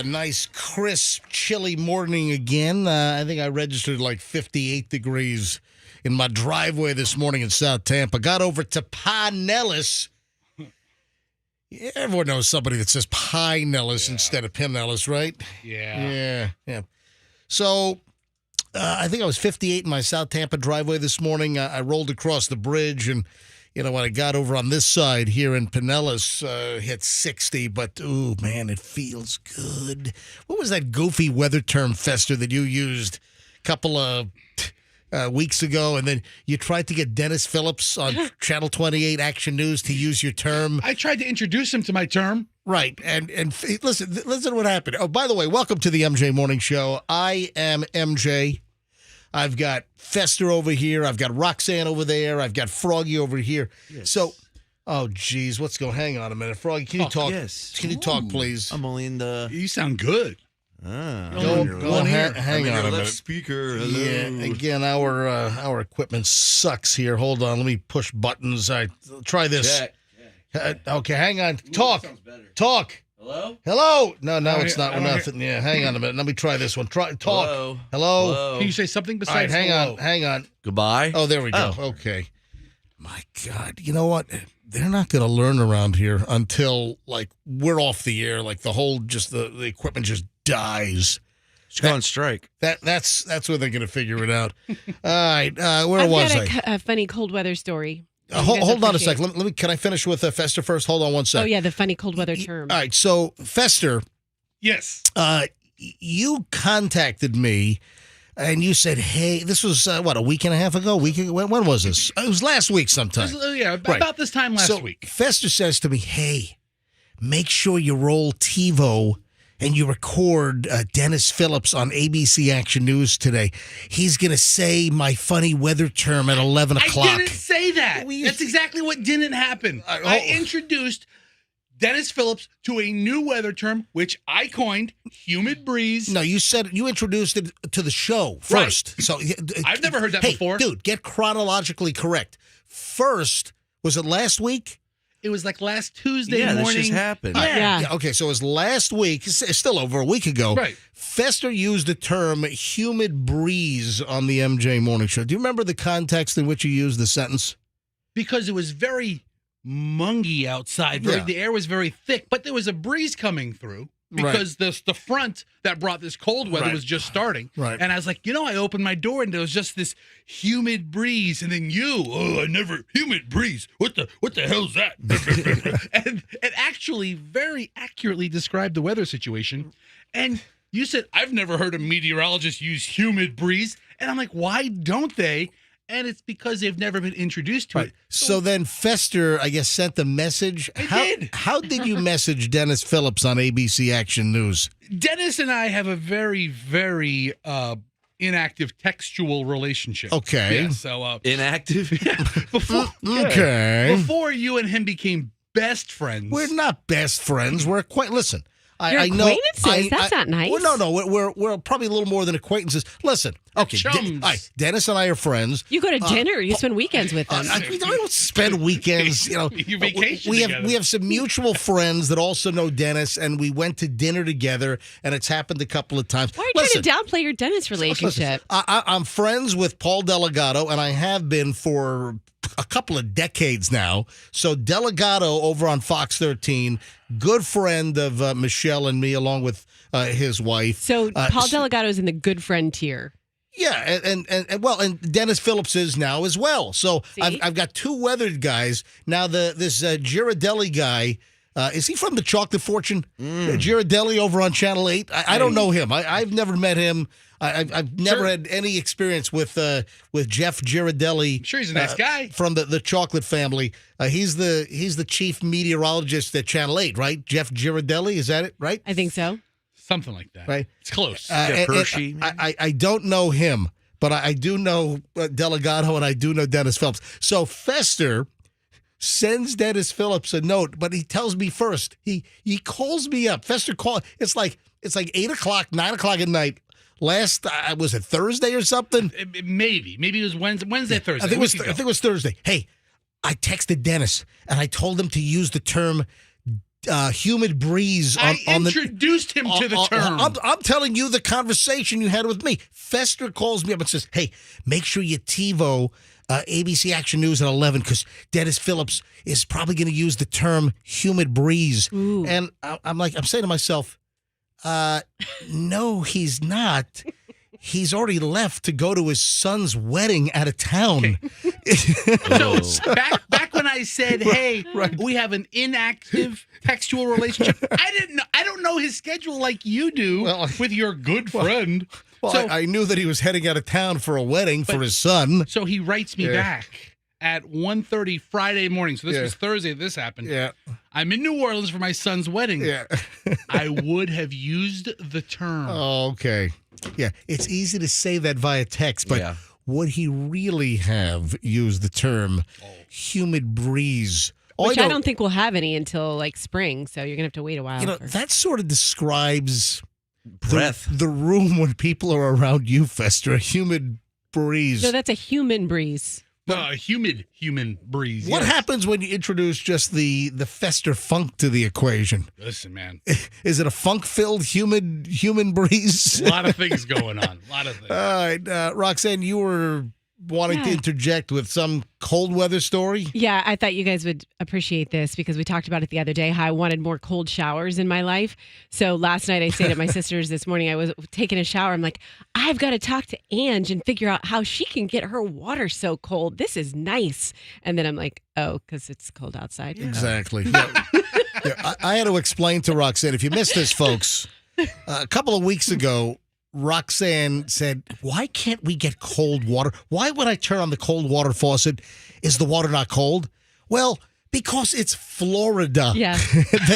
Nice, crisp, chilly morning again. I think I registered like 58 degrees in my driveway this morning in South Tampa. Got over to Pinellas. Yeah, everyone knows somebody that says Pinellas instead of Pinellas, right? Yeah. Yeah. So I think I was 58 in my South Tampa driveway this morning. I rolled across the bridge and, when I got over on this side here in Pinellas, hit 60, but, ooh, man, it feels good. What was that goofy weather term, Fester, that you used a couple of weeks ago, and then you tried to get Dennis Phillips on Channel 28 Action News to use your term? I tried to introduce him to my term. Right, and listen to what happened. Oh, by the way, welcome to the MJ Morning Show. I am MJ. I've got Fester over here. I've got Roxanne over there. I've got Froggy over here. Yes. So, oh, geez, let's go. Hang on a minute. Froggy, can you talk? Yes. Can you talk, please? I'm only in the... You sound good. Hang on a minute. Left speaker. Hello. Yeah, again, our equipment sucks here. Hold on. Let me push buttons. All right, try this. Check. Okay, hang on. Ooh, Talk. that sounds better. Talk. Hello? Hello. No, it's not. I don't Nothing. Yeah, hang on a minute. Let me try this one. Talk. Hello. Hello. Can you say something All right, besides hang hello? on. Goodbye. Oh, there we go. Oh. Okay. My God. You know what? They're not going to learn around here until, like, we're off the air. Like, the whole, just the equipment just dies. She's going on strike. That's where they're going to figure it out. All right. Where was I? I've got a funny cold weather story. Hold on a sec. Let me. Can I finish with Fester first? Hold on one sec. Oh, yeah, the funny cold weather term. All right. So, Fester, Yes. you contacted me, and you said, "Hey, this was a week and a half ago. When was this? It was last week sometime. About this time last week. Fester says to me, "Hey, make sure you roll TiVo and you record Dennis Phillips on ABC Action News today. He's going to say my funny weather term at 11 o'clock." I didn't say that. That's exactly what didn't happen. I introduced Dennis Phillips to a new weather term, which I coined, humid breeze. No, you said you introduced it to the show first. Right. So I've never heard that hey, before. Dude, get chronologically correct. First, was it last week? It was like last Tuesday morning. This just happened. Yeah. Okay, so it was last week. It's still over a week ago. Right. Fester used the term humid breeze on the MJ Morning Show. Do you remember the context in which you used the sentence? Because it was very mungy outside. Yeah. The air was very thick, but there was a breeze coming through because the front that brought this cold weather was just starting. Right. And I was like, I opened my door and there was just this humid breeze. And then humid breeze. What the hell's that? And it actually very accurately described the weather situation. And you said, I've never heard a meteorologist use humid breeze. And I'm like, why don't they? And it's because they've never been introduced to it. So then Fester, I guess, sent the message. How did you message Dennis Phillips on ABC Action News? Dennis and I have a very, very inactive textual relationship. Okay. Yeah, so Inactive? before you and him became best friends. We're not best friends. We're listen. You're I know. acquaintances? That's not nice. Well, no. We're probably a little more than acquaintances. Listen, okay. Chums. All right, Dennis and I are friends. You go to dinner. You spend weekends with them. I don't spend weekends. You vacation we together. have some mutual friends that also know Dennis, and we went to dinner together, and it's happened a couple of times. Why are you trying to downplay your Dennis relationship? I'm friends with Paul Delgado, and I have been for a couple of decades now. So Delgado over on Fox 13, good friend of Michelle and me, along with his wife. So Paul Delgado is in the good friend tier. Yeah, and Dennis Phillips is now as well. So I've got two weathered guys now. This Girardelli guy Is he from the Chocolate Fortune? Girardelli over on Channel 8? I don't know him. I've never met him. I've never had any experience with Jeff Girardelli. I'm sure he's a nice guy. From the Chocolate family. He's the chief meteorologist at Channel 8, right? Jeff Girardelli, is that it, right? I think so. Something like that. Right. It's close. Hershey. I don't know him, but I do know Delgado and I do know Dennis Phillips. So Fester sends Dennis Phillips a note, but he tells me first. He calls me up. Fester call. It's like 8 o'clock, 9 o'clock at night. Last was it Thursday or something? Maybe it was Wednesday, Thursday. I think it was Thursday. Hey, I texted Dennis and I told him to use the term humid breeze. I introduced him to the term. I'm telling you the conversation you had with me. Fester calls me up and says, "Hey, make sure you TiVo ABC Action News at 11 because Dennis Phillips is probably going to use the term humid breeze." Ooh. And I'm saying to myself, no, he's not. He's already left to go to his son's wedding out of town. So back when I said, "Hey, we have an inactive textual relationship," I don't know his schedule like you do with your good friend. Well, So I knew that he was heading out of town for a wedding for his son. so he writes me back at 1:30 Friday morning. So this was Thursday. This happened. Yeah, I'm in New Orleans for my son's wedding. yeah. I would have used the term. Oh, okay. Yeah, it's easy to say that via text, but would he really have used the term humid breeze? Which I don't think we'll have any until like spring, so you're going to have to wait a while. That sort of describes Breath. the room when people are around you, Fester. A humid breeze. So that's a human breeze. Humid breeze. What yes. happens when you introduce just the Fester funk to the equation? Listen, man. Is it a funk-filled human breeze? A lot of things going on. A lot of things. All right, Roxanne, you were wanting to interject with some cold weather story? Yeah, I thought you guys would appreciate this because we talked about it the other day, how I wanted more cold showers in my life. So last night I stayed at my sister's. This morning I was taking a shower. I'm like, I've got to talk to Ange and figure out how she can get her water so cold. This is nice. And then I'm like, oh, because it's cold outside. Exactly. I had to explain to Roxanne, if you missed this, folks, a couple of weeks ago, Roxanne said, why can't we get cold water? Why would I turn on the cold water faucet? Is the water not cold? Well, because it's Florida. Yeah.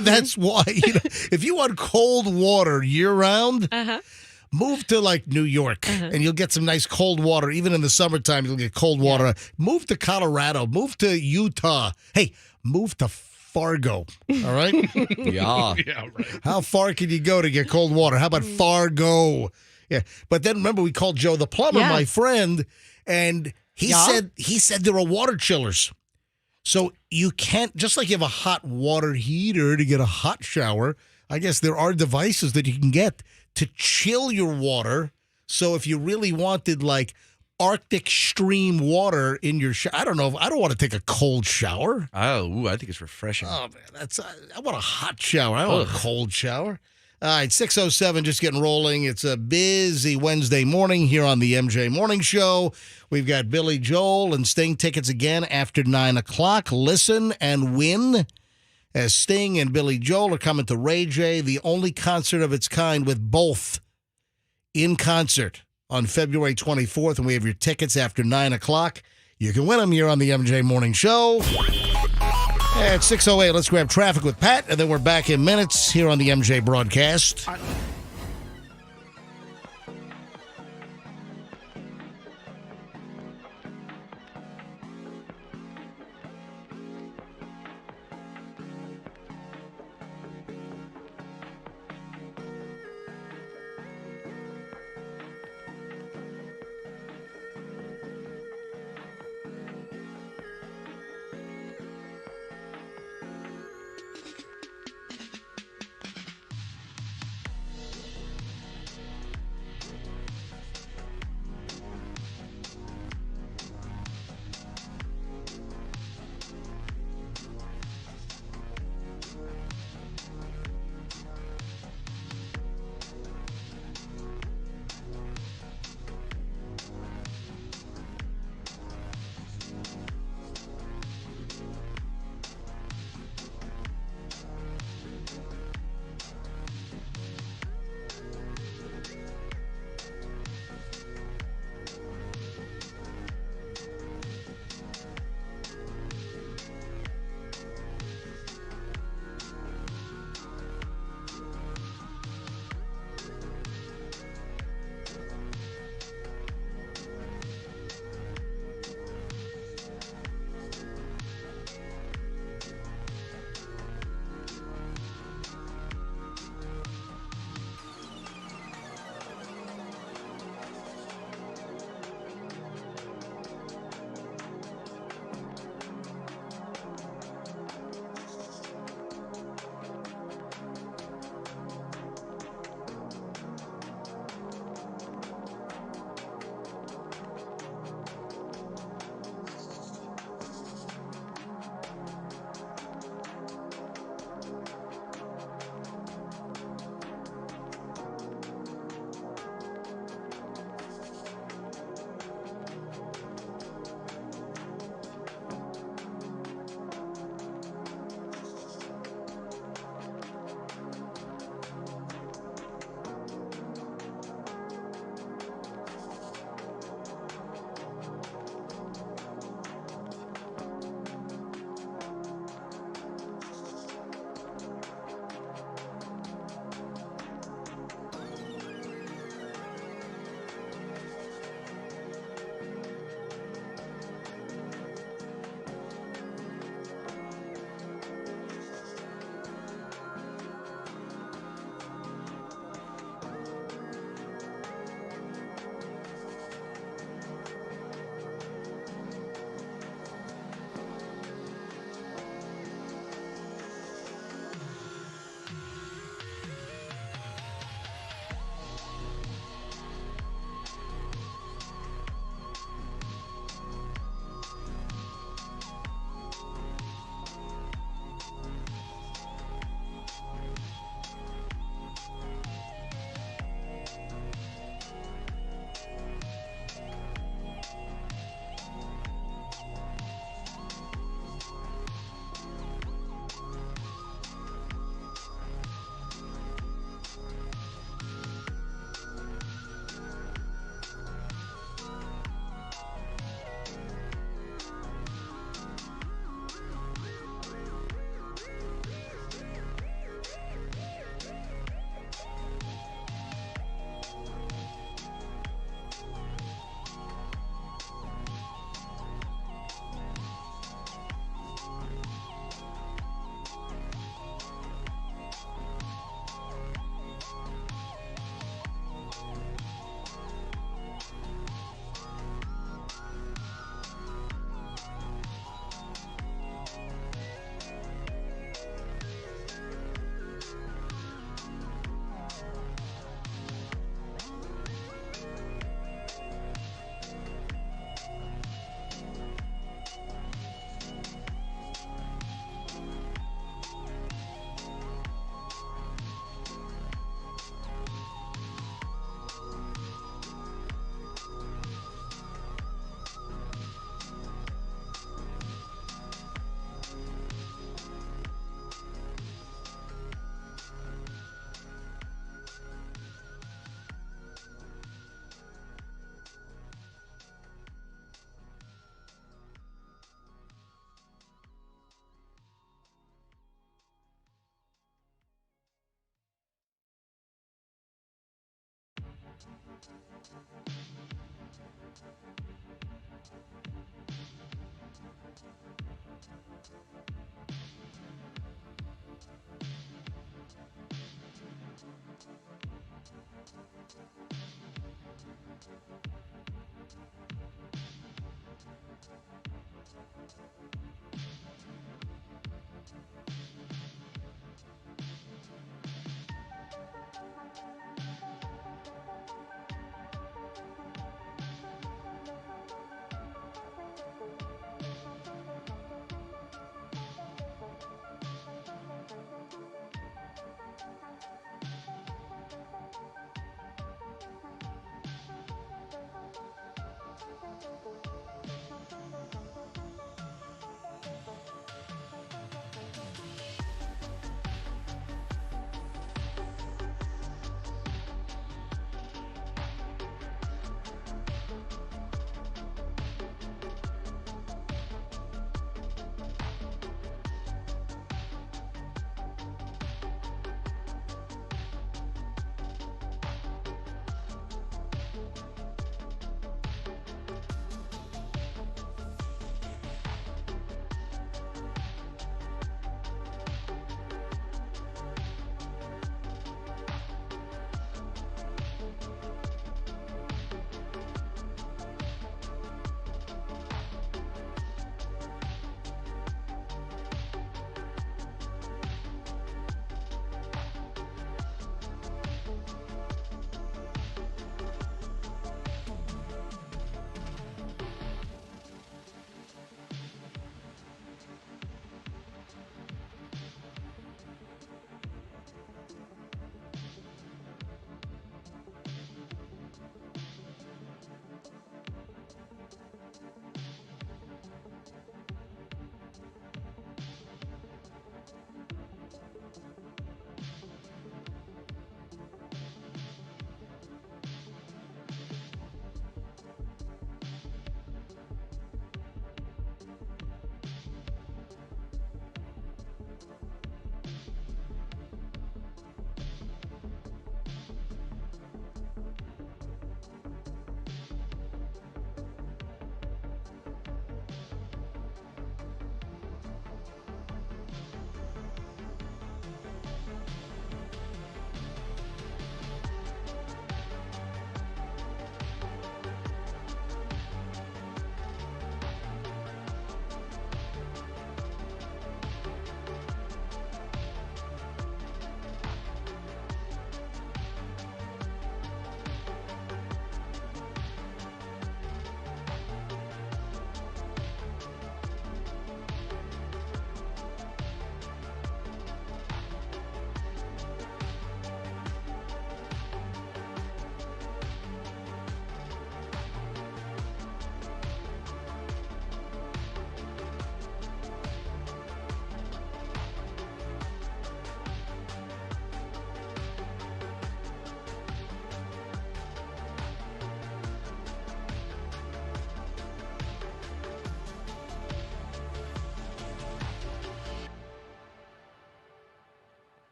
That's why. If you want cold water year-round, move to like New York and you'll get some nice cold water. Even in the summertime, you'll get cold water. Move to Colorado. Move to Utah. Hey, move to Fargo. All right? Yeah. Yeah, right. How far can you go to get cold water? How about Fargo? Yeah. But then remember, we called Joe the plumber, my friend, and he said there are water chillers. So you can't, just like you have a hot water heater to get a hot shower, I guess there are devices that you can get to chill your water. So if you really wanted like Arctic stream water in your shower, I don't know. I don't want to take a cold shower. Oh, I think it's refreshing. Oh, man, I want a hot shower. I don't want a cold shower. All right, 6:07, just getting rolling. It's a busy Wednesday morning here on the MJ Morning Show. We've got Billy Joel and Sting tickets again after 9 o'clock. Listen and win as Sting and Billy Joel are coming to Ray J, the only concert of its kind with both in concert on February 24th, and we have your tickets after 9 o'clock. You can win them here on the MJ Morning Show. At 6:08, let's grab traffic with Pat, and then we're back in minutes here on the MJ broadcast.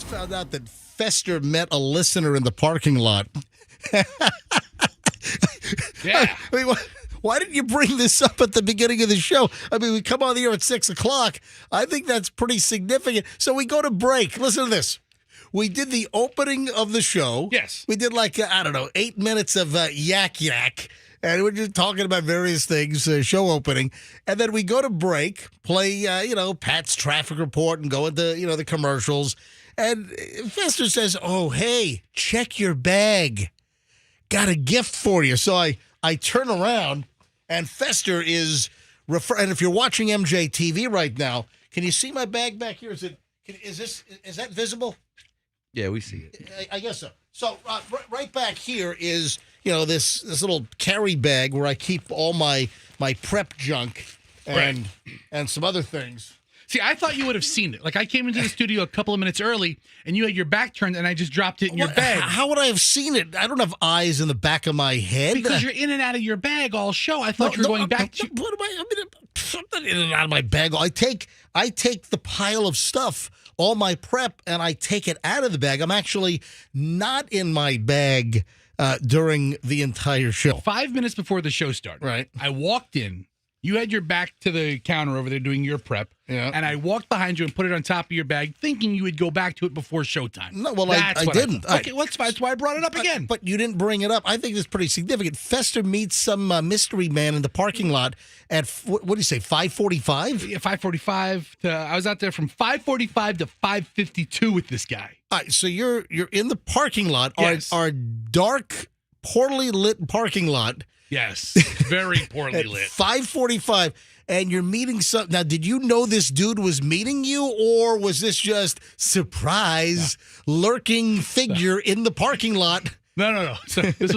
found out that Fester met a listener in the parking lot. Yeah. I mean, why didn't you bring this up at the beginning of the show? I mean, we come on the air at 6 o'clock. I think that's pretty significant. So we go to break. Listen to this. We did the opening of the show. Yes. We did 8 minutes of yak yak. And we're just talking about various things, show opening. And then we go to break, play, Pat's traffic report and go into, the commercials. And Fester says, oh, hey, check your bag. Got a gift for you. So I turn around, and Fester is, and if you're watching MJ TV right now, can you see my bag back here? Is that visible? Yeah, we see it. I guess so. So right back here is, this little carry bag where I keep all my prep junk and some other things. See, I thought you would have seen it. Like, I came into the studio a couple of minutes early, and you had your back turned, and I just dropped it in your bag. How would I have seen it? I don't have eyes in the back of my head. Because you're in and out of your bag all show. I thought you were going back to... What am I mean, I'm not in and out of my bag. I take the pile of stuff, all my prep, and I take it out of the bag. I'm actually not in my bag during the entire show. 5 minutes before the show started, Right. I walked in. You had your back to the counter over there doing your prep. Yeah. And I walked behind you and put it on top of your bag, thinking you would go back to it before showtime. No, well, That's I what didn't. thought. Okay, well, that's fine. That's why I brought it up again. But you didn't bring it up. I think it's pretty significant. Fester meets some mystery man in the parking lot at, what do you say, 5:45? Yeah, 5:45 to, I was out there from 5:45 to 5:52 with this guy. All right, so you're in the parking lot, Yes. our dark, poorly lit parking lot. Yes, very poorly At lit. 5:45, and you're meeting some. Now, did you know this dude was meeting you, or was this just surprise lurking figure in the parking lot? No. So this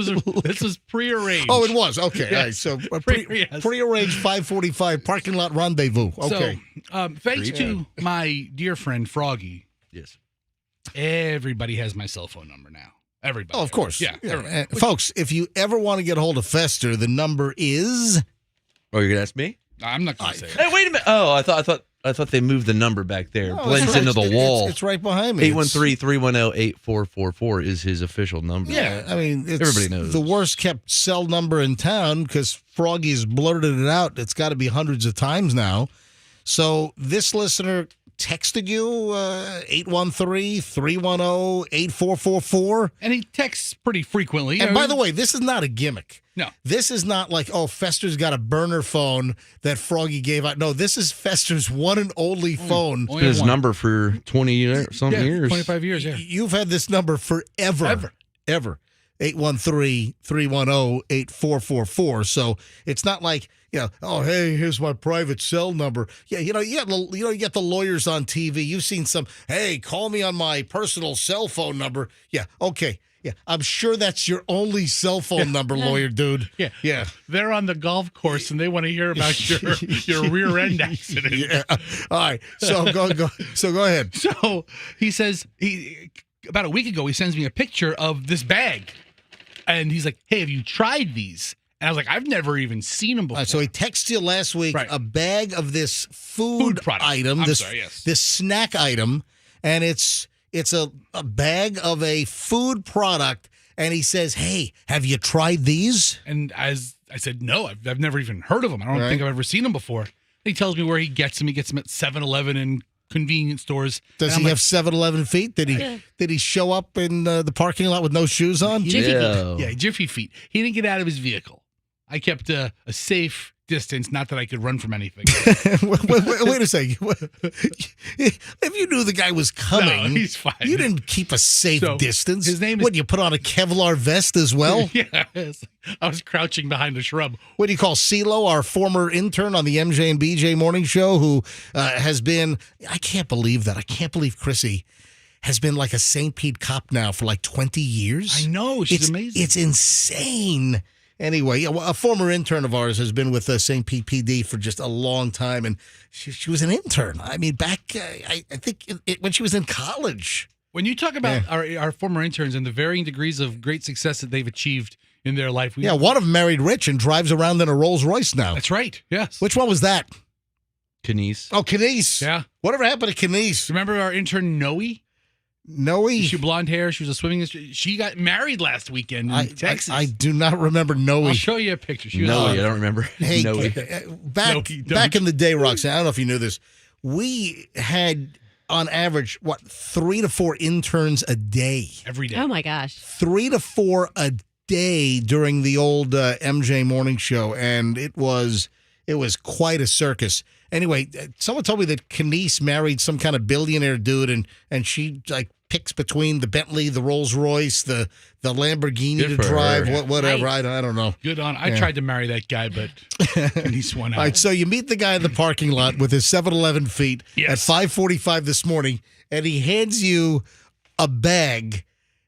was prearranged. Oh, it was okay. Yes. All right, so Yes. prearranged 5:45 parking lot rendezvous. Okay, So, thanks to my dear friend Froggy, Yes. everybody has my cell phone number now. Everybody. oh, of course, Yeah. everybody. folks. If you ever want to get a hold of Fester, the number is. Oh, you're gonna ask me? I'm not going to say it. Hey, wait a minute. Oh, I thought they moved the number back there. Oh, Blends it's right- into the wall. It's right behind me. 813-310-8444 is his official number. Yeah, I mean, it's Everybody knows. the worst kept cell number in town because Froggy's blurted it out. It's got to be hundreds of times now. So this listener texted you 813-310-8444. And he texts pretty frequently. And by the way, this is not a gimmick. No. This is not like, oh, Fester's got a burner phone that Froggy gave out. No, this is Fester's one and only phone. only His one. number for 20 something years. 25 years, yeah. You've had this number forever. Ever. 813-310-8444. So it's not like, oh, hey, here's my private cell number. Yeah, you get the lawyers on TV. You've seen some, hey, call me on my personal cell phone number. Yeah, okay. Yeah, I'm sure that's your only cell phone number, lawyer dude. Yeah. They're on the golf course and they want to hear about your rear end accident. Yeah. All right. So go ahead. So he says, about a week ago, he sends me a picture of this bag. And he's like, hey, have you tried these? And I was like, I've never even seen them before. So he texted you last week a bag of this food product. item, I'm this sorry, yes. this snack item, and it's a bag of a food product. And he says, hey, have you tried these? And as I said, no, I've never even heard of them. I don't think I've ever seen them before. He tells me where he gets them. He gets them at 7-Eleven and convenience stores. Does he have 7-Eleven feet? Did he show up in the parking lot with no shoes on? Jiffy feet. Yeah, Jiffy feet. He didn't get out of his vehicle. I kept a safe distance, not that I could run from anything. wait a second. If you knew the guy was coming, No, he's fine. You didn't keep a safe So, distance. his name is- What, you put on a Kevlar vest as well? Yeah, I was crouching behind a shrub. What do you call CeeLo, our former intern on the MJ and BJ morning show, who has been, I can't believe that. I can't believe Chrissy has been like a St. Pete cop now for like 20 years. I know. She's amazing. It's insane. Anyway, a former intern of ours has been with St. Pete PD for just a long time, and she was an intern. I mean, back, I think when she was in college. When you talk about our former interns and the varying degrees of great success that they've achieved in their life. One of them married rich and drives around in a Rolls Royce now. That's right. Yes. Which one was that? Kenise. Oh, Kenise. Yeah. Whatever happened to Kenise? Remember our intern Noe? Noe? She had blonde hair. She was a swimming instructor. She got married last weekend in Texas. I do not remember Noe. I'll show you a picture. She was No, I don't remember. Hey, No. back in the day, Roxanne, I don't know if you knew this. We had, on average, 3 to 4 interns a day. every day. Oh my gosh. 3 to 4 a day during the old MJ morning show, and it was quite a circus. Anyway, someone told me that Kenise married some kind of billionaire dude, and she like picks between the Bentley, the Rolls Royce, the Lamborghini Good to for drive, her. whatever. I don't know. Good on. I tried to marry that guy, but he's one out. All right, so you meet the guy in the parking lot with his 7-Eleven feet Yes. at 5:45 this morning, and he hands you a bag,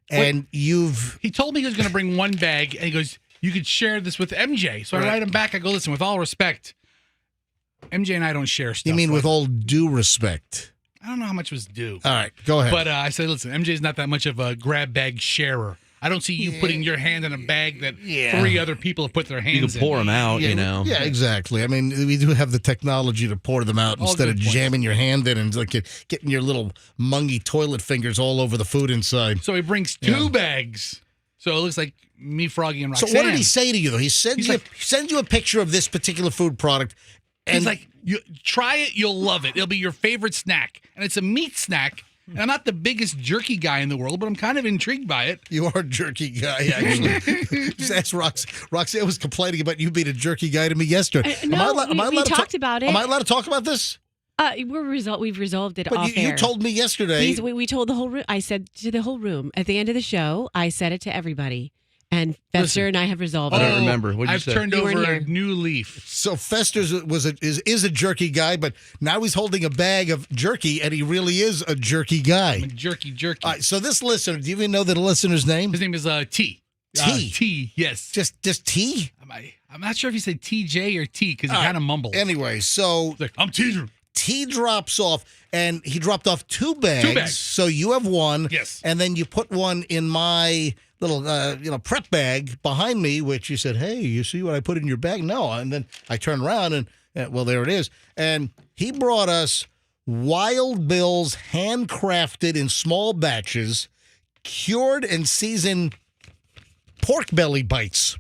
and you've He told me he was going to bring one bag, and he goes, "You could share this with MJ." So I write him back. I go, "Listen, with all respect, MJ and I don't share stuff." you mean with like- all due respect. I don't know how much was due. All right, go ahead. But I said, listen, MJ's not that much of a grab bag sharer. I don't see you putting your hand in a bag that Yeah. 3 other people have put their hands You can pour in. them out, you know. Yeah, exactly. I mean, we do have the technology to pour them out All instead of good points. jamming your hand in and like getting your little mungy toilet fingers all over the food inside. So he brings 2 bags. So it looks like me, Froggy, and So Roxanne. what did he say to you, though? He sends He's you a picture of this particular food product. And He's like, you try it, you'll love it. It'll be your favorite snack. And it's a meat snack. And I'm not the biggest jerky guy in the world, but I'm kind of intrigued by it. you are a jerky guy, actually. Just ask Roxanne was complaining about you being a jerky guy to me yesterday. No, we talked about it. Am I allowed to talk about this? We've resolved it But off you air. told me yesterday. We told the whole room. I said to the whole room at the end of the show. I said it to everybody, and Fester and I have resolved I it. don't remember. What'd you I've say? turned You weren't over here. a new leaf. So Fester's is a jerky guy, but now he's holding a bag of jerky, and he really is a jerky guy. Jerky. All right, so this listener, do you even know the listener's name? His name is T. T? T, yes. Just T? I'm not sure if he said TJ or T because he All right. kind of mumbled. Anyway, so He's like, I'm T. T drops off, and he dropped off 2 bags. 2 bags. So you have one. Yes. And then you put one in my little prep bag behind me, which you said, hey, you see what I put in your bag? No. And then I turned around, and well, there it is. And he brought us Wild Bill's handcrafted in small batches, cured and seasoned pork belly bites.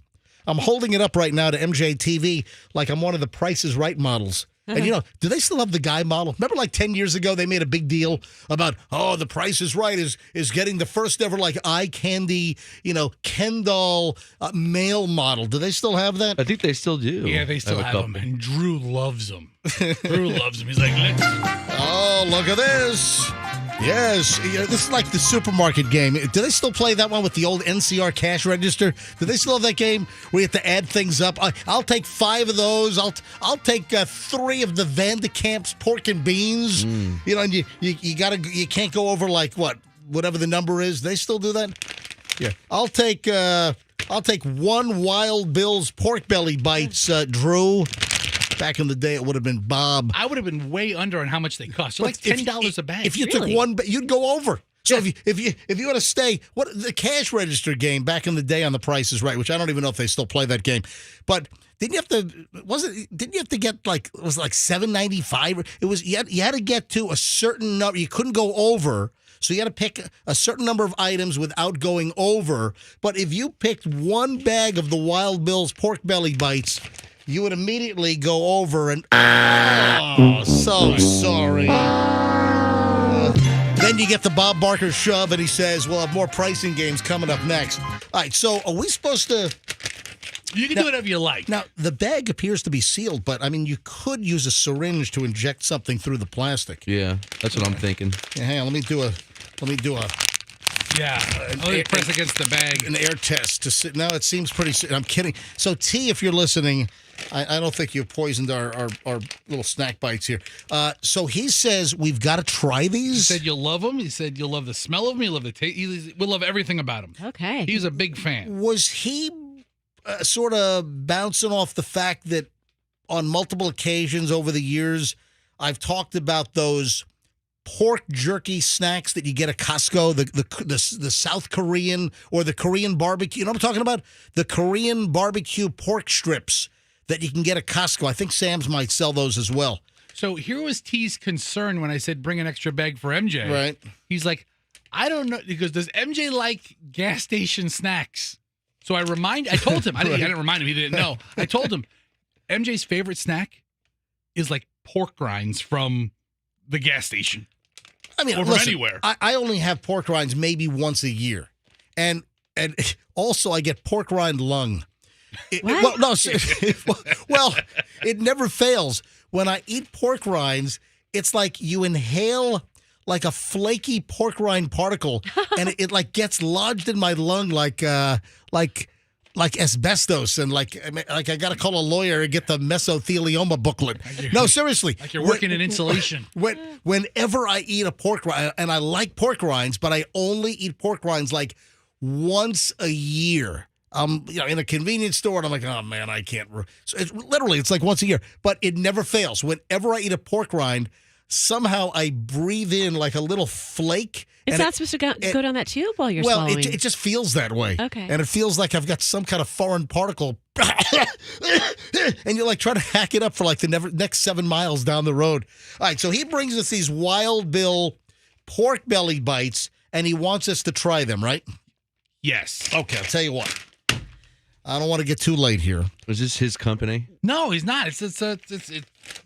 I'm holding it up right now to MJTV like I'm one of the Price is Right models. And, do they still have the guy model? Remember like 10 years ago, they made a big deal about, the Price is Right is getting the first ever like eye candy, Ken doll male model. Do they still have that? I think they still do. Yeah, they still a have him. couple. And Drew loves him. Drew loves him. He's like, let's. Oh, look at this. Yes, this is like the supermarket game. Do they still play that one with the old NCR cash register? Do they still have that game where you have to add things up? I'll take 5 of those. I'll take 3 of the Vandekamp's pork and beans. And you can't go over like whatever the number is. They still do that? Yeah. I'll take 1 Wild Bill's pork belly bites, Drew. Back in the day, it would have been Bob. I would have been way under on how much they cost. They're like $10 a bag. If you Really? took one, you'd go over. So if you want to stay, the cash register game back in the day on The Price is Right, which I don't even know if they still play that game, but didn't you have to get like it was like $7.95? It was you had to get to a certain number. You couldn't go over. So you had to pick a certain number of items without going over. But if you picked 1 bag of the Wild Bill's pork belly bites, you would immediately go over and, so sorry. Then you get the Bob Barker shove, and he says, we'll have more pricing games coming up next. All right, so are we supposed to... You can do whatever you like. Now, the bag appears to be sealed, but, I mean, you could use a syringe to inject something through the plastic. Yeah, that's what I'm thinking. Yeah, hang on, let me do a Yeah. Press against the bag. an air test to see. No, it seems pretty. I'm kidding. So T, if you're listening, I don't think you poisoned our little snack bites here. So he says we've got to try He these. said you'll love them. He said you'll love the smell of them. You'll love the taste. We'll love everything about them. Okay. He's a big fan. Was he sort of bouncing off the fact that on multiple occasions over the years, I've talked about those pork jerky snacks that you get at Costco, the South Korean or the Korean barbecue. You know what I'm talking about? The Korean barbecue pork strips that you can get at Costco. I think Sam's might sell those as well. So here was T's concern when I said bring an extra bag for MJ. Right. He's like, I don't know. He goes, does MJ like gas station snacks? So I told him. I didn't remind him. He didn't know. I told him MJ's favorite snack is like pork rinds from the gas station. I mean, or from listen, anywhere. I only have pork rinds maybe once a year, and also I get pork rind lung. What? Well, it never fails. When I eat pork rinds, it's like you inhale like a flaky pork rind particle, and it like gets lodged in my lung like asbestos, and like I got to call a lawyer and get the mesothelioma booklet. No, seriously. Like you're working in insulation. Whenever I eat a pork rind, and I like pork rinds, but I only eat pork rinds like once a year. In a convenience store, and I'm like, oh man, I can't. So it's like once a year, but it never fails. Whenever I eat a pork rind, somehow I breathe in like a little flake. It's not supposed to go down that tube while you're swallowing. Well, it just feels that way. Okay. And it feels like I've got some kind of foreign particle. And you like try to hack it up for like the next 7 miles down the road. All right, so he brings us these Wild Bill pork belly bites, and he wants us to try them, right? Yes. Okay, I'll tell you what. I don't want to get too late here. Was this his company? No, he's not. It's no.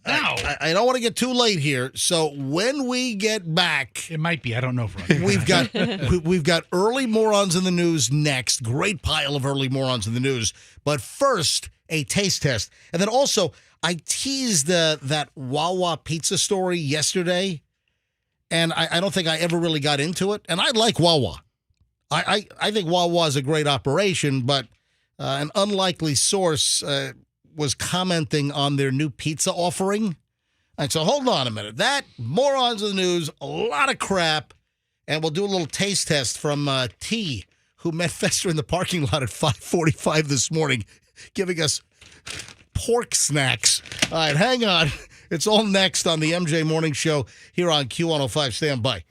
I don't want to get too late here. So when we get back, It might be. I don't know. For we've got early morons in the news next. Great pile of early morons in the news. But first, a taste test, and then also I teased that Wawa pizza story yesterday, and I don't think I ever really got into it. And I like Wawa. I think Wawa is a great operation, but an unlikely source was commenting on their new pizza offering. And so hold on a minute. That, morons of the news, a lot of crap. And we'll do a little taste test from T, who met Fester in the parking lot at 5:45 this morning, giving us pork snacks. All right, hang on. It's all next on the MJ Morning Show here on Q105. Stand by.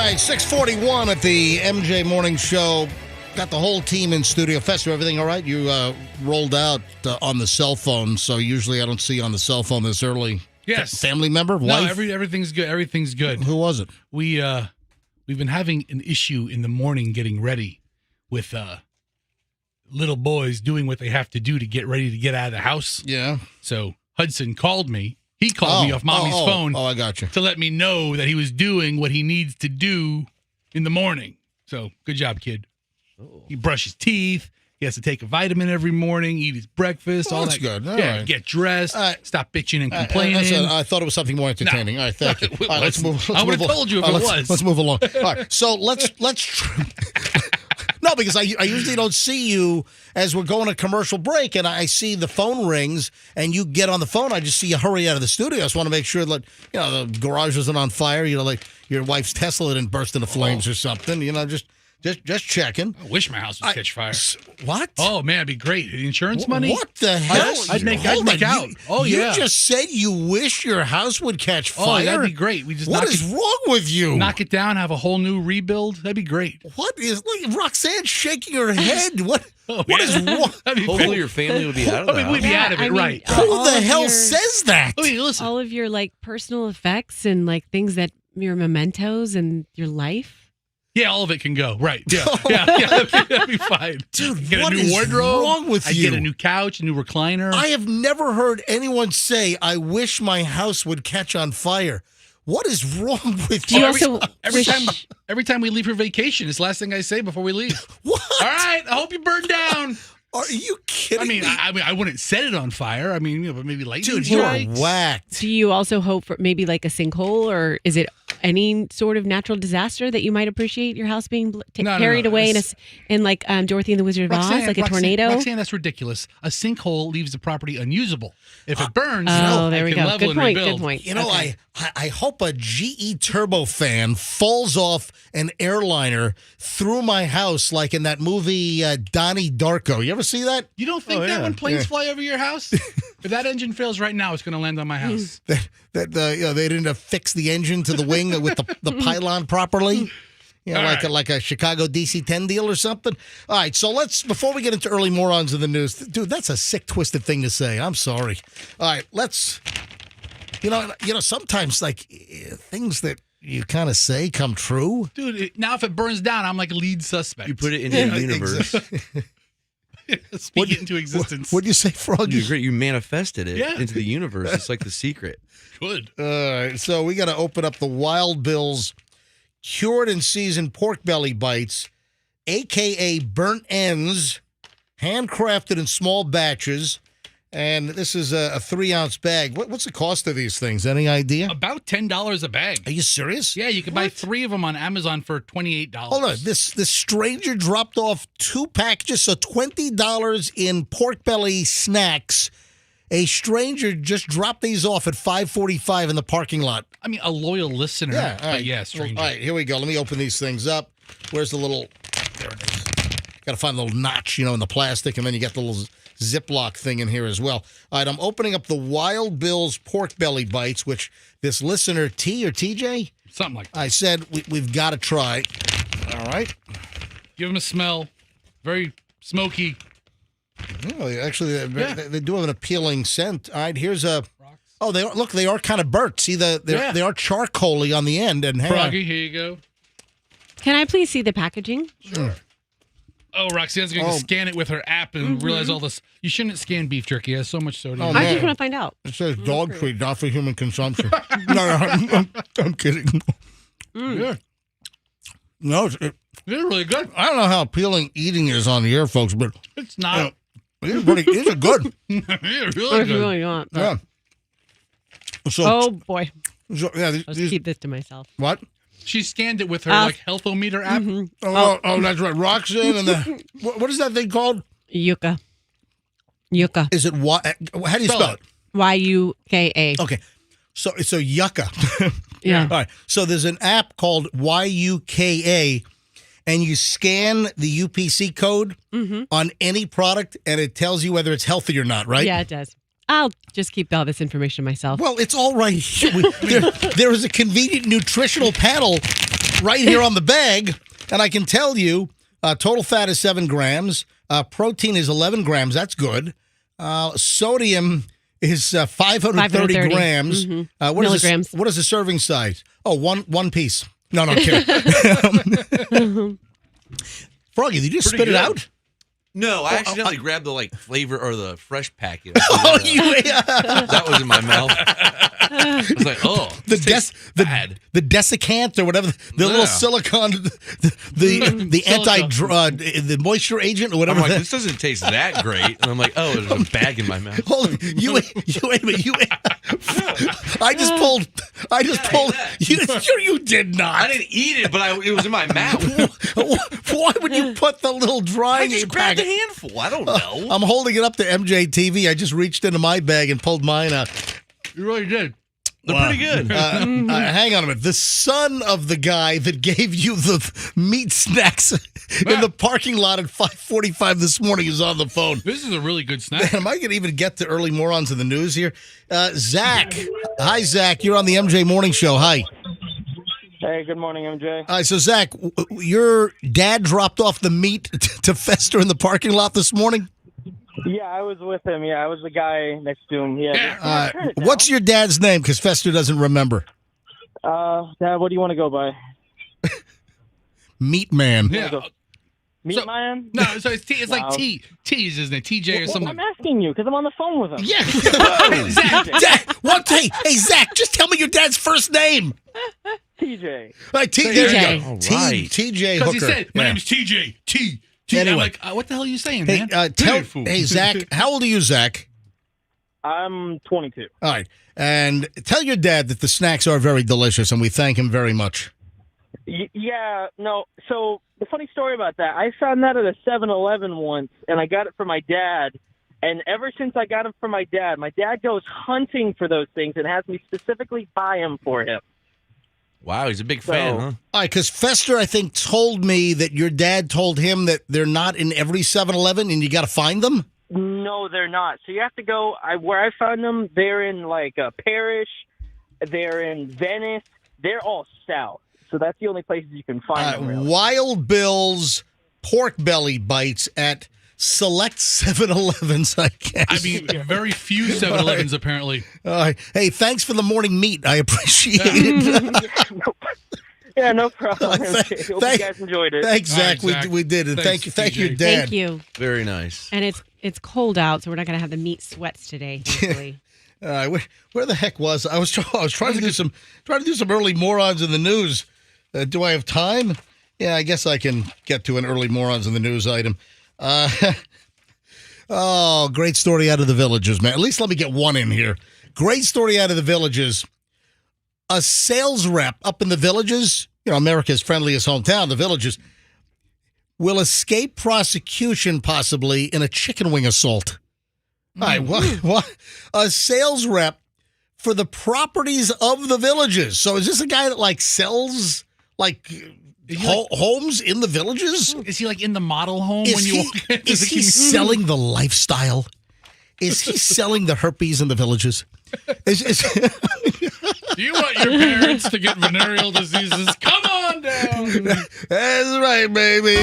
right, 641 at the MJ Morning Show. Got the whole team in studio. Fester, everything all right? You rolled out on the cell phone, so usually I don't see you on the cell phone this early. Yes. Family member? Wife? No, everything's good. Everything's good. Who was it? We've been having an issue in the morning getting ready with little boys doing what they have to do to get ready to get out of the house. Yeah. So Hudson called me. He called me off mommy's phone I got you. to let me know that he was doing what he needs to do in the morning. So good job, kid. He brushed his teeth, He has to take a vitamin every morning, eat his breakfast, all that's that. good. All yeah, right. get dressed, stop bitching and complaining. I thought it was something more entertaining. All right, thank you. All right, let's move. I would have told you if it was. Let's move along. All right, so let's. No, because I usually don't see you as we're going to commercial break, and I see the phone rings, and you get on the phone. I just see you hurry out of the studio. I just want to make sure that the garage isn't on fire. Like your wife's Tesla didn't burst into flames or something. Just checking. I wish my house would catch fire. What? Oh man, it'd be great. The insurance money. What the hell? I'd make out. You just said you wish your house would catch fire. Oh, that'd be great. We just What is wrong with you? knock it down, have a whole new rebuild. That'd be great. What is Roxanne shaking her head? What Oh, What yeah. is wrong? That'd be Hopefully great. your family will be out of the We'd be house. out of it, right? Who the hell says that? I mean, listen. All of your personal effects and things that your mementos and your life. Yeah, all of it can go. Right. Yeah. That'd be fine. Dude, Get what a new is wardrobe. wrong with I'd you? get a new couch, a new recliner. I have never heard anyone say, "I wish my house would catch on fire." What is wrong with Do you you? also every wish? time we leave for vacation, it's the last thing I say before we leave. What? All right, I hope you burn down. Are you kidding I mean, me? I wouldn't set it on fire. I mean, but maybe lightning Dude, you are strikes. whacked. Do you also hope for maybe a sinkhole, or is it any sort of natural disaster that you might appreciate your house being No, carried away it's- in Dorothy and the Wizard of Oz, like a tornado? Roxanne, that's ridiculous. A sinkhole leaves the property unusable. If it burns, Oh, there I we can go. level Good and point. rebuild. Good point. You know, Okay. I hope a GE turbofan falls off an airliner through my house, like in that movie Donnie Darko. You ever see that? You don't think that when planes fly over your house? If that engine fails right now, it's going to land on my house. That they didn't fix the engine to the wing with the pylon properly. All right. Like a Chicago DC-10 deal or something. All right, so before we get into early morons of the news, dude, that's a sick, twisted thing to say. I'm sorry. All right, let's. Sometimes things that you kind of say come true. Dude, now if it burns down, I'm like lead suspect. You put it into the universe. Speak it into existence. What'd you say, Froggy? You're great. You manifested it Yeah. into the universe. It's like the secret. Good. All right, so we got to open up the Wild Bill's cured and seasoned pork belly bites, a.k.a. burnt ends, handcrafted in small batches. And this is a 3-ounce bag. What's the cost of these things? Any idea? About $10 a bag. Are you serious? Yeah, you can buy 3 of them on Amazon for $28. Hold on. This stranger dropped off 2 packages, so $20 in pork belly snacks. A stranger just dropped these off at 5:45 in the parking lot. I mean, a loyal listener. Yeah, all right. But yeah, stranger. All right, here we go. Let me open these things up. Where's the little? There it is. Got to find the little notch, in the plastic, and then you got the little Ziploc thing in here as well. All right, I'm opening up the Wild Bill's pork belly bites, which this listener T or TJ, Something like that. I said we've got to try. All right. Give them a smell. Very smoky. Actually, they do have an appealing scent. All right, here's a. Oh, they are kind of burnt. See, they are charcoaly on the end. And hang on. Froggy, here you go. Can I please see the packaging? Sure. Oh, Roxanne's going to scan it with her app and realize all this. You shouldn't scan beef jerky. It has so much sodium. Oh, I man. just want to find out. It says dog treat, not for human consumption. No, I'm kidding. Yeah. No, They're really good. I don't know how appealing eating is on the air, folks, but It's not. these are good. They're Or really if you good. really want. Yeah. So, Oh boy, yeah, let's keep this to myself. what? She scanned it with her healthometer app. Oh, that's right. Roxanne and the what is that thing called? Yucca. Is it what? How do you spell it? YUKA. Okay, so it's a yucca. Yeah. All right. So there's an app called YUKA, and you scan the UPC code on any product, and it tells you whether it's healthy or not, right? Yeah, it does. I'll just keep all this information myself. Well, it's all right here. There is a convenient nutritional panel right here on the bag, and I can tell you total fat is 7 grams, protein is 11 grams. That's good. Sodium is 530 grams. Milligrams. What is the serving size? Oh, one piece. No, kidding. Froggy, did you just spit it out? No, I accidentally grabbed the flavor or the fresh packet. Oh, That was in my mouth. I was like, oh, the desiccant or whatever, the little silicone, the moisture agent or I'm whatever. like, this doesn't taste that great. And I'm like, oh, there's a bag in my mouth. Hold on, you wait a minute. I just pulled. You did not. I didn't eat it, but it was in my mouth. Why would you put the little drying I just grabbed packet? a handful. I don't know. I'm holding it up to MJ TV. I just reached into my bag and pulled mine out. You really did. They're pretty good. Hang on a minute. The son of the guy that gave you the meat snacks in the parking lot at 5:45 this morning is on the phone. This is a really good snack. Man, am I going to even get to early morons in the news here? Zach. Hi, Zach. You're on the MJ Morning Show. Hi. Hey, good morning, MJ. All right, so Zach, your dad dropped off the meat to Fester in the parking lot this morning? Yeah, I was with him. Yeah, I was the guy next to him. Yeah. What's your dad's name? Because Fester doesn't remember. Dad, what do you want to go by? Meat Man. Yeah. Meat Man? No, so it's Wow. like T. T is his name. TJ or something. I'm asking you because I'm on the phone with him. Yeah. Zach, hey, Zach, just tell me your dad's first name. TJ. Right, TJ. There you go. All right. TJ Because Hooker. he said, my Yeah. name is TJ. T. Anyway. I'm like, what the hell are you saying, Hey, man? hey, Zach, how old are you, Zach? I'm 22. All right. And tell your dad that the snacks are very delicious, and we thank him very much. Yeah, no. So the funny story about that, I found that at a 7-Eleven once, and I got it for my dad. And ever since I got it for my dad goes hunting for those things and has me specifically buy them for him. Wow, he's a big fan, huh? All right, because Fester, I think, told me that your dad told him that they're not in every 7-Eleven and you got to find them? No, they're not. So you have to go, where I found them, they're in Parrish, they're in Venice, they're all south. So that's the only places you can find them, really. Wild Bill's pork belly bites at select 7-Elevens, I guess. I mean, very few 7-Elevens, apparently. All right. Hey, thanks for the morning meat. I appreciate it. Yeah, no problem. Hope you guys enjoyed it. Thanks, Zach. All right, Zach. We did. And Thanks, thank you, TJ. Dad. Thank you. Very nice. And it's cold out, so we're not going to have the meat sweats today, thankfully. Where the heck was I? I was trying to do some early morons in the news. Do I have time? Yeah, I guess I can get to an early morons in the news item. Oh, great story out of the Villages, man. At least let me get one in here. Great story out of the Villages. A sales rep up in the Villages, America's friendliest hometown, the Villages, will escape prosecution possibly in a chicken wing assault. All right, what? A sales rep for the properties of the Villages. So is this a guy that sells homes in the Villages? Is he in the model home Is when you he, walk in? is he selling the lifestyle? Is he selling the herpes in the Villages? Do you want your parents to get venereal diseases? Come on down. That's right, baby.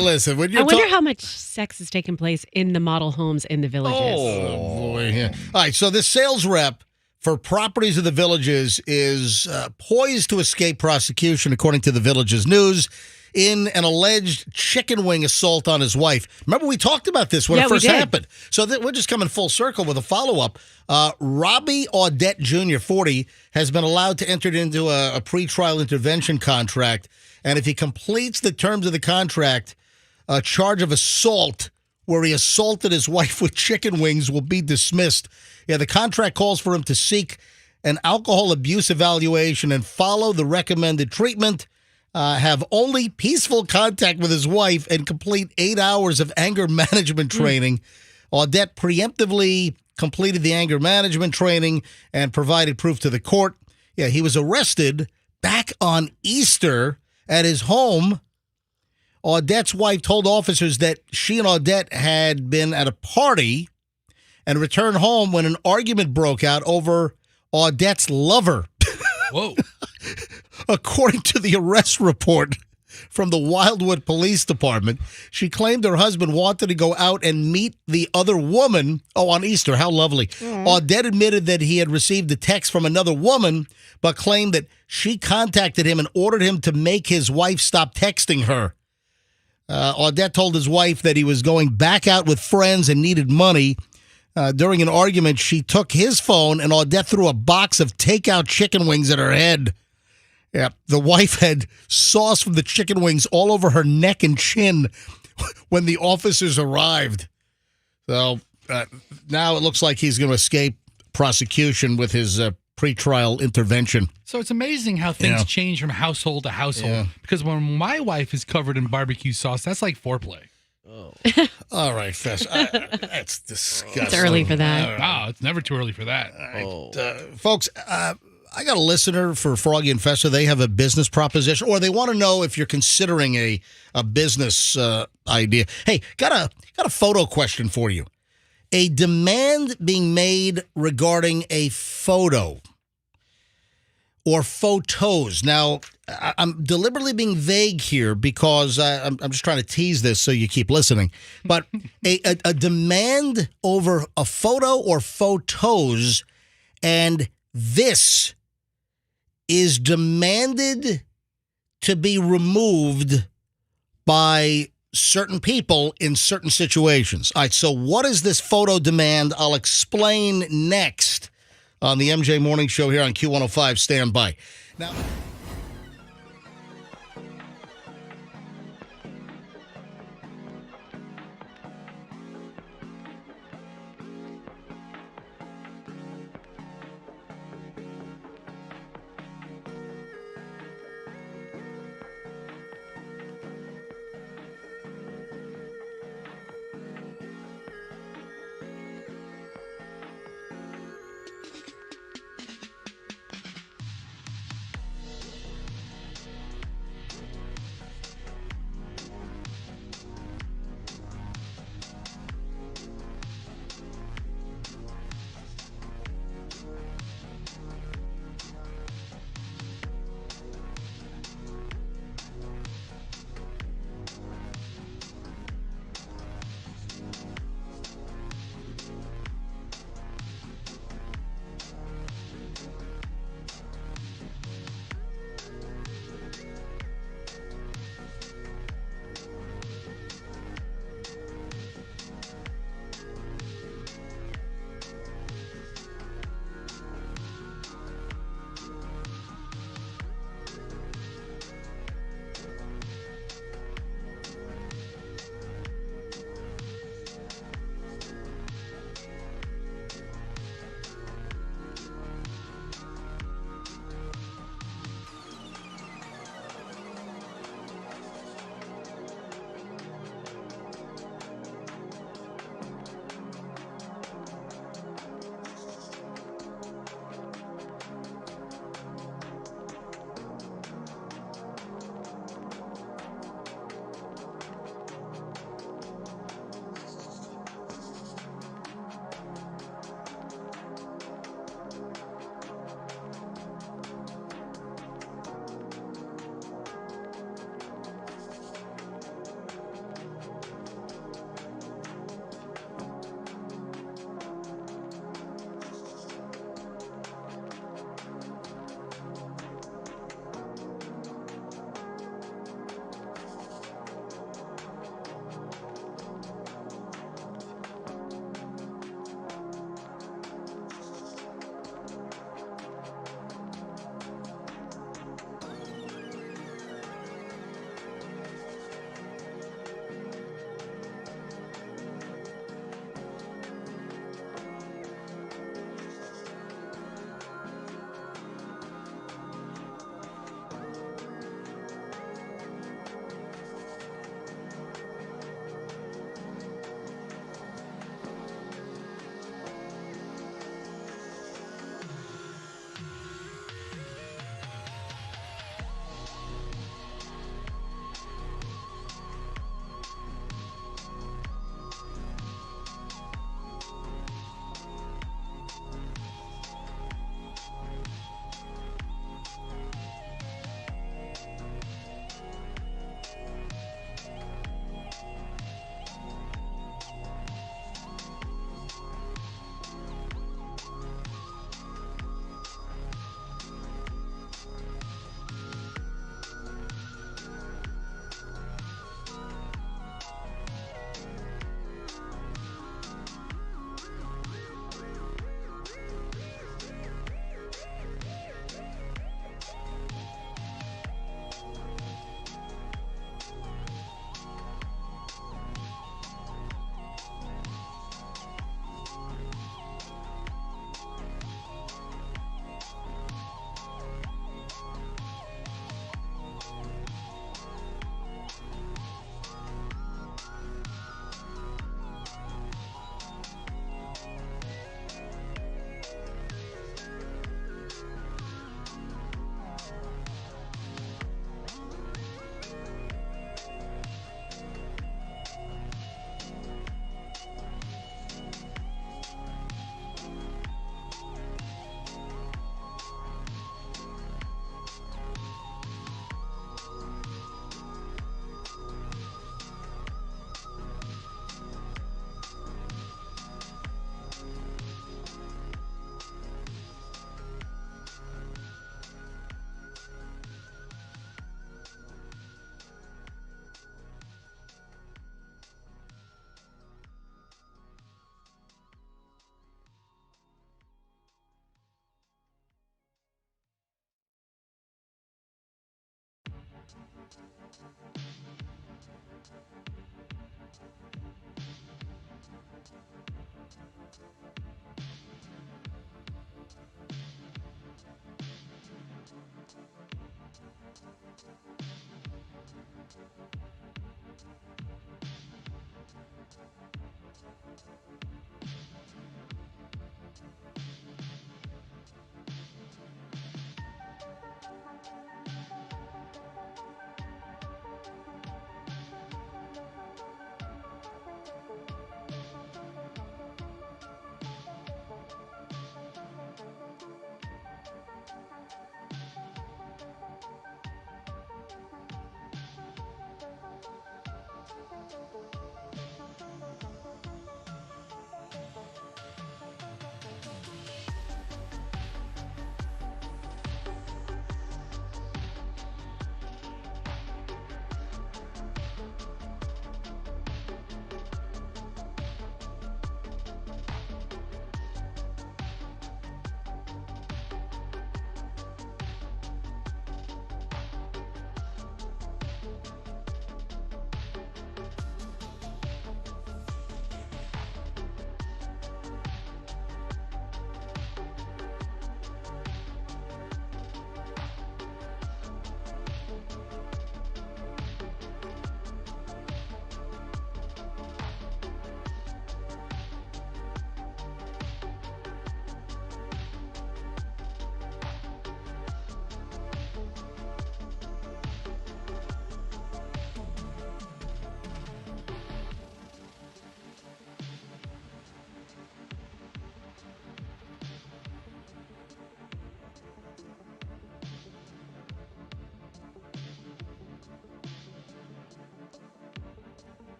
Listen, when you're I wonder how much sex is taking place in the model homes in the Villages. Oh, boy. Yeah. All right, so this sales rep for properties of the Villages is poised to escape prosecution, according to the Villages News, in an alleged chicken wing assault on his wife. Remember, we talked about this when it first happened. So we're just coming full circle with a follow-up. Robbie Audette Jr., 40, has been allowed to enter into a pretrial intervention contract, and if he completes the terms of the contract, a charge of assault where he assaulted his wife with chicken wings will be dismissed. Yeah, the contract calls for him to seek an alcohol abuse evaluation and follow the recommended treatment, have only peaceful contact with his wife, and complete 8 hours of anger management training. Audette preemptively completed the anger management training and provided proof to the court. Yeah, he was arrested back on Easter at his home. Audette's wife told officers that she and Audette had been at a party and returned home when an argument broke out over Audette's lover. Whoa. According to the arrest report from the Wildwood Police Department, she claimed her husband wanted to go out and meet the other woman. Oh, on Easter. How lovely. Audette admitted that he had received a text from another woman, but claimed that She contacted him and ordered him to make his wife stop texting her. Audette told his wife that he was going back out with friends and needed money. During an argument, she took his phone and Audette threw a box of takeout chicken wings at her head. Yeah, the wife had sauce from the chicken wings all over her neck and chin when the officers arrived. So now it looks like he's going to escape prosecution with his pretrial intervention. So it's amazing how things change from household to household. Yeah. Because when my wife is covered in barbecue sauce, that's like foreplay. All right, Fess. That's disgusting. It's early for that. Wow, it's never too early for that. Folks, I got a listener for Froggy and Fessa. They have a business proposition, or they want to know if you're considering a business idea. Hey, got a photo question for you. A demand being made regarding a photo or photos. Now, I'm deliberately being vague here because I'm just trying to tease this so you keep listening. But a demand over a photo or photos, and this is demanded to be removed by certain people in certain situations. All right, so what is this photo demand? I'll explain next on the MJ Morning Show here on Q105. Stand by. Now,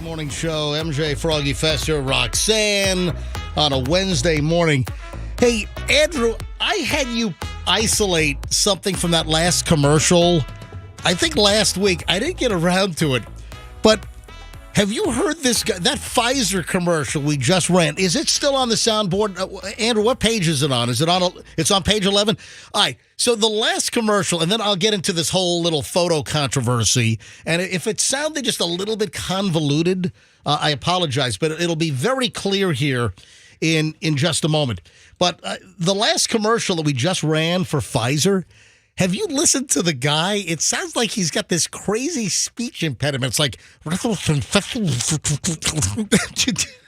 Morning show, MJ, Froggy, Fester, Roxanne on a Wednesday morning. Hey, Andrew, I had you isolate something from that last commercial. I think last week. I didn't get around to it, but have you heard this guy, that Pfizer commercial we just ran? Is it still on the soundboard? Andrew, what page is it on? Is it on? It's on page 11? All right. So the last commercial, and then I'll get into this whole little photo controversy. And if it sounded just a little bit convoluted, I apologize, but it'll be very clear here in just a moment. But the last commercial that we just ran for Pfizer, have you listened to the guy? It sounds like he's got this crazy speech impediment. It's like,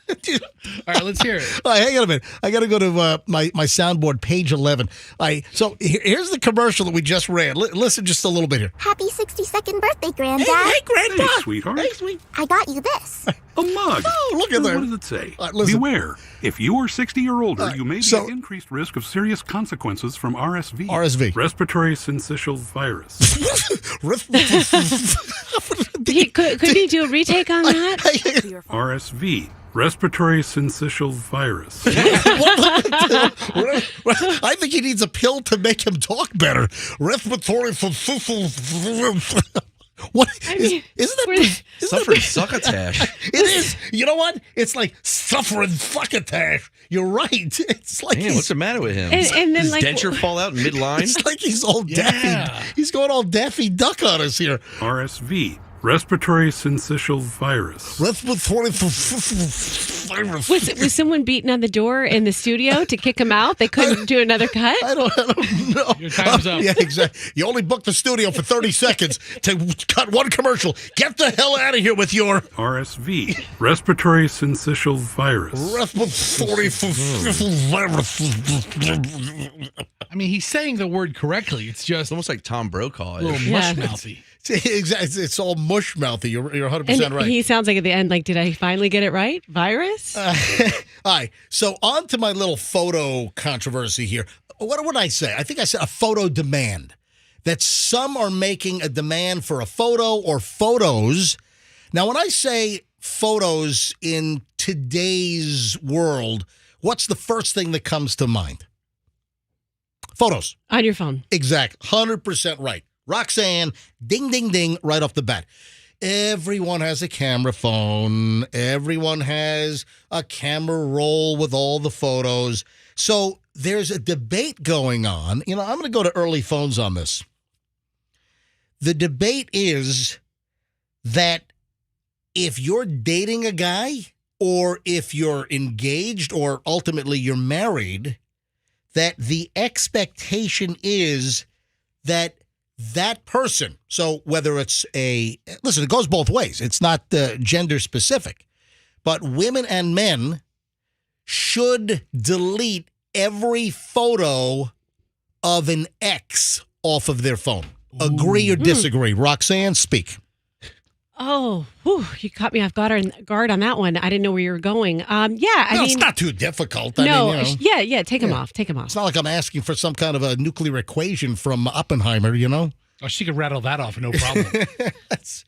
All right, let's hear it. All right, hang on a minute. I got to go to my soundboard, page 11. All right, so here's the commercial that we just ran. Listen just a little bit here. Happy 62nd birthday, Granddad. Hey, Grandpa. Hey, sweetheart. Hey, sweet. I got you this. A mug. Oh, look at that. What does it say? Listen. Beware. If you are 60 or older, you may be so- at increased risk of serious consequences from RSV. RSV. Respiratory syncytial virus. Could he do a retake on that? RSV. Respiratory syncytial virus. I think he needs a pill to make him talk better. Respiratory. What? Isn't that? Suffering succotash. It is. You know what? It's like suffering fuckatash. You're right. It's like Man, what's the matter with him? And then, Does like, denture fall out in midline? It's like he's all Yeah. Daffy. He's going all Daffy Duck on us here. RSV. Respiratory syncytial virus. Respiratory virus. Was someone beating on the door in the studio to kick him out? They couldn't do another cut? I don't know. Your time's up. Yeah, exactly. You only booked the studio for 30 seconds to cut one commercial. Get the hell out of here with your RSV. Respiratory syncytial virus. respiratory virus. I mean, he's saying the word correctly. It's just It's almost like Tom Brokaw. a little Yeah. mush-mouthy. Exactly. It's all mush mouthy. You're 100% And right. he sounds like at the end, like, did I finally get it right? Virus? All right. So on to my little photo controversy here. What would I say? I think I said a photo demand. That some are making a demand for a photo or photos. Now, when I say photos in today's world, what's the first thing that comes to mind? Photos. On your phone. Exact. 100% right. Roxanne, ding, ding, ding, right off the bat. Everyone has a camera phone. Everyone has a camera roll with all the photos. So there's a debate going on. You know, I'm going to go to early phones on this. The debate is that if you're dating a guy or if you're engaged or ultimately you're married, that the expectation is that that person, so whether it's listen, it goes both ways. It's not gender specific, but women and men should delete every photo of an ex off of their phone. Agree or disagree? Roxanne, speak. Oh, whew, you caught me off guard on that one. I didn't know where you were going. I mean, It's not too difficult. no, I mean, you know, yeah, take him off. Take him off. it's not like I'm asking for some kind of a nuclear equation from Oppenheimer, you know? Oh, she could rattle that off, no problem. That's,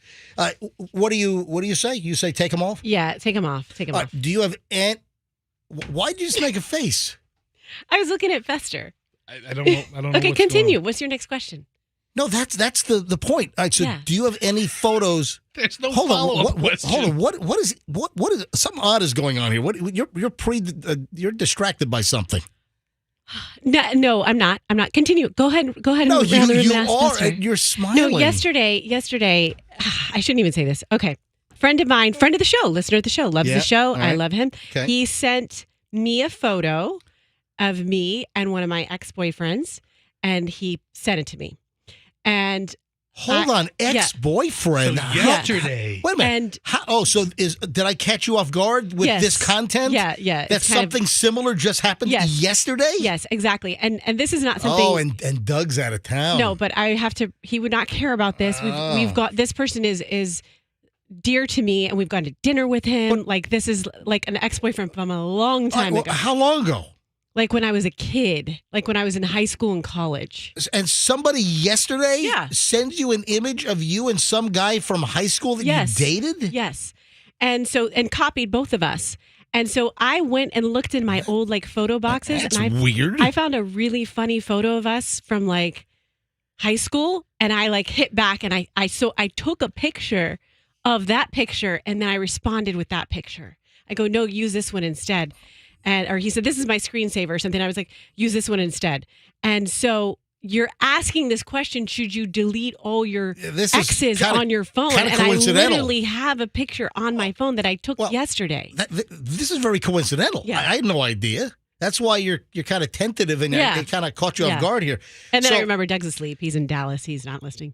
what do you say? You say take them off? Yeah, take him off. Take him off. Do you have why'd you just make a face? I was looking at Fester. I don't know. I don't know. Okay, what's continue. going on. What's your next question? No, that's the point. All right, so Yeah. do you have any photos? There's no Hold on, follow-up question. hold on. What is something odd is going on here? What you're distracted by something. No, I'm not. Continue. Go ahead. No, and round the room you and ask are. Fester. You're smiling. No, yesterday, I shouldn't even say this. Okay. Friend of mine, friend of the show, listener of the show, loves Yeah, the show. all right. I love him. Okay. He sent me a photo of me and one of my ex-boyfriends, and he sent it to me. And Hold on, yeah. ex-boyfriend. So yesterday. Wait a minute. And- Did I catch you off guard with Yes. this content? Yeah. That it's kind of- something similar just happened Yes. yesterday? Yes, exactly. And this is not something. Oh, and Doug's out of town. No, but I have to. He would not care about this. Oh. We've got this person is dear to me, and we've gone to dinner with him. Like this is like an ex-boyfriend from a long time ago. How long ago? Like when I was a kid, like when I was in high school and college. And somebody yesterday Yeah. sends you an image of you and some guy from high school that Yes. you dated? Yes, and copied both of us. And so I went and looked in my old like photo boxes, That's and weird. I found a really funny photo of us from like high school, and I like hit back and I took a picture of that picture, and then I responded with that picture. I go, no, use this one instead. Or he said, this is my screensaver or something. I was like, use this one instead. And so you're asking this question, should you delete all your This is exes kinda- on your phone? kinda And I coincidental. literally have a picture on my phone that I took Well, yesterday. This is very coincidental. Yeah. I had no idea. That's why you're kind of tentative and Yeah. it kind of caught you Yeah. off guard here. And then So- I remember Doug's asleep. He's in Dallas. He's not listening.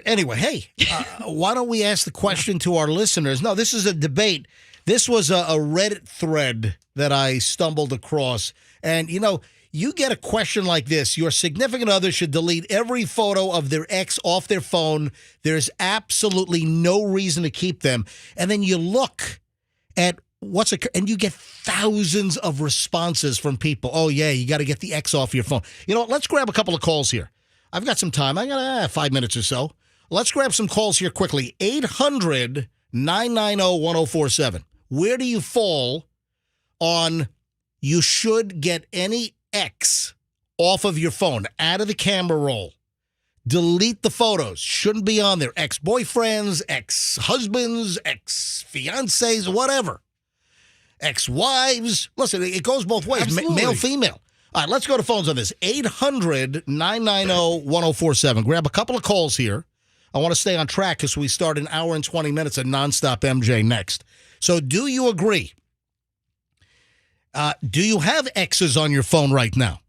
Anyway, hey, why don't we ask the question to our listeners? No, this is a debate This was a Reddit thread that I stumbled across. And, you get a question like this. Your significant other should delete every photo of their ex off their phone. There's absolutely no reason to keep them. And then you look at and you get thousands of responses from people. Oh, yeah, you got to get the ex off your phone. Let's grab a couple of calls here. I've got some time. I got 5 minutes or so. Let's grab some calls here quickly. 800-990-1047. Where do you fall on you should get any ex off of your phone, out of the camera roll? Delete the photos. Shouldn't be on there. Ex-boyfriends, ex-husbands, ex-fiancés, whatever. Ex-wives. Listen, it goes both ways. Male, female. All right, let's go to phones on this. 800-990-1047. Grab a couple of calls here. I want to stay on track because we start an hour and 20 minutes of nonstop MJ next. So do you agree? Do you have exes on your phone right now?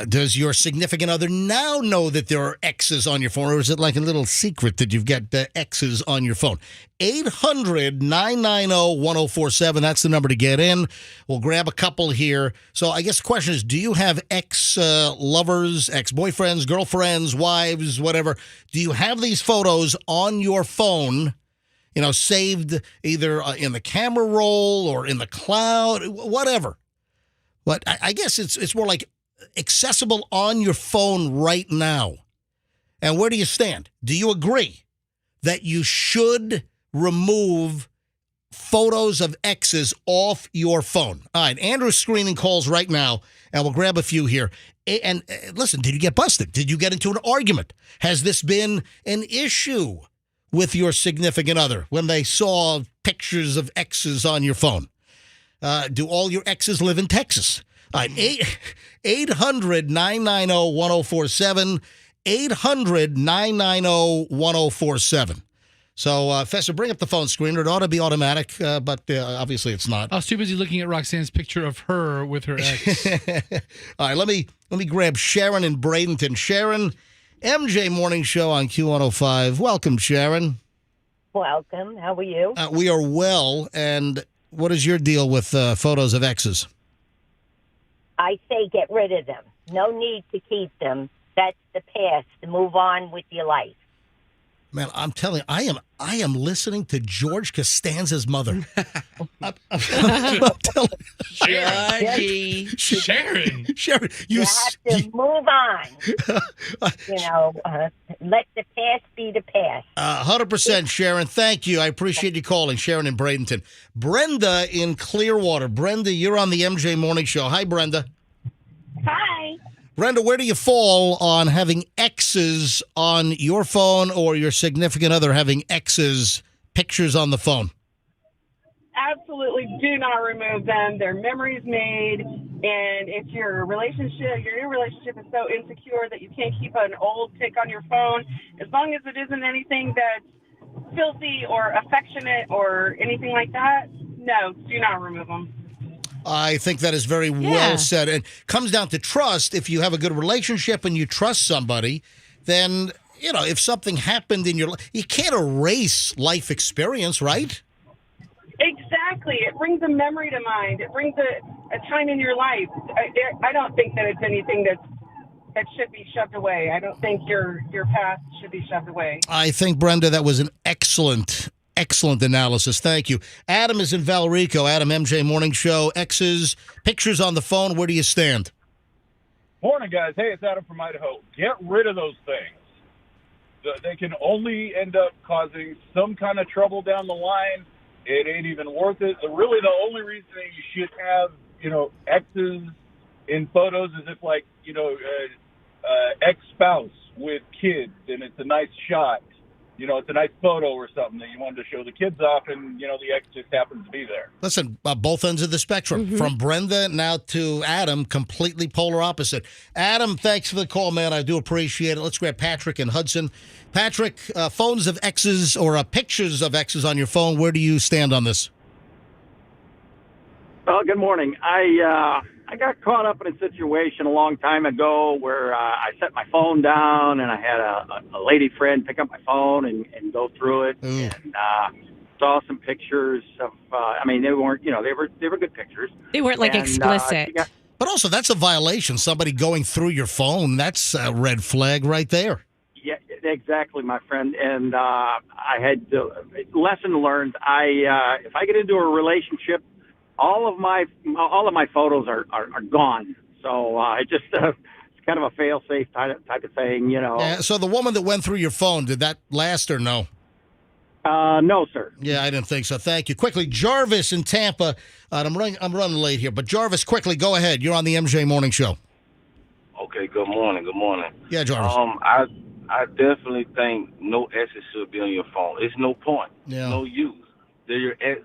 Does your significant other now know that there are exes on your phone, or is it like a little secret that you've got exes on your phone? 800-990-1047. That's the number to get in. We'll grab a couple here. So I guess the question is, do you have ex-lovers, ex-boyfriends, girlfriends, wives, whatever? Do you have these photos on your phone, saved either in the camera roll or in the cloud, whatever? But I guess it's more like accessible on your phone right now. And where do you stand? Do you agree that you should remove photos of exes off your phone? All right, Andrew's screening calls right now, and we'll grab a few here. And listen, did you get busted? Did you get into an argument? Has this been an issue with your significant other when they saw pictures of exes on your phone? Do all your exes live in Texas? All right, 800-990-1047, 800-990-1047. So, Fester, bring up the phone screener. It ought to be automatic, but obviously it's not. I was too busy looking at Roxanne's picture of her with her ex. All right, let me grab Sharon in Bradenton. Sharon, MJ Morning Show on Q105. Welcome, Sharon. Welcome. How are you? We are well, and what is your deal with photos of exes? I say get rid of them. No need to keep them. That's the past. Move on with your life. Man, I'm telling you, I am listening to George Costanza's mother. I'm telling Sharon. Sharon, you have to move on. Let the past be the past. 100%, Sharon. Thank you. I appreciate you calling, Sharon in Bradenton. Brenda in Clearwater. Brenda, you're on the MJ Morning Show. Hi, Brenda. Hi. Brenda, where do you fall on having exes on your phone or your significant other having exes, pictures on the phone? Absolutely do not remove them. They're memories made. And if your new relationship is so insecure that you can't keep an old pic on your phone, as long as it isn't anything that's filthy or affectionate or anything like that, no, do not remove them. I think that is very well said. And it comes down to trust. If you have a good relationship and you trust somebody, then, if something happened in your life, you can't erase life experience, right? Exactly. It brings a memory to mind. It brings a time in your life. I don't think that it's anything that should be shoved away. I don't think your past should be shoved away. I think, Brenda, that was an excellent analysis. Thank you. Adam is in Valrico. Adam, MJ Morning Show. Exes, pictures on the phone. Where do you stand? Morning, guys. Hey, it's Adam from Idaho. Get rid of those things. They can only end up causing some kind of trouble down the line. It ain't even worth it. Really, the only reason you should have, exes in photos is if, ex-spouse with kids, and it's a nice shot. It's a nice photo or something that you wanted to show the kids off, and, the ex just happens to be there. Listen, both ends of the spectrum. Mm-hmm. From Brenda now to Adam, completely polar opposite. Adam, thanks for the call, man. I do appreciate it. Let's grab Patrick in Hudson. Patrick, phones of exes or pictures of exes on your phone, where do you stand on this? Well, good morning. I got caught up in a situation a long time ago where I set my phone down and I had a lady friend pick up my phone and go through it. And saw some pictures of. I mean, they weren't. They were good pictures. They weren't like And, explicit. But also, that's a violation. Somebody going through your phone, that's a red flag right there. Yeah, exactly, my friend. And I had lesson learned. If I get into a relationship, all of my photos are gone. So it's kind of a fail-safe type of thing, Yeah, so the woman that went through your phone, did that last or no? No, sir. Yeah, I didn't think so. Thank you. Quickly, Jarvis in Tampa. I'm running late here, but Jarvis, quickly, go ahead. You're on the MJ Morning Show. Okay, good morning. Good morning. Yeah, Jarvis. I definitely think no exes should be on your phone. It's no point. Yeah. No use. They're your ex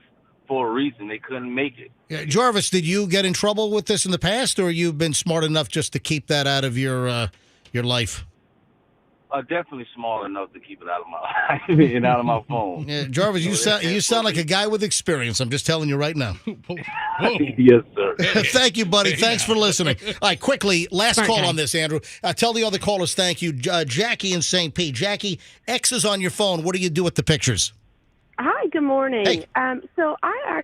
for a reason. They couldn't make it. Yeah, Jarvis, did you get in trouble with this in the past, or you've been smart enough just to keep that out of your life? Definitely small enough to keep it out of my life and out of my phone. Yeah, Jarvis, you sound like a guy with experience. I'm just telling you right now. Yes, sir. Thank you, buddy. Thanks for listening. All right, quickly, last Smart call guy. on this, Andrew. Tell the other callers thank you. Jackie in St. Pete. Jackie, X is on your phone. What do you do with the pictures? Hi, good morning. Hey. So I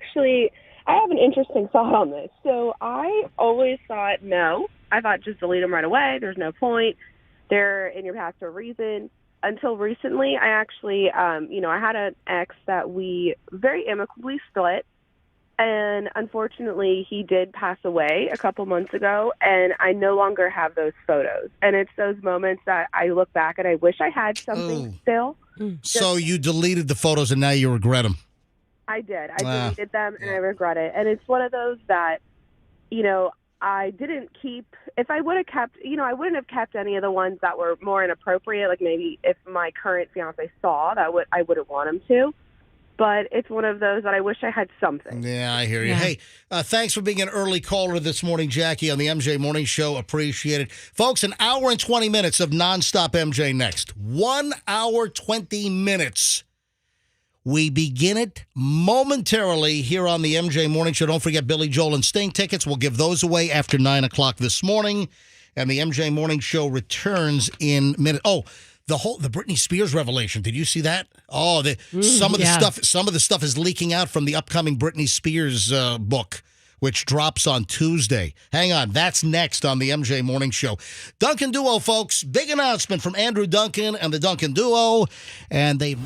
have an interesting thought on this. So I always thought, no. I thought just delete them right away. There's no point. They're in your past for a reason. Until recently, I actually, I had an ex that we very amicably split. And unfortunately, he did pass away a couple months ago, and I no longer have those photos. And it's those moments that I look back and I wish I had something still. So you deleted the photos and now you regret them. I did. I deleted them, and I regret it. And it's one of those that, I didn't keep. If I would have kept, I wouldn't have kept any of the ones that were more inappropriate. Like maybe if my current fiance saw that, I wouldn't want him to. But it's one of those that I wish I had something. Yeah, I hear you. Yeah. Hey, thanks for being an early caller this morning, Jackie, on the MJ Morning Show. Appreciate it. Folks, an hour and 20 minutes of nonstop MJ next. 1 hour, 20 minutes. We begin it momentarily here on the MJ Morning Show. Don't forget Billy Joel and Sting tickets. We'll give those away after 9 o'clock this morning. And the MJ Morning Show returns in minutes. Oh, the Britney Spears revelation. Did you see that? Oh, some of the stuff is leaking out from the upcoming Britney Spears book, which drops on Tuesday. Hang on, that's next on the MJ Morning Show. Duncan Duo, folks. Big announcement from Andrew Duncan and the Duncan Duo, and they've.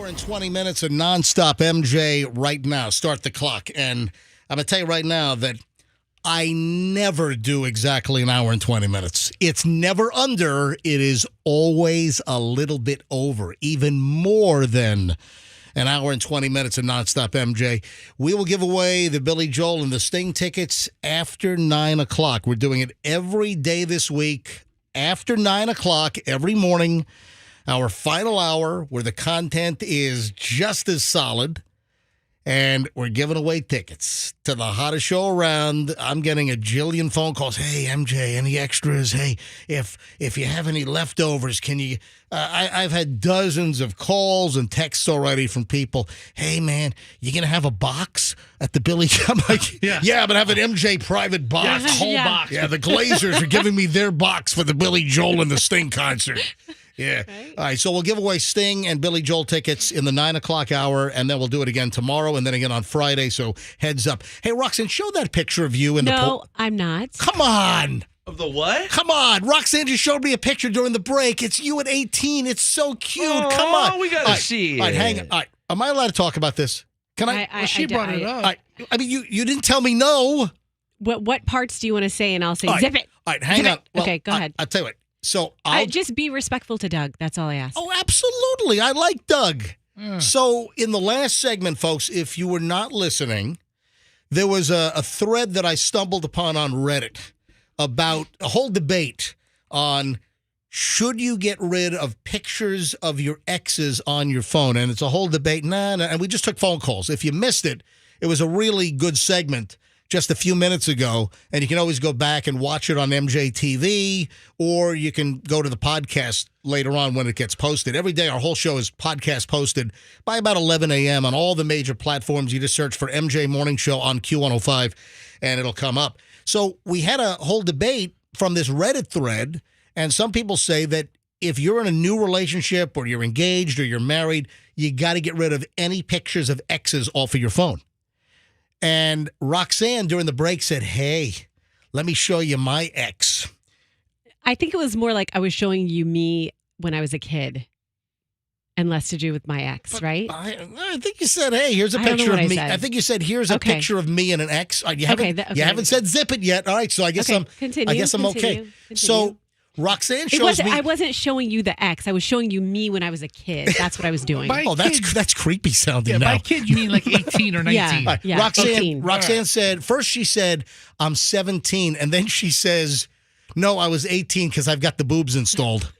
Hour and 20 minutes of nonstop MJ right now. Start the clock. And I'm going to tell you right now that I never do exactly an hour and 20 minutes. It's never under. It is always a little bit over, even more than an hour and 20 minutes of nonstop MJ. We will give away the Billy Joel and the Sting tickets after 9 o'clock. We're doing it every day this week after 9 o'clock every morning. Our final hour where the content is just as solid. And we're giving away tickets to the hottest show around. I'm getting a jillion phone calls. Hey, MJ, any extras? Hey, if you have any leftovers, can you... I've had dozens of calls and texts already from people. Hey, man, you going to have a box at the Billy... I'm like, yeah, I'm going to have an MJ private box. Yeah, whole box. Yeah, the Glazers are giving me their box for the Billy Joel and the Sting concert. Yeah. Right. All right. So we'll give away Sting and Billy Joel tickets in the 9 o'clock hour, and then we'll do it again tomorrow and then again on Friday. So heads up. Hey, Roxanne, show that picture of you in the pool. No, I'm not. Come on. Of the what? Come on. Roxanne just showed me a picture during the break. It's you at 18. It's so cute. Oh, come on. We got to see it. All right, hang on. All right. Am I allowed to talk about this? Can I? She brought it up. I mean, you didn't tell me no. What parts do you want to say? And I'll say, all right. zip it. All right, hang zip on. It. Well, okay, go ahead. I'll tell you what. So I'll just be respectful to Doug. That's all I ask. Oh, absolutely. I like Doug. So in the last segment, folks, if you were not listening, there was a thread that I stumbled upon on Reddit about a whole debate on should you get rid of pictures of your exes on your phone? And it's a whole debate. Nah, and we just took phone calls. If you missed it, it was a really good segment just a few minutes ago, and you can always go back and watch it on MJTV, or you can go to the podcast later on when it gets posted. Every day, our whole show is podcast posted by about 11 a.m. on all the major platforms. You just search for MJ Morning Show on Q105, and it'll come up. So we had a whole debate from this Reddit thread, and some people say that if you're in a new relationship or you're engaged or you're married, you got to get rid of any pictures of exes off of your phone. And Roxanne, during the break, said, hey, let me show you my ex. I think it was more like I was showing you me when I was a kid and less to do with my ex, right? I think you said, hey, here's a I don't know picture what of I me. said. I think you said, here's a picture of me and an ex. You haven't said zip it yet. All right, so I guess I'm okay. So Roxanne shows me. I wasn't showing you the ex. I was showing you me when I was a kid. That's what I was doing. That's creepy sounding now. By kid, you mean like 18 or 19? Yeah, Roxanne, 18. Roxanne said, first she said, I'm 17. And then she says, no, I was 18 because I've got the boobs installed.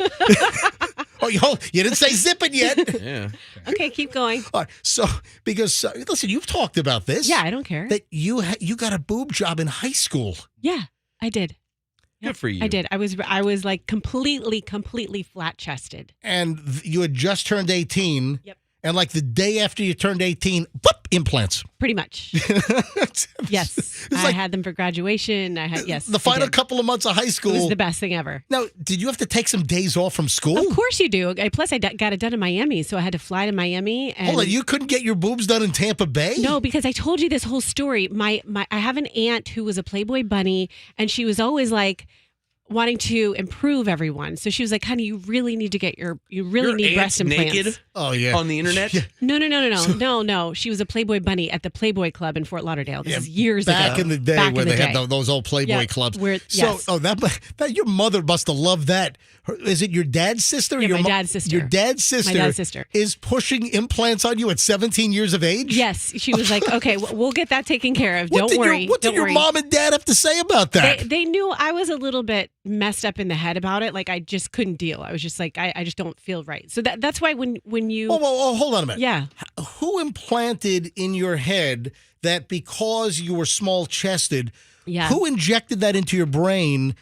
Oh, you didn't say zip it yet. Yeah. Okay, keep going. All right, so, because, listen, you've talked about this. Yeah, I don't care. That you got a boob job in high school. Yeah, I did. Good for you. I did. I was like completely flat chested. And you had just turned 18. Yep. And like the day after you turned 18, whoop, implants. Pretty much. Yes. I had them for graduation. Yes. The final couple of months of high school. It was the best thing ever. Now, did you have to take some days off from school? Of course you do. Plus, I got it done in Miami, so I had to fly to Miami. And hold on, you couldn't get your boobs done in Tampa Bay? No, because I told you this whole story. I have an aunt who was a Playboy bunny, and she was always like wanting to improve everyone. So she was like, honey, you really need to get you really need breast implants. Naked? Oh, yeah. On the internet? Yeah. No. She was a Playboy bunny at the Playboy Club in Fort Lauderdale. This is years ago. Back in the day where they had those old Playboy clubs. That your mother must have loved that. Is it your dad's sister? Yeah, my dad's sister. Your dad's sister. My dad's sister. Is pushing implants on you at 17 years of age? Yes. She was like, okay, we'll get that taken care of. Don't worry. What did your mom and dad have to say about that? They knew I was a little bit messed up in the head about it. Like I just couldn't deal. I was just like, I just don't feel right. So that's why when you hold on a minute. Yeah. Who implanted in your head that because you were small chested? Yeah. Who injected that into your brain?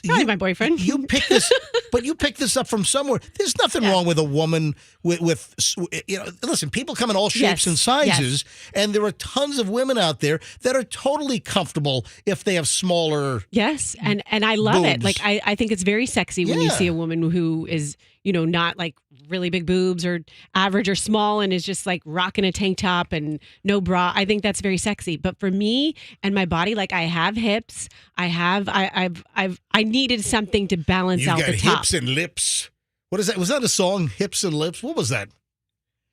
Probably my boyfriend. You picked this, but you picked this up from somewhere. There's nothing wrong with a woman with listen, people come in all shapes and sizes, and there are tons of women out there that are totally comfortable if they have smaller. Yes, and I love it. boobs. Like I think it's very sexy when you see a woman who is, not like really big boobs or average or small and is just like rocking a tank top and no bra. I think that's very sexy. But for me and my body, like I have hips, I needed something to balance out the top. Hips and lips. What is that? Was that a song? Hips and lips. What was that?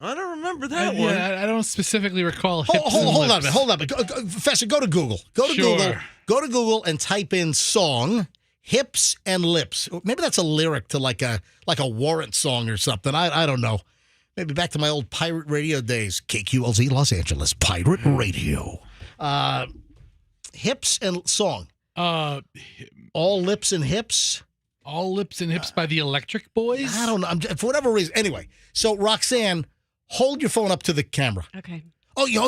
I don't remember that one. Yeah, I don't specifically recall. Hold on a minute. Professor, go to Google. Go to Google and type in song hips and lips. Maybe that's a lyric to like a warrant song or something. I don't know. Maybe back to my old pirate radio days. KQLZ Los Angeles Pirate Radio. Hips and song. All lips and hips. All Lips and Hips by the Electric Boys? I don't know. For whatever reason. Anyway, so Roxanne, hold your phone up to the camera. Okay. I'm just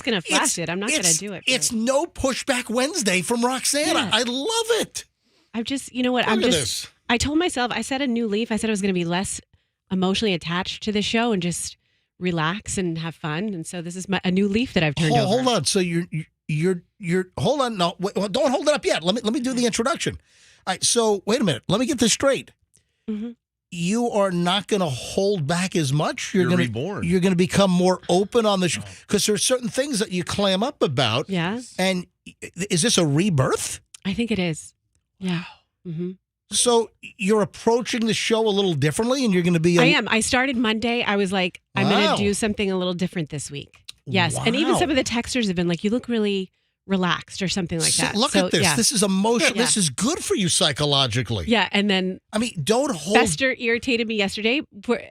going to flash it. I'm not going to do it. It's No Pushback Wednesday from Roxanne. Yeah. I love it. I'm just, you know what? Look at this. I told myself, I set a new leaf. I said I was going to be less emotionally attached to the show and just relax and have fun. And so this is a new leaf that I've turned over. Hold on. So you're hold on. No, wait, don't hold it up yet. Let me do the introduction. All right. So wait a minute. Let me get this straight. Mm-hmm. You are not going to hold back as much. You're reborn. You're going to become more open on the show because there are certain things that you clam up about. Yeah. And is this a rebirth? I think it is. Yeah. Mm-hmm. So you're approaching the show a little differently, and you're going to be. I am. I started Monday. I was like, I'm going to do something a little different this week. Yes. Wow. And even some of the texters have been like, you look really relaxed or something like that. Look at this. Yeah. This is emotional. Yeah. This is good for you psychologically. Yeah. And then don't hold. Fester irritated me yesterday,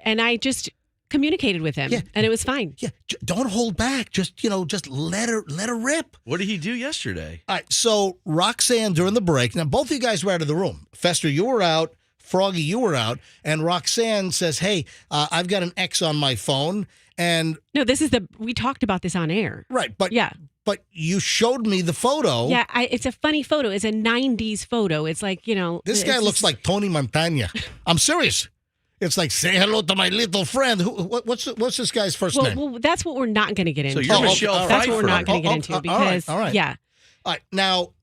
and I just communicated with him, and it was fine. Yeah. Don't hold back. Just let her rip. What did he do yesterday? All right. So Roxanne, during the break, now both of you guys were out of the room. Fester, you were out. Froggy, you were out. And Roxanne says, hey, I've got an X on my phone. And no, we talked about this on air. Right. But yeah. But you showed me the photo. Yeah, it's a funny photo. It's a 90s photo. It's like, This guy looks like Tony Montana. I'm serious. It's like, say hello to my little friend. What's this guy's first name? Well, that's what we're not going to get into. So you're Michelle Pfeiffer. That's what we're not going to get into because, all right. Yeah. All right, now,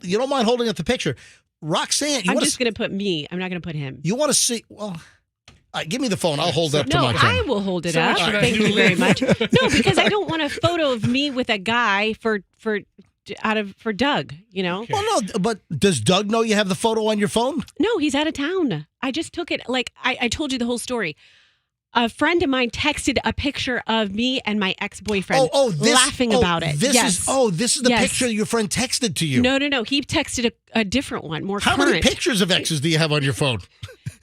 you don't mind holding up the picture. Roxanne, I'm just going to put me. I'm not going to put him. You want to see, give me the phone. I'll hold it up to my camera. No, I will hold it up. Thank you very much. No, because I don't want a photo of me with a guy for Doug, Well, no, but does Doug know you have the photo on your phone? No, he's out of town. I just took it. Like I told you the whole story. A friend of mine texted a picture of me and my ex-boyfriend laughing about it. This is the picture your friend texted to you. No. He texted a different one, more How current. many pictures of exes do you have on your phone?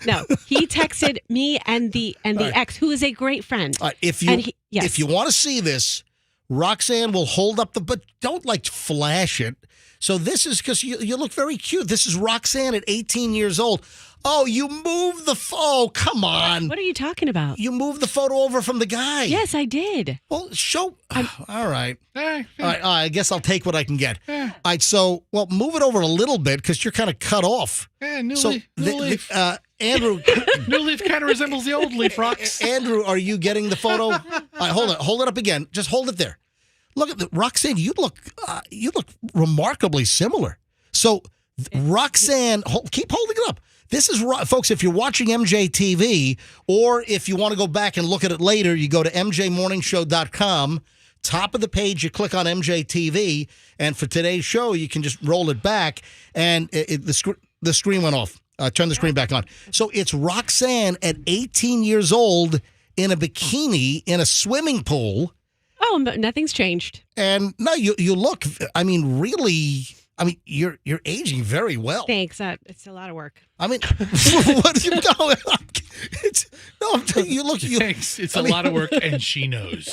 No, he texted me and the ex, who is a great friend. If you want to see this, Roxanne will hold up but don't flash it. So this is because you look very cute. This is Roxanne at 18 years old. Oh, you moved the photo. Come on. What are you talking about? You moved the photo over from the guy. Yes, I did. Well, all right. All right. I guess I'll take what I can get. All right. So, move it over a little bit because you're kind of cut off. New leaf. Andrew. New leaf kind of resembles the old leaf, Rox. Andrew, are you getting the photo? All right, hold it. Hold it up again. Just hold it there. Look at Roxanne. You look remarkably similar. So, Roxanne, keep holding it up. This is, folks, if you're watching MJTV or if you want to go back and look at it later, you go to mjmorningshow.com. Top of the page, you click on MJTV. And for today's show, you can just roll it back. And the screen went off. Turn the screen back on. So it's Roxanne at 18 years old in a bikini in a swimming pool. Oh, nothing's changed. And no, you look, really... you're aging very well. Thanks. It's a lot of work. What do you know? I'm telling you, look. Thanks. It's a lot of work, and she knows.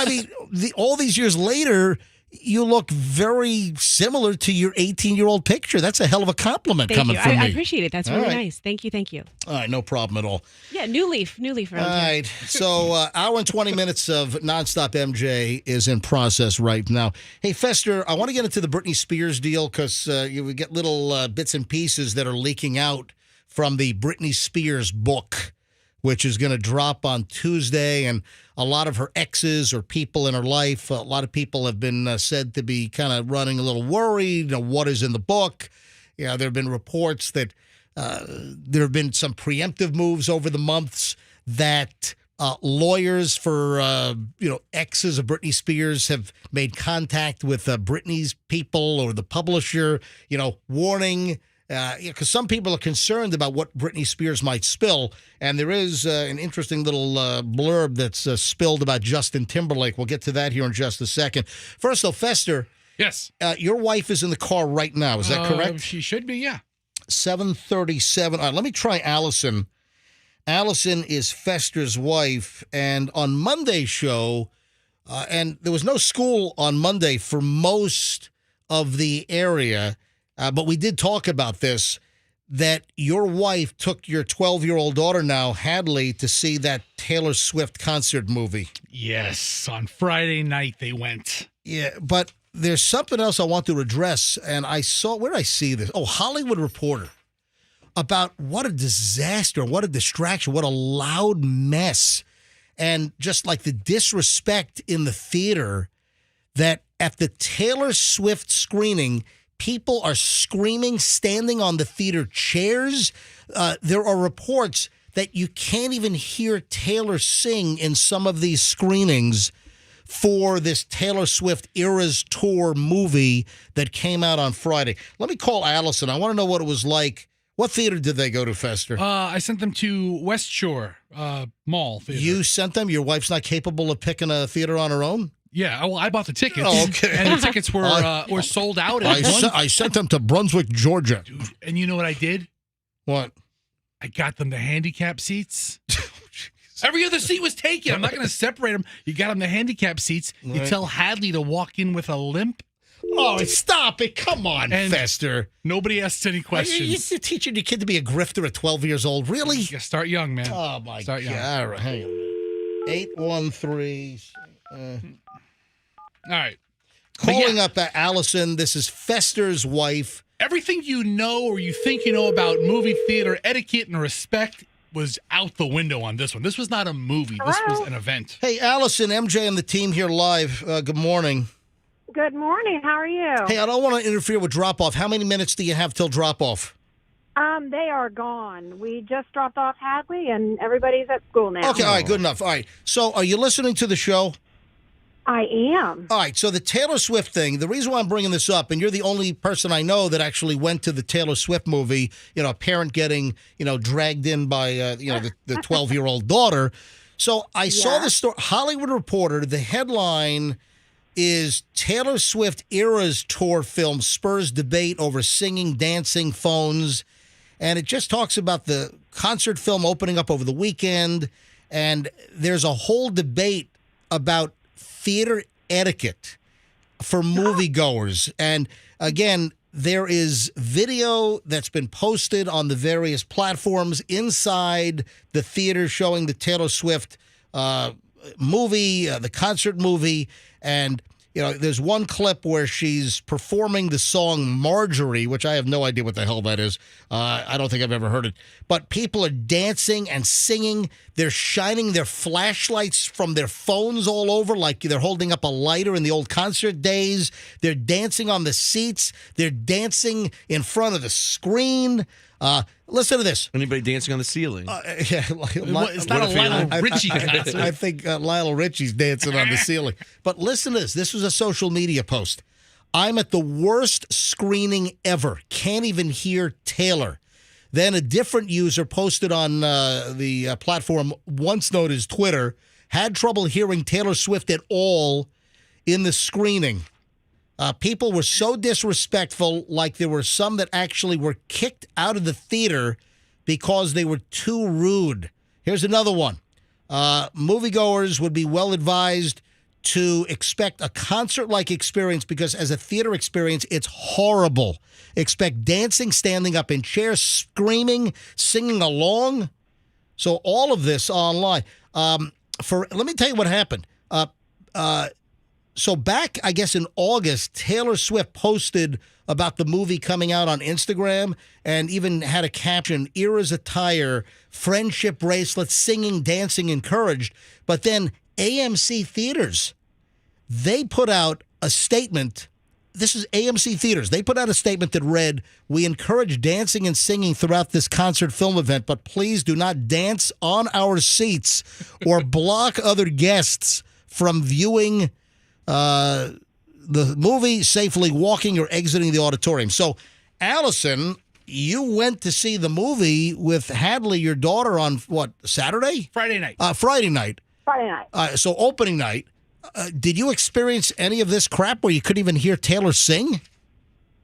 All these years later, you look very similar to your 18-year-old picture. That's a hell of a compliment coming from me. I appreciate it. That's really nice. Thank you. All right, no problem at all. Yeah, new leaf All around right, so hour and 20 minutes of nonstop MJ is in process right now. Hey, Fester, I want to get into the Britney Spears deal because we get little bits and pieces that are leaking out from the Britney Spears book, which is going to drop on Tuesday, and a lot of her exes or people in her life, a lot of people have been said to be kind of running a little worried, what is in the book. There have been reports that there have been some preemptive moves over the months that lawyers for, exes of Britney Spears have made contact with Britney's people or the publisher, warning Because some people are concerned about what Britney Spears might spill, and there is an interesting little blurb that's spilled about Justin Timberlake. We'll get to that here in just a second. First, though, Fester. Yes. Your wife is in the car right now. Is that correct? She should be, yeah. 7:37. All right, let me try Allison. Allison is Fester's wife, and on Monday's show, and there was no school on Monday for most of the area, but we did talk about this, that your wife took your 12-year-old daughter now, Hadley, to see that Taylor Swift concert movie. Yes, on Friday night they went. Yeah, but there's something else I want to address, and I saw, where did I see this? Oh, Hollywood Reporter, about what a disaster, what a distraction, what a loud mess, and just like the disrespect in the theater, that at the Taylor Swift screening, people are screaming, standing on the theater chairs. There are reports that you can't even hear Taylor sing in some of these screenings for this Taylor Swift Eras Tour movie that came out on Friday. Let me call Allison. I want to know what it was like. What theater did they go to, Fester? I sent them to West Shore Mall Theater. You sent them? Your wife's not capable of picking a theater on her own? Yeah, well, I bought the tickets. Oh, okay. And the tickets were sold out. I sent them to Brunswick, Georgia. Dude, and you know what I did? What? I got them the handicap seats. Every other seat was taken. I'm not going to separate them. You got them the handicap seats. Right. You tell Hadley to walk in with a limp. Oh, stop it. Come on, And Fester. Nobody asks any questions. You're teaching your kid to be a grifter at 12 years old. Really? You start young, man. Oh, my Start God. young. All right, hang on. 813. All right. Calling up Allison. This is Fester's wife. Everything you know or you think you know about movie theater etiquette and respect was out the window on this one. This was not a movie. This was an event. Hey, Allison, MJ and the team here live. Good morning. Good morning. How are you? Hey, I don't want to interfere with drop-off. How many minutes do you have till drop-off? They are gone. We just dropped off Hadley, and everybody's at school now. Okay, all right, good enough. All right. So are you listening to the show? I am. All right, so the Taylor Swift thing, the reason why I'm bringing this up, and you're the only person I know that actually went to the Taylor Swift movie, a parent getting, dragged in by, the 12-year-old daughter. So I saw the story, Hollywood Reporter, the headline is Taylor Swift Eras Tour film spurs debate over singing, dancing, phones. And it just talks about the concert film opening up over the weekend. And there's a whole debate about theater etiquette for moviegoers. And again, there is video that's been posted on the various platforms inside the theater showing the Taylor Swift movie, the concert movie. And, there's one clip where she's performing the song Marjorie, which I have no idea what the hell that is. I don't think I've ever heard it. But people are dancing and singing. They're shining their flashlights from their phones all over like they're holding up a lighter in the old concert days. They're dancing on the seats. They're dancing in front of the screen. Listen to this. Anybody dancing on the ceiling? It's not a Lionel Richie concert. I think Lionel Richie's dancing on the ceiling. But listen to this. This was a social media post. I'm at the worst screening ever. Can't even hear Taylor. Then a different user posted on the platform once known as Twitter, had trouble hearing Taylor Swift at all in the screening. People were so disrespectful, like there were some that actually were kicked out of the theater because they were too rude. Here's another one. Moviegoers would be well advised to expect a concert-like experience because as a theater experience, it's horrible. Expect dancing, standing up in chairs, screaming, singing along. So all of this online. Let me tell you what happened. So back, I guess, in August, Taylor Swift posted about the movie coming out on Instagram and even had a caption, Eras attire, friendship bracelets, singing, dancing, encouraged. But then AMC Theaters, they put out a statement. This is AMC Theaters. They put out a statement that read, we encourage dancing and singing throughout this concert film event, but please do not dance on our seats or block other guests from viewing the movie, safely walking or exiting the auditorium. So, Allison, you went to see the movie with Hadley, your daughter, on what, Saturday? Friday night. Friday night. Friday night. So opening night. Did you experience any of this crap where you couldn't even hear Taylor sing?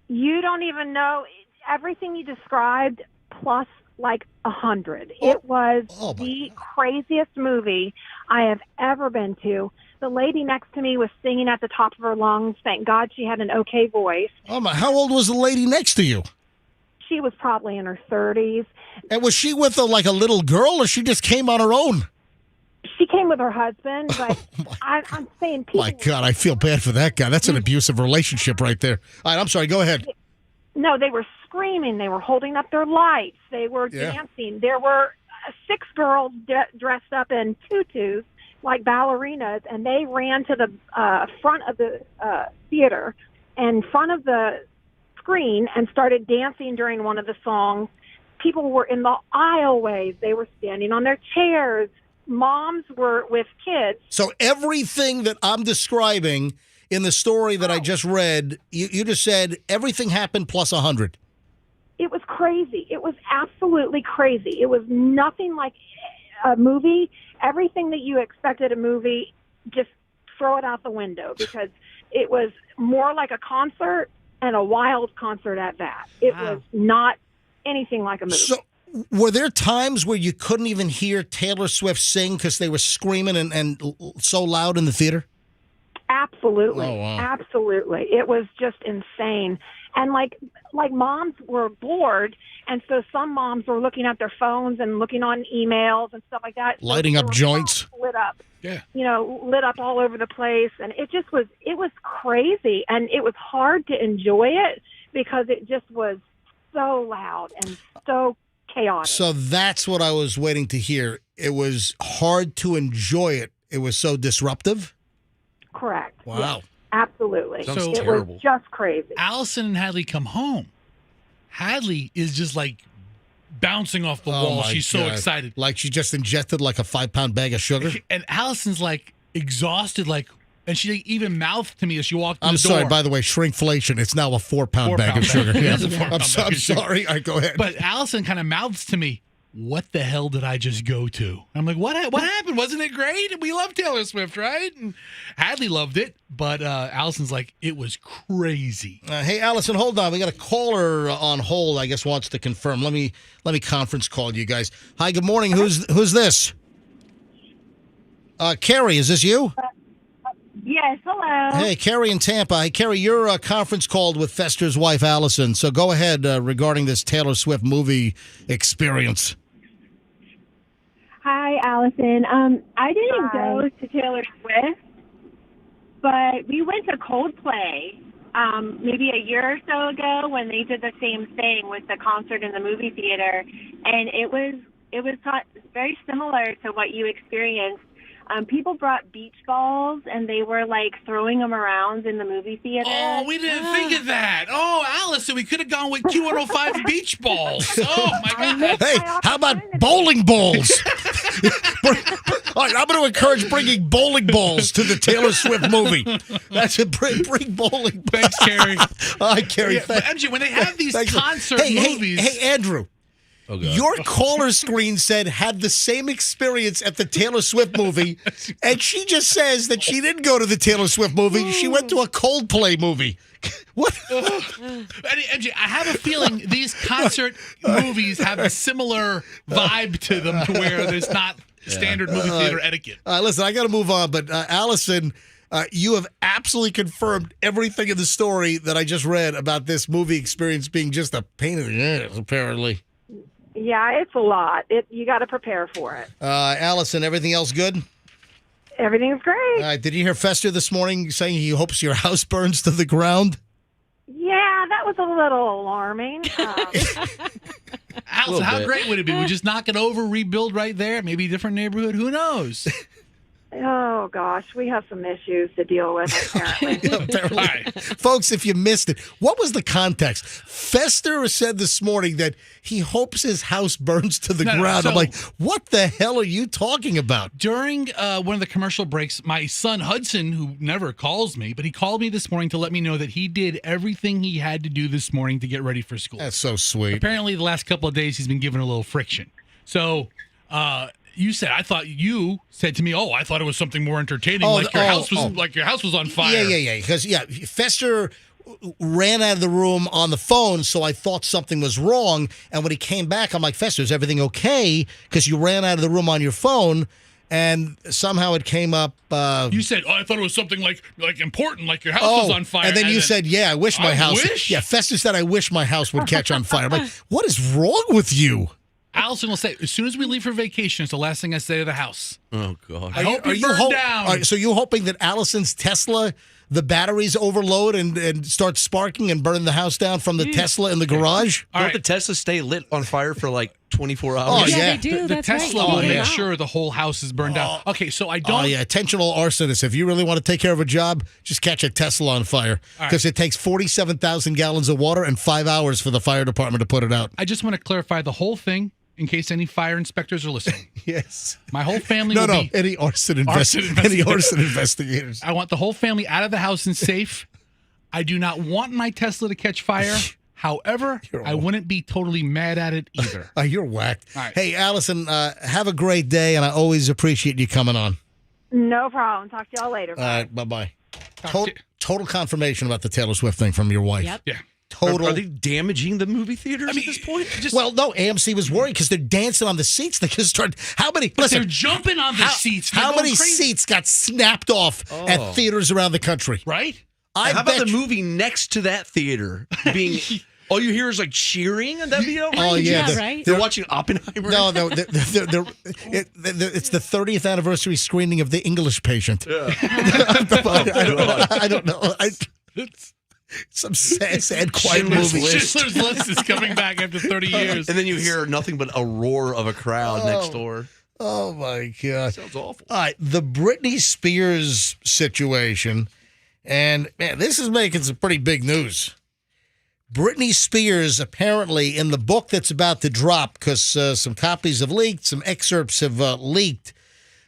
You don't even know everything you described plus like 100. It was the craziest movie I have ever been to. The lady next to me was singing at the top of her lungs. Thank God she had an okay voice. Oh my! How old was the lady next to you? She was probably in her 30s. And was she with a little girl, or she just came on her own? She came with her husband, but I'm saying people... My God, I feel bad for that guy. That's an abusive relationship right there. All right, I'm sorry. Go ahead. No, they were screaming. They were holding up their lights. They were dancing. There were 6 girls dressed up in tutus like ballerinas, and they ran to the front of the theater, in front of the screen, and started dancing during one of the songs. People were in the aisleways. They were standing on their chairs. Moms were with kids. So everything that I'm describing in the story that I just read, you just said everything happened plus 100. It was crazy. It was absolutely crazy. It was nothing like a movie. Everything that you expected a movie, just throw it out the window, because it was more like a concert, and a wild concert at that. It was not anything like a movie. So were there times where you couldn't even hear Taylor Swift sing because they were screaming and so loud in the theater? Absolutely. Oh, wow. Absolutely. It was just insane. And like moms were bored, and so some moms were looking at their phones and looking on emails and stuff like that. Lighting up joints. Lit up. Yeah. Lit up all over the place, and it was crazy, and it was hard to enjoy it because it just was so loud and so chaotic. So that's what I was waiting to hear. It was hard to enjoy it. It was so disruptive. Correct. Wow. Yes, absolutely. Sounds it terrible. was just crazy. Allison and Hadley come home. Hadley is just like bouncing off the wall. my She's so God. excited. Like she just ingested like a 5-pound bag of sugar. And Allison's like exhausted, and she even mouthed to me as she walked through I'm the door. sorry, by the way, shrinkflation. It's now a 4-pound bag of sugar. It Yeah. is a 4-pound I'm bag of sugar. sorry. All right, go ahead. But Allison kind of mouths to me, "What the hell did I just go to?" I'm like, "What happened? Wasn't it great? We love Taylor Swift, right?" And Hadley loved it, but Allison's like, "It was crazy." Hey, Allison, hold on. We got a caller on hold. I guess wants to confirm. Let me conference call you guys. Hi, good morning. Who's this? Carrie, is this you? Yes, hello. Hey, Carrie in Tampa. Hey, Carrie, you're conference called with Fester's wife, Allison. So go ahead regarding this Taylor Swift movie experience. Hi, Allison. I didn't go to Taylor Swift, but we went to Coldplay maybe a year or so ago when they did the same thing with the concert in the movie theater, and it was very similar to what you experienced. People brought beach balls, and they were like throwing them around in the movie theater. Oh, we didn't think of that. Oh, Allison, we could have gone with Q105 beach balls. Oh, my God. Hey, how about bowling balls? All right, I'm going to encourage bringing bowling balls to the Taylor Swift movie. That's it. Bring bowling balls. Thanks, Carrie. Hi, Carrie. Yeah, but MJ, when they have these concert movies. Hey, Andrew. Oh, God. Your caller screen said had the same experience at the Taylor Swift movie, and she just says that she didn't go to the Taylor Swift movie. She went to a Coldplay movie. What? MJ, I have a feeling these concert movies have a similar vibe to them to where there's not standard movie theater etiquette. Listen, I got to move on, but Allison, you have absolutely confirmed everything in the story that I just read about this movie experience being just a pain in the ass, apparently. Yeah, it's a lot. You got to prepare for it. Allison, everything else good? Everything's great. Did you hear Fester this morning saying he hopes your house burns to the ground? Yeah, that was a little alarming. Allison, how great would it be? We just knock it over, rebuild right there, maybe a different neighborhood. Who knows? Oh, gosh, we have some issues to deal with, apparently. Apparently. Folks, if you missed it, what was the context? Fester said this morning that he hopes his house burns to the ground. I'm like, what the hell are you talking about? During one of the commercial breaks, my son Hudson, who never calls me, but he called me this morning to let me know that he did everything he had to do this morning to get ready for school. That's so sweet. Apparently, the last couple of days, he's been given a little friction. So, you said to me, "Oh, I thought it was something more entertaining, like your house was on fire." Yeah. Because Fester ran out of the room on the phone, so I thought something was wrong. And when he came back, I'm like, "Fester, is everything okay?" Because you ran out of the room on your phone, and somehow it came up. You said, "Oh, I thought it was something like important, like your house was on fire." And then you said, "Yeah, I wish my house." Wish? Yeah, Fester said, "I wish my house would catch on fire." I'm like, "What is wrong with you?" Allison will say, as soon as we leave for vacation, it's the last thing I say to the house. Oh, God. I hope you burn down. So you're hoping that Allison's Tesla, the batteries overload and start sparking and burn the house down from the Tesla in the garage? Don't the Tesla stay lit on fire for like 24 hours? Oh, yeah. They do. The That's Tesla right. will make sure the whole house is burned down. Okay, so I don't... Oh, yeah, intentional arsonist. If you really want to take care of a job, just catch a Tesla on fire. Because it takes 47,000 gallons of water and 5 hours for the fire department to put it out. I just want to clarify the whole thing in case any fire inspectors are listening. Yes. My whole family will be... any arson investigators. I want the whole family out of the house and safe. I do not want my Tesla to catch fire. However, I wouldn't be totally mad at it either. You're whacked. All right. Hey, Allison, have a great day, and I always appreciate you coming on. No problem. Talk to y'all later. All right, bye-bye. Total confirmation about the Taylor Swift thing from your wife. Yep. Yeah. Total. Are they damaging the movie theaters at this point? Well, no, AMC was worried because they're dancing on the seats. They just started. How many? Listen, they're jumping on the seats. They're How going many crazy. seats got snapped off at theaters around the country? Right? How about the movie next to that theater being... All you hear is like cheering, and that'd be outrageous. Oh, yeah. Right? They're watching Oppenheimer. No, it's the 30th anniversary screening of The English Patient. Yeah. I don't know. Some sad, quiet movie. Schindler's List is coming back after 30 years. And then you hear nothing but a roar of a crowd next door. Oh, my God. Sounds awful. All right, the Britney Spears situation, and, man, this is making some pretty big news. Britney Spears, apparently, in the book that's about to drop, because some copies have leaked, some excerpts have leaked,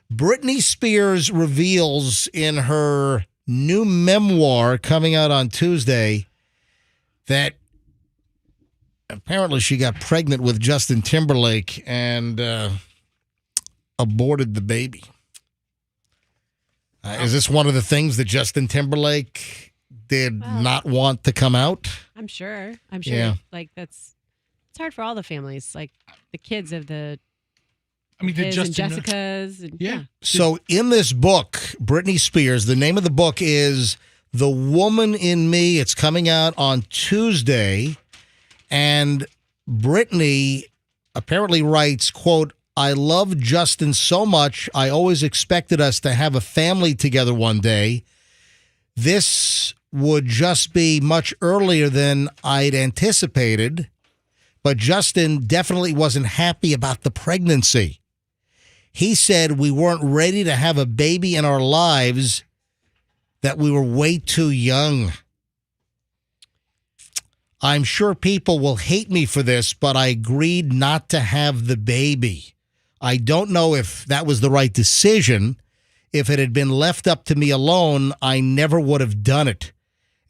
Britney Spears reveals in her new memoir coming out on Tuesday that apparently she got pregnant with Justin Timberlake and aborted the baby. Is this one of the things that Justin Timberlake did not want to come out? I'm sure. Yeah. Like it's hard for all the families, like the kids of the did his and Justin Jessica's. And, Yeah. So in this book, Britney Spears, the name of the book is The Woman in Me. It's coming out on Tuesday. And Britney apparently writes, quote, "I love Justin so much. I always expected us to have a family together one day. This would just be much earlier than I'd anticipated. But Justin definitely wasn't happy about the pregnancy. He said we weren't ready to have a baby in our lives, that we were way too young. I'm sure people will hate me for this, but I agreed not to have the baby. I don't know if that was the right decision. If it had been left up to me alone, I never would have done it.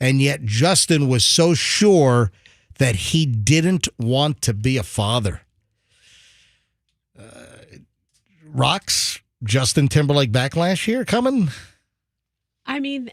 And yet Justin was so sure that he didn't want to be a father." Rox, Justin Timberlake backlash here coming? I mean,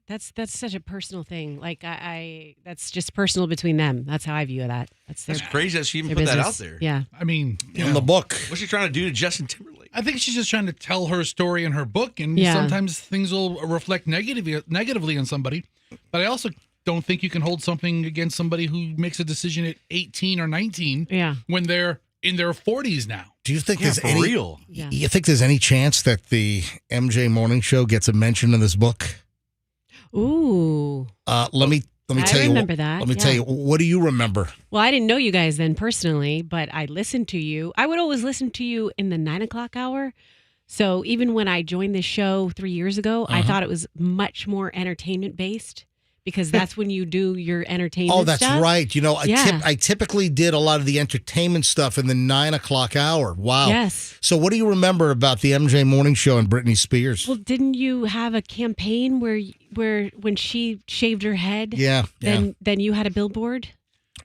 that's such a personal thing. Like I that's just personal between them. That's how I view that. That's crazy that she even their put that business. out there. Yeah. I mean, in the book. What's she trying to do to Justin Timberlake? I think she's just trying to tell her story in her book, and Yeah. sometimes things will reflect negatively on somebody. But I also don't think you can hold something against somebody who makes a decision at 18 or 19 when they're in their 40s now. Do you think Yeah, there's for any real. Yeah. You think there's any chance that the MJ Morning Show gets a mention in this book? Ooh. Let me I tell you. remember that, Let me yeah. tell you. What do you remember? Well, I didn't know you guys then personally, but I listened to you. I would always listen to you in the 9 o'clock hour. So even when I joined this show 3 years ago, I thought it was much more entertainment based because that's when you do your entertainment Oh, that's stuff. right. You know, I typically did a lot of the entertainment stuff in the 9 o'clock hour. Wow. Yes. So what do you remember about the MJ Morning Show and Britney Spears? Well, didn't you have a campaign where when she shaved her head? Yeah. Then you had a billboard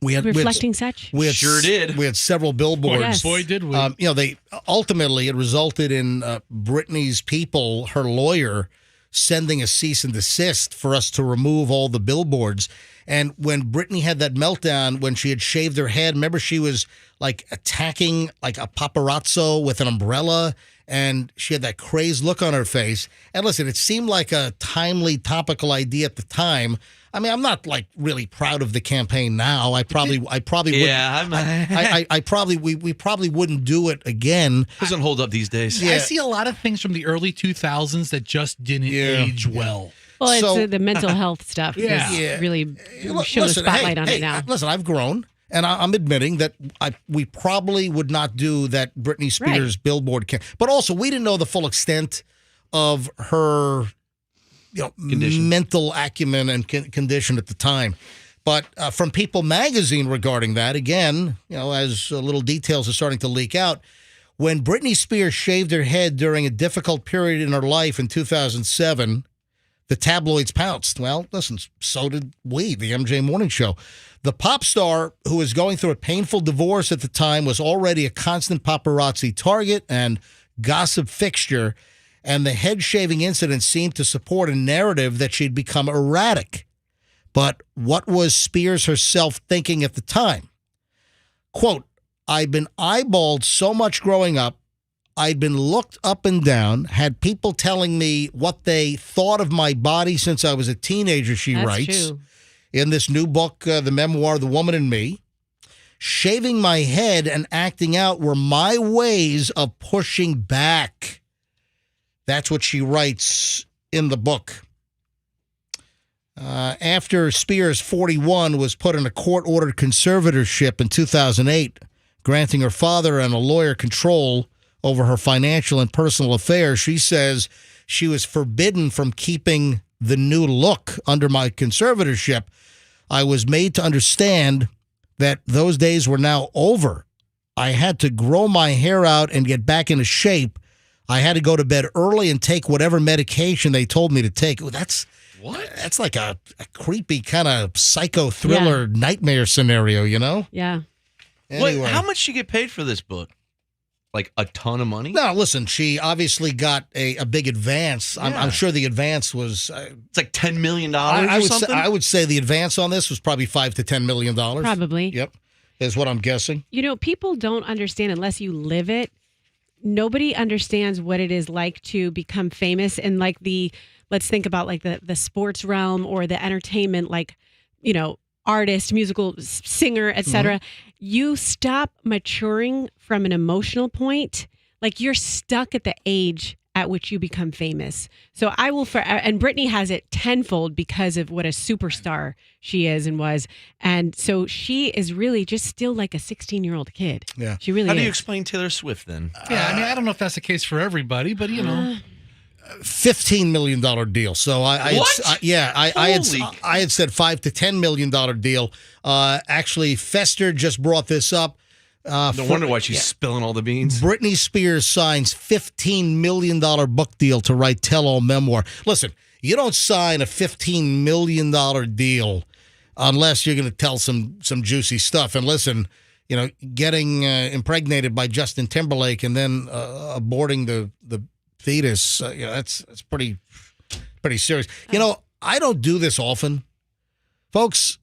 We had reflecting such? We had several billboards. Yes. Boy, did we. They ultimately it resulted in Britney's people, her lawyer, sending a cease and desist for us to remove all the billboards. And when Britney had that meltdown, when she had shaved her head, remember she was like attacking like a paparazzo with an umbrella, and she had that crazed look on her face. And listen, it seemed like a timely, topical idea at the time. I mean, I'm not like really proud of the campaign now. I probably wouldn't. Yeah, we probably wouldn't do it again. Doesn't hold up these days. I see a lot of things from the early 2000s that just didn't age well. Well, it's So- the mental health stuff. Yeah. Really show the spotlight on it now. Listen, I've grown, and I'm admitting that we probably would not do that Britney Spears billboard. But also, we didn't know the full extent of her mental acumen and condition at the time. But from People magazine regarding that, again, as little details are starting to leak out, when Britney Spears shaved her head during a difficult period in her life in 2007, the tabloids pounced. Well, listen, so did we, the MJ Morning Show. The pop star, who was going through a painful divorce at the time, was already a constant paparazzi target and gossip fixture, and the head-shaving incident seemed to support a narrative that she'd become erratic. But what was Spears herself thinking at the time? Quote, "I'd been eyeballed so much growing up. I'd been looked up and down, had people telling me what they thought of my body since I was a teenager," she writes. True. In this new book, the memoir, The Woman in Me. "Shaving my head and acting out were my ways of pushing back." That's what she writes in the book. After Spears, 41, was put in a court-ordered conservatorship in 2008, granting her father and a lawyer control over her financial and personal affairs, she says she was forbidden from keeping the new look under my conservatorship. I was made to understand that those days were now over. I had to grow my hair out and get back into shape. I had to go to bed early and take whatever medication they told me to take. Ooh, that's like a creepy kind of psycho thriller nightmare scenario, Yeah. Anyway. How much did she get paid for this book? Like a ton of money? No, listen, she obviously got a big advance. I'm sure the advance was... it's like $10 million I or would something? I would say the advance on this was probably $5 to $10 million. Probably. Yep, is what I'm guessing. People don't understand unless you live it. Nobody understands what it is like to become famous and like let's think about like the sports realm or the entertainment, like, artist, musical singer, etc. You stop maturing from an emotional point. Like you're stuck at the age at which you become famous. So I will and Britney has it tenfold because of what a superstar she is and was. And so she is really just still like a 16-year-old kid. Yeah. She really How is. do you explain Taylor Swift then? Yeah, I mean, I don't know if that's the case for everybody, but $15 million deal. So I had said $5 to $10 million deal. Actually, Fester just brought this up. No wonder why she's spilling all the beans. Britney Spears signs $15 million book deal to write tell-all memoir. Listen, you don't sign a $15 million deal unless you're going to tell some juicy stuff. And listen, getting impregnated by Justin Timberlake and then aborting the fetus, that's pretty serious. I don't do this often. Folks,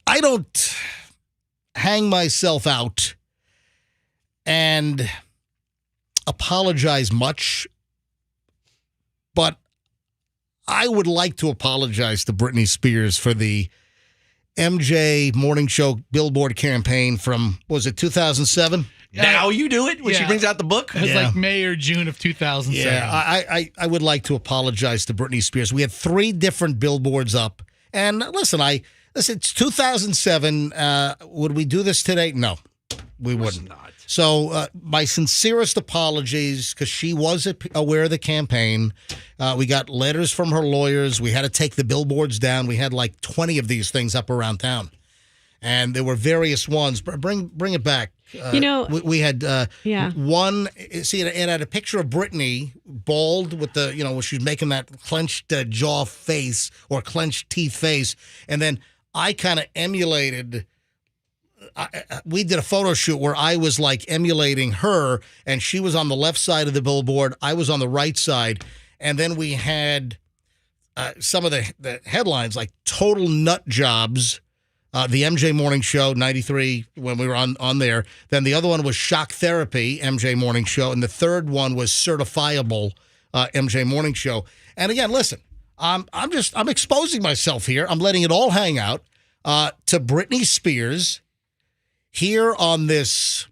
I don't hang myself out and apologize much, but I would like to apologize to Britney Spears for the MJ Morning Show billboard campaign from, was it 2007? Now you do it when she brings out the book? It was like May or June of 2007. Yeah, I would like to apologize to Britney Spears. We had 3 different billboards up. And listen, it's 2007. Would we do this today? No, we wouldn't. So my sincerest apologies, because she was aware of the campaign. We got letters from her lawyers. We had to take the billboards down. We had like 20 of these things up around town. And there were various ones. Bring it back. We had one. See, it had a picture of Britney, bald, with the, when she's making that clenched jaw face or clenched teeth face. And then I kind of emulated. We did a photo shoot where I was like emulating her, and she was on the left side of the billboard. I was on the right side. And then we had some of the headlines like total nut jobs. The MJ Morning Show, 93, when we were on there. Then the other one was Shock Therapy, MJ Morning Show. And the third one was Certifiable, MJ Morning Show. And again, listen, I'm exposing myself here. I'm letting it all hang out to Britney Spears here on this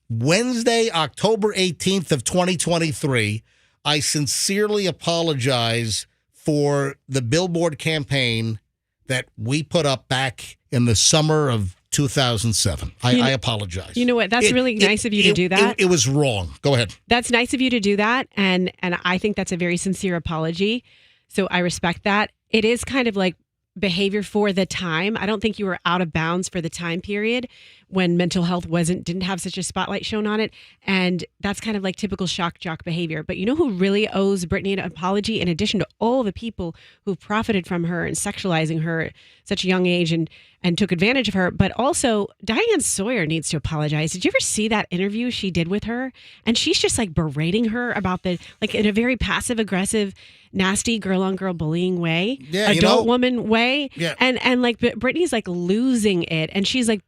Wednesday, October 18th of 2023. I sincerely apologize for the billboard campaign that we put up back in the summer of 2007. I apologize. You know what? That's really nice of you to do that. It was wrong. Go ahead. That's nice of you to do that. And I think that's a very sincere apology. So I respect that. It is kind of like behavior for the time. I don't think you were out of bounds for the time period when mental health didn't have such a spotlight shown on it. And that's kind of like typical shock jock behavior. But you know who really owes Britney an apology, in addition to all the people who've profited from her and sexualizing her at such a young age and took advantage of her? But also, Diane Sawyer needs to apologize. Did you ever see that interview she did with her? And she's just like berating her about in a very passive aggressive, nasty girl on girl bullying way, adult woman way. Yeah. And like Britney's like losing it. And she's like,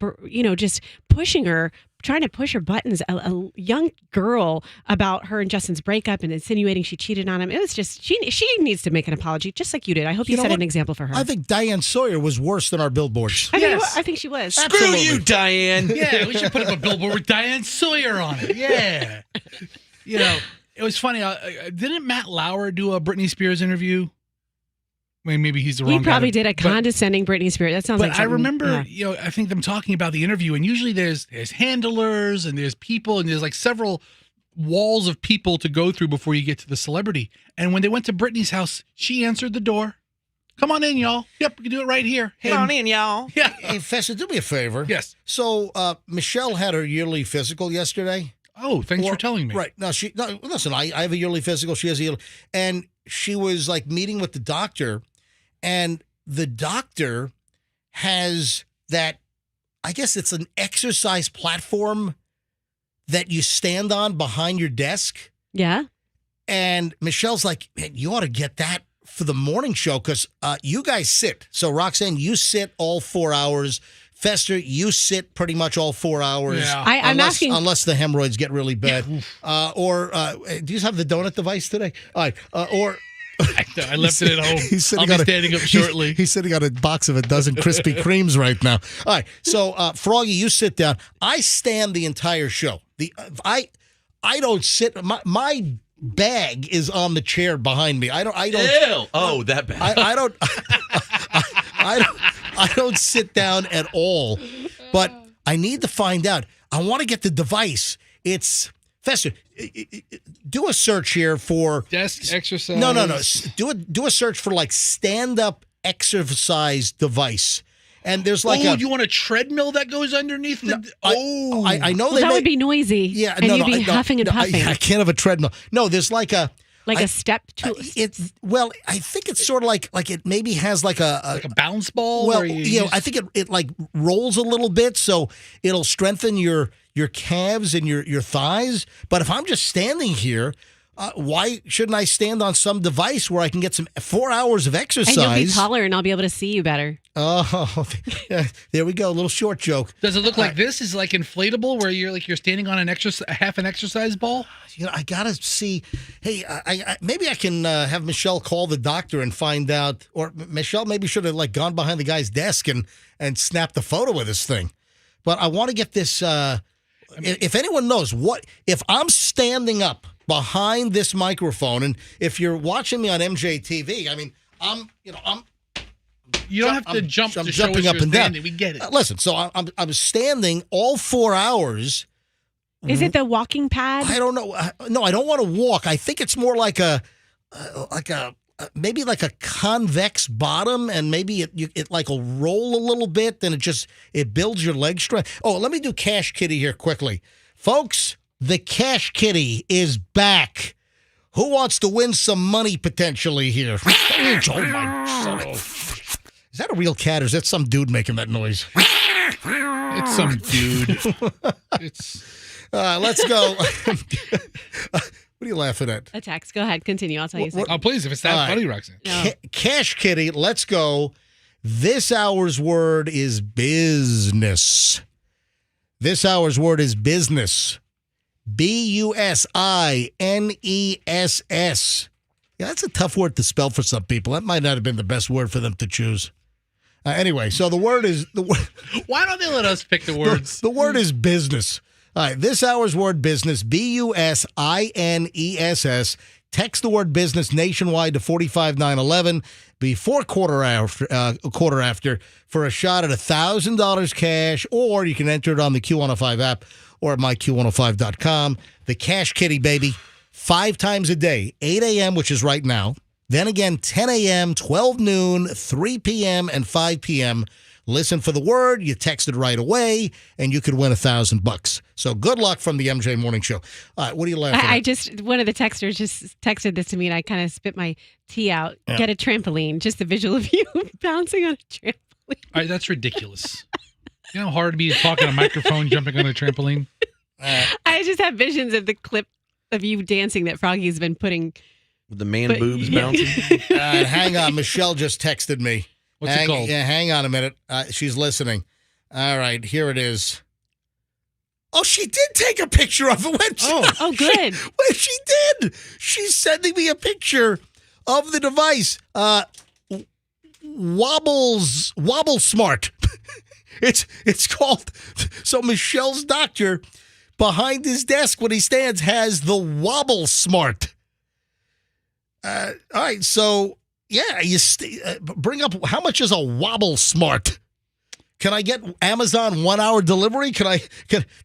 just pushing her, trying to push her buttons, a young girl, about her and Justin's breakup and insinuating she cheated on him. It was just, she needs to make an apology, just like you did. I hope you set an example for her. I think Diane Sawyer was worse than our billboards. I think she was. Screw you, Diane. Yeah, we should put up a billboard with Diane Sawyer on it. Yeah. It was funny. Didn't Matt Lauer do a Britney Spears interview? Maybe he's the wrong guy. He probably did a condescending Britney Spears. That sounds like something. But I remember, I think them talking about the interview, and usually there's handlers and there's people and there's like several walls of people to go through before you get to the celebrity. And when they went to Britney's house, she answered the door. Come on in, y'all. Yep, we can do it right here. Come on in, y'all. Yeah. Hey, Fessa, do me a favor. Yes. So Michelle had her yearly physical yesterday. Oh, thanks for telling me. Right. No, listen, I have a yearly physical. She has a yearly. And she was like meeting with the doctor. And the doctor has that, I guess it's an exercise platform that you stand on behind your desk. Yeah. And Michelle's like, man, you ought to get that for the morning show because you guys sit. So, Roxanne, you sit all 4 hours. Fester, you sit pretty much all 4 hours. Yeah. I'm asking. Unless the hemorrhoids get really bad. Or do you have the donut device today? All right. I left it at home. I'll be standing up shortly. He's sitting on a box of a dozen Krispy Kremes right now. All right, so Froggy, you sit down. I stand the entire show. I don't sit. My bag is on the chair behind me. I don't. Ew. Oh, that bag. I don't sit down at all. But I need to find out. I want to get the device. It's Fester. Do a search here for desk exercise. No. Do a search for like stand-up exercise device. And there's like you want a treadmill that goes underneath the I know that would be noisy. Yeah, and you'd be huffing and puffing. I can't have a treadmill. No, there's like a step tool. I think it's sort of like it maybe has like a bounce ball. Well, I think it like rolls a little bit, so it'll strengthen your calves and your thighs. But if I'm just standing here, why shouldn't I stand on some device where I can get some 4 hours of exercise? And you'll be taller, and I'll be able to see you better. Oh, there we go. A little short joke. Does it look like this is like inflatable, where you're standing on half an exercise ball? I gotta see. Hey, I maybe I can have Michelle call the doctor and find out. Or Michelle maybe should have like gone behind the guy's desk and snapped a photo of this thing. But I want to get this. If anyone knows if I'm standing up behind this microphone, and if you're watching me on MJTV, I mean, you don't have to jump. I'm to show jumping us up you're and down. We get it. Listen, so I'm standing all 4 hours Is it the walking pad? I don't know. No, I don't want to walk. I think it's more like maybe like a convex bottom, and maybe it like will roll a little bit. Then it builds your leg strength. Oh, let me do Cash Kitty here quickly, folks. The Cash Kitty is back. Who wants to win some money potentially here? Oh my! Is that a real cat, or is that some dude making that noise? It's some dude. Let's go. What are you laughing at? A text. Go ahead. Continue. I'll tell you something. Oh, please, if it's that funny, Roxanne. No. Cash Kitty, let's go. This hour's word is business. This hour's word is business. Business. Yeah, that's a tough word to spell for some people. That might not have been the best word for them to choose. Anyway, so the word is... Why don't they let us pick the words? The word is business. All right, this hour's word business, business. Text the word business nationwide to 45911 before quarter after for a shot at $1,000 cash, or you can enter it on the Q105 app or at myQ105.com. The Cash Kitty, baby, 5 times a day, 8 a.m., which is right now. Then again, 10 a.m., 12 noon, 3 p.m., and 5 p.m. Listen for the word, you text it right away, and you could win $1,000. So good luck from the MJ Morning Show. All right, what are you laughing at? One of the texters just texted this to me, and I kind of spit my tea out. Yeah. Get a trampoline. Just the visual of you bouncing on a trampoline. All right, that's ridiculous. You know how hard it'd be to talk on a microphone, jumping on a trampoline? I just have visions of the clip of you dancing that Froggy's been putting. With the man boobs bouncing? Hang on, Michelle just texted me. What's it called? Yeah, hang on a minute. She's listening. All right, here it is. Oh, she did take a picture of it. Good. She did. She's sending me a picture of the device. Wobble Smart. It's called. So Michelle's doctor behind his desk when he stands has the Wobble Smart. All right, so. Yeah, you bring up how much is a Wobble Smart? Can I get Amazon 1 hour delivery? Do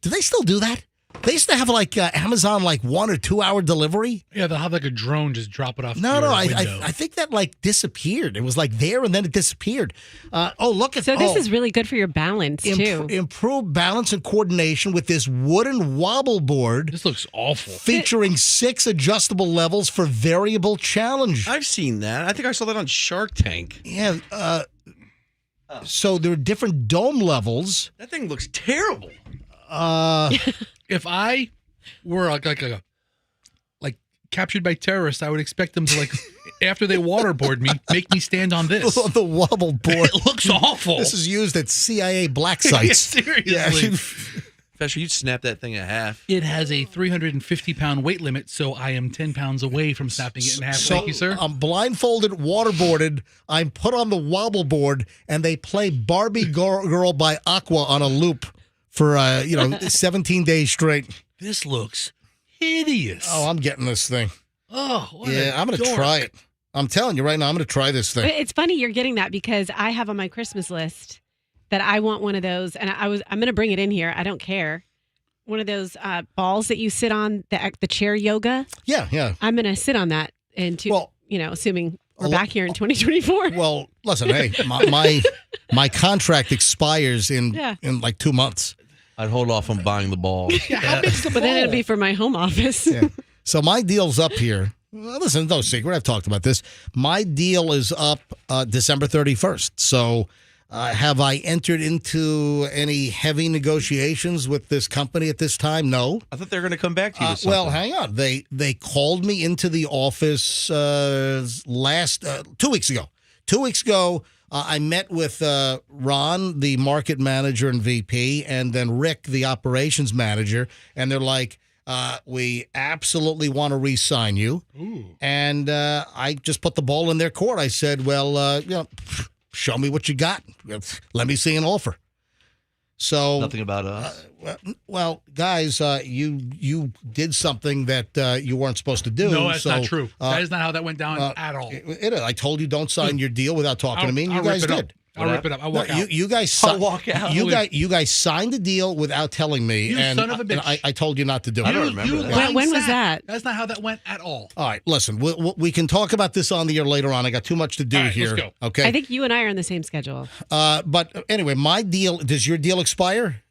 they still do that? They used to have like Amazon 1 or 2 hour delivery. Yeah, they'll have like a drone just drop it off. I think that disappeared. It was there and then it disappeared. Look at so this is really good for your balance too. Improve balance and coordination with this wooden wobble board. This looks awful. Featuring 6 adjustable levels for variable challenge. I've seen that. I think I saw that on Shark Tank. Yeah. So there are different dome levels. That thing looks terrible. If I were like captured by terrorists, I would expect them to after they waterboard me, make me stand on this. The wobble board. It looks awful. This is used at CIA black sites. Seriously. Yeah. Professor, you'd snap that thing in half. It has a 350-pound weight limit, so I am 10 pounds away from snapping it in half. Thank you, sir. I'm blindfolded, waterboarded. I'm put on the wobble board, and they play Barbie Girl by Aqua on a loop for 17 days straight. This looks hideous. Oh, I'm getting this thing. Oh, I'm going to try it. I'm telling you right now, I'm going to try this thing. It's funny you're getting that because I have on my Christmas list that I want one of those, and I'm going to bring it in here. I don't care. One of those balls that you sit on, the chair yoga. Yeah. I'm going to sit on that assuming we're back here in 2024. Well, listen, hey, my contract expires in 2 months. I'd hold off on buying the ball. How big's the ball? But then it'll be for my home office. Yeah. So my deal's up here. Well, listen, no secret. I've talked about this. My deal is up December 31st. So have I entered into any heavy negotiations with this company at this time? No. I thought they were going to come back to you. Well, hang on. They called me into the office 2 weeks ago. 2 weeks ago, I met with Ron, the market manager and VP, and then Rick, the operations manager, and they're like, we absolutely want to re-sign you. Ooh. And I just put the ball in their court. I said, well, show me what you got. Let me see an offer. So nothing about us. Well, guys, you did something that you weren't supposed to do. No, that's not true. That is not how that went down at all. I told you don't sign your deal without talking to me, and you guys did. I'll rip it up. I'll walk out. You guys, I'll walk out. You guys signed the deal without telling me, You and, son of a bitch. and I told you not to do it. I don't remember that. When was that? That's not how that went at all. All right, listen, we can talk about this on the air later on. I got too much to do All right, here. let's go. Okay. I think you and I are on the same schedule. But anyway, my deal. Does your deal expire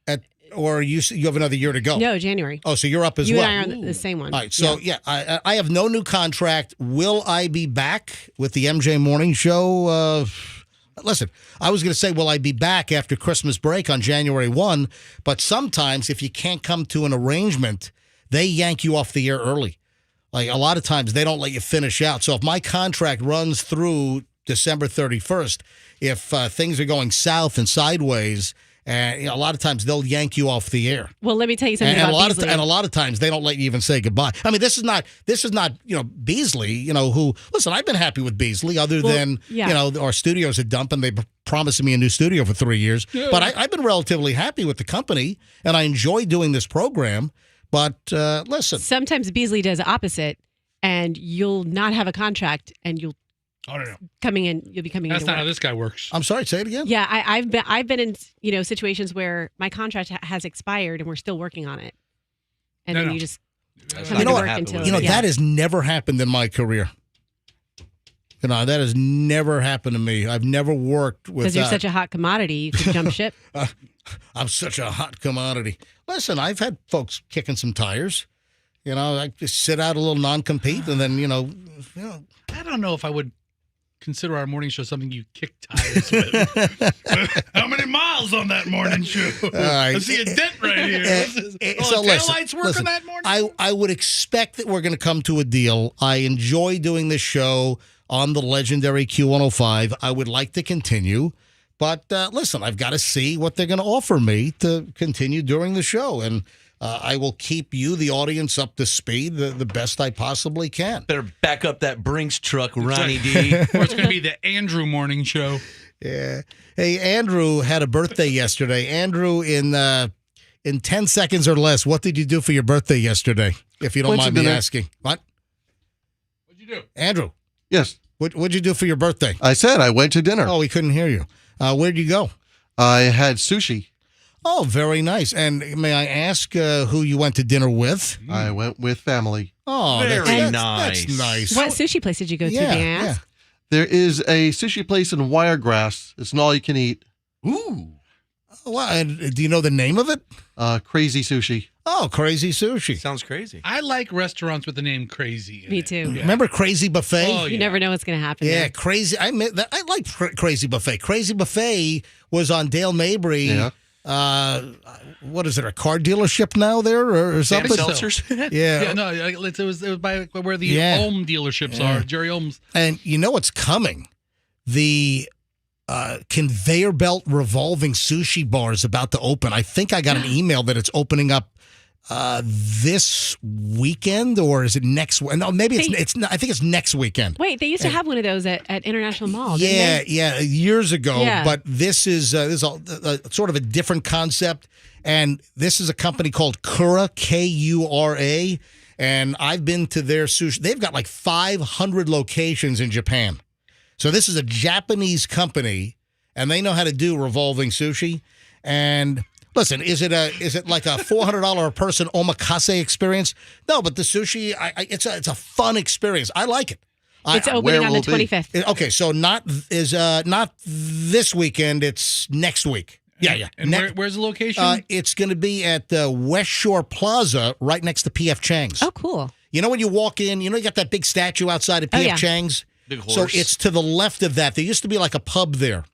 or you have another year to go? No, January. Oh, so you're up as You well. and I are on the same one. All right, so I have no new contract. Will I be back with the MJ Morning Show? Listen, I was going to say, will I be back after Christmas break on January 1? But sometimes if you can't come to an arrangement, they yank you off the air early. Like a lot of times they don't let you finish out. So if my contract runs through December 31st, if things are going south and sideways, a lot of times they'll yank you off the air. Well, let me tell you something about Beasley. And a lot of times they don't let you even say goodbye. I mean, this is not Beasley, who, listen, I've been happy with Beasley other than, our studio's a dump and they promised me a new studio for 3 years. Yeah. But I've been relatively happy with the company and I enjoy doing this program. But listen. Sometimes Beasley does the opposite and you'll not have a contract and you'll I don't know. You'll be coming That's into not work. how this guy works. I'm sorry, say it again. Yeah, I've been in situations where my contract has expired and we're still working on it, and then you just come into work until that has never happened in my career. That has never happened to me. I've never worked with. Because you're such a hot commodity, you could jump ship. I'm such a hot commodity. Listen, I've had folks kicking some tires. I just sit out a little non-compete, and then I don't know if I would consider our morning show something you kick tires with. How many miles on that morning show? Right. I see a dent right here. So taillights working that morning? I would expect that we're going to come to a deal. I enjoy doing this show on the legendary Q105. I would like to continue. But listen, I've got to see what they're going to offer me to continue during the show. And I will keep you, the audience, up to speed the best I possibly can. Better back up that Brinks truck, Ronnie D. Or it's going to be the Andrew morning show. Yeah. Hey, Andrew had a birthday yesterday. Andrew, in 10 seconds or less, what did you do for your birthday yesterday, if you don't mind me asking? What? What'd you do? Andrew. Yes. What'd you do for your birthday? I said I went to dinner. Oh, we couldn't hear you. Where'd you go? I had sushi. Oh, very nice. And may I ask who you went to dinner with? I went with family. Oh, very nice. That's nice. What sushi place did you go to, may I ask? There is a sushi place in Wiregrass. It's an all-you-can-eat. Ooh. Well, and do you know the name of it? Crazy Sushi. Oh, Crazy Sushi. Sounds crazy. I like restaurants with the name Crazy in Me it. too. Yeah. Remember Crazy Buffet? Oh, You never know what's going to happen. Yeah, there. Crazy. I like Crazy Buffet. Crazy Buffet was on Dale Mabry. Yeah. What is it? A car dealership now there or something? Seltzers? Yeah. No, it was by where the Ohm dealerships are, Jerry Ohm's. And you know what's coming? The conveyor belt revolving sushi bar is about to open. I think I got an email that it's opening up this weekend, or is it next? No, maybe it's. I think it's next weekend. Wait, they used to have one of those at International Mall. Yeah, didn't they? yeah, years ago. Yeah. But this is sort of a different concept, and this is a company called Kura, Kura, and I've been to their sushi. They've got like 500 locations in Japan. So this is a Japanese company, and they know how to do revolving sushi. And listen, is it like a $400 a person omakase experience? No, but the sushi, it's a fun experience. I like it. It's opening on the 25th. Okay, so not this weekend. It's next week. Yeah. And where's the location? It's going to be at West Shore Plaza, right next to P.F. Chang's. Oh, cool. You know when you walk in, you got that big statue outside of P.F. Chang's? Big horse. So it's to the left of that. There used to be like a pub there.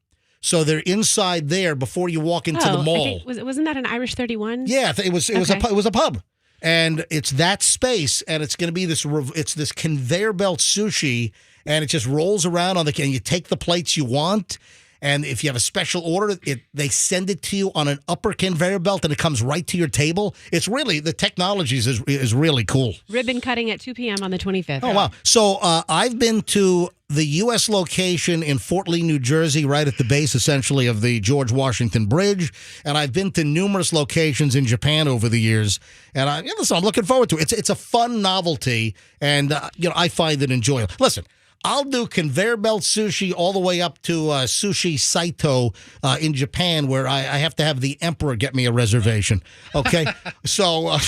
So they're inside there before you walk into the mall. Wasn't that an Irish 31? Yeah, it was a pub. And it's that space, and it's going to be this conveyor belt sushi, and it just rolls around and you take the plates you want. And if you have a special order, they send it to you on an upper conveyor belt, and it comes right to your table. It's really, the technology is really cool. Ribbon cutting at 2 p.m. on the 25th. Oh, wow. So I've been to the U.S. location in Fort Lee, New Jersey, right at the base, essentially, of the George Washington Bridge. And I've been to numerous locations in Japan over the years. And I'm looking forward to it. It's a fun novelty, and I find it enjoyable. Listen, I'll do conveyor belt sushi all the way up to Sushi Saito in Japan, where I have to have the emperor get me a reservation. Okay, so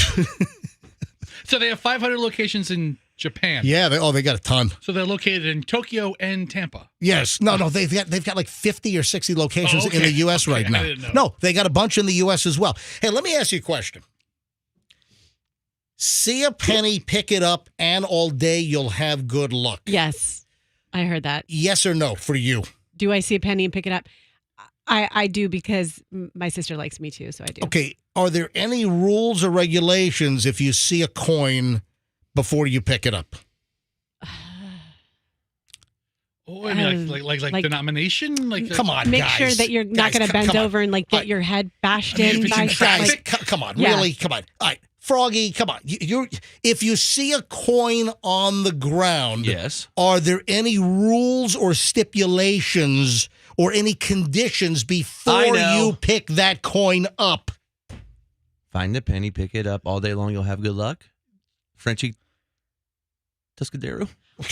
So they have 500 locations in Japan. yeah, they got a ton. So they're located in Tokyo and Tampa. Yes, no, they've got like 50 or 60 locations in the U.S. right now. I didn't know. No, they got a bunch in the U.S. as well. Hey, let me ask you a question. See a penny, pick it up, and all day you'll have good luck. Yes, I heard that. Yes or no for you? Do I see a penny and pick it up? I do because my sister likes me too, so I do. Okay, are there any rules or regulations if you see a coin before you pick it up? Oh, I mean, like denomination? Like come on, Make guys. sure that you're not going to bend over and get your head bashed in by guys, come on, really? Come on. All right. Froggy, come on. If you see a coin on the ground, yes, are there any rules or stipulations or any conditions before you pick that coin up? Find the penny, pick it up all day long. You'll have good luck. Frenchie Tuscadero.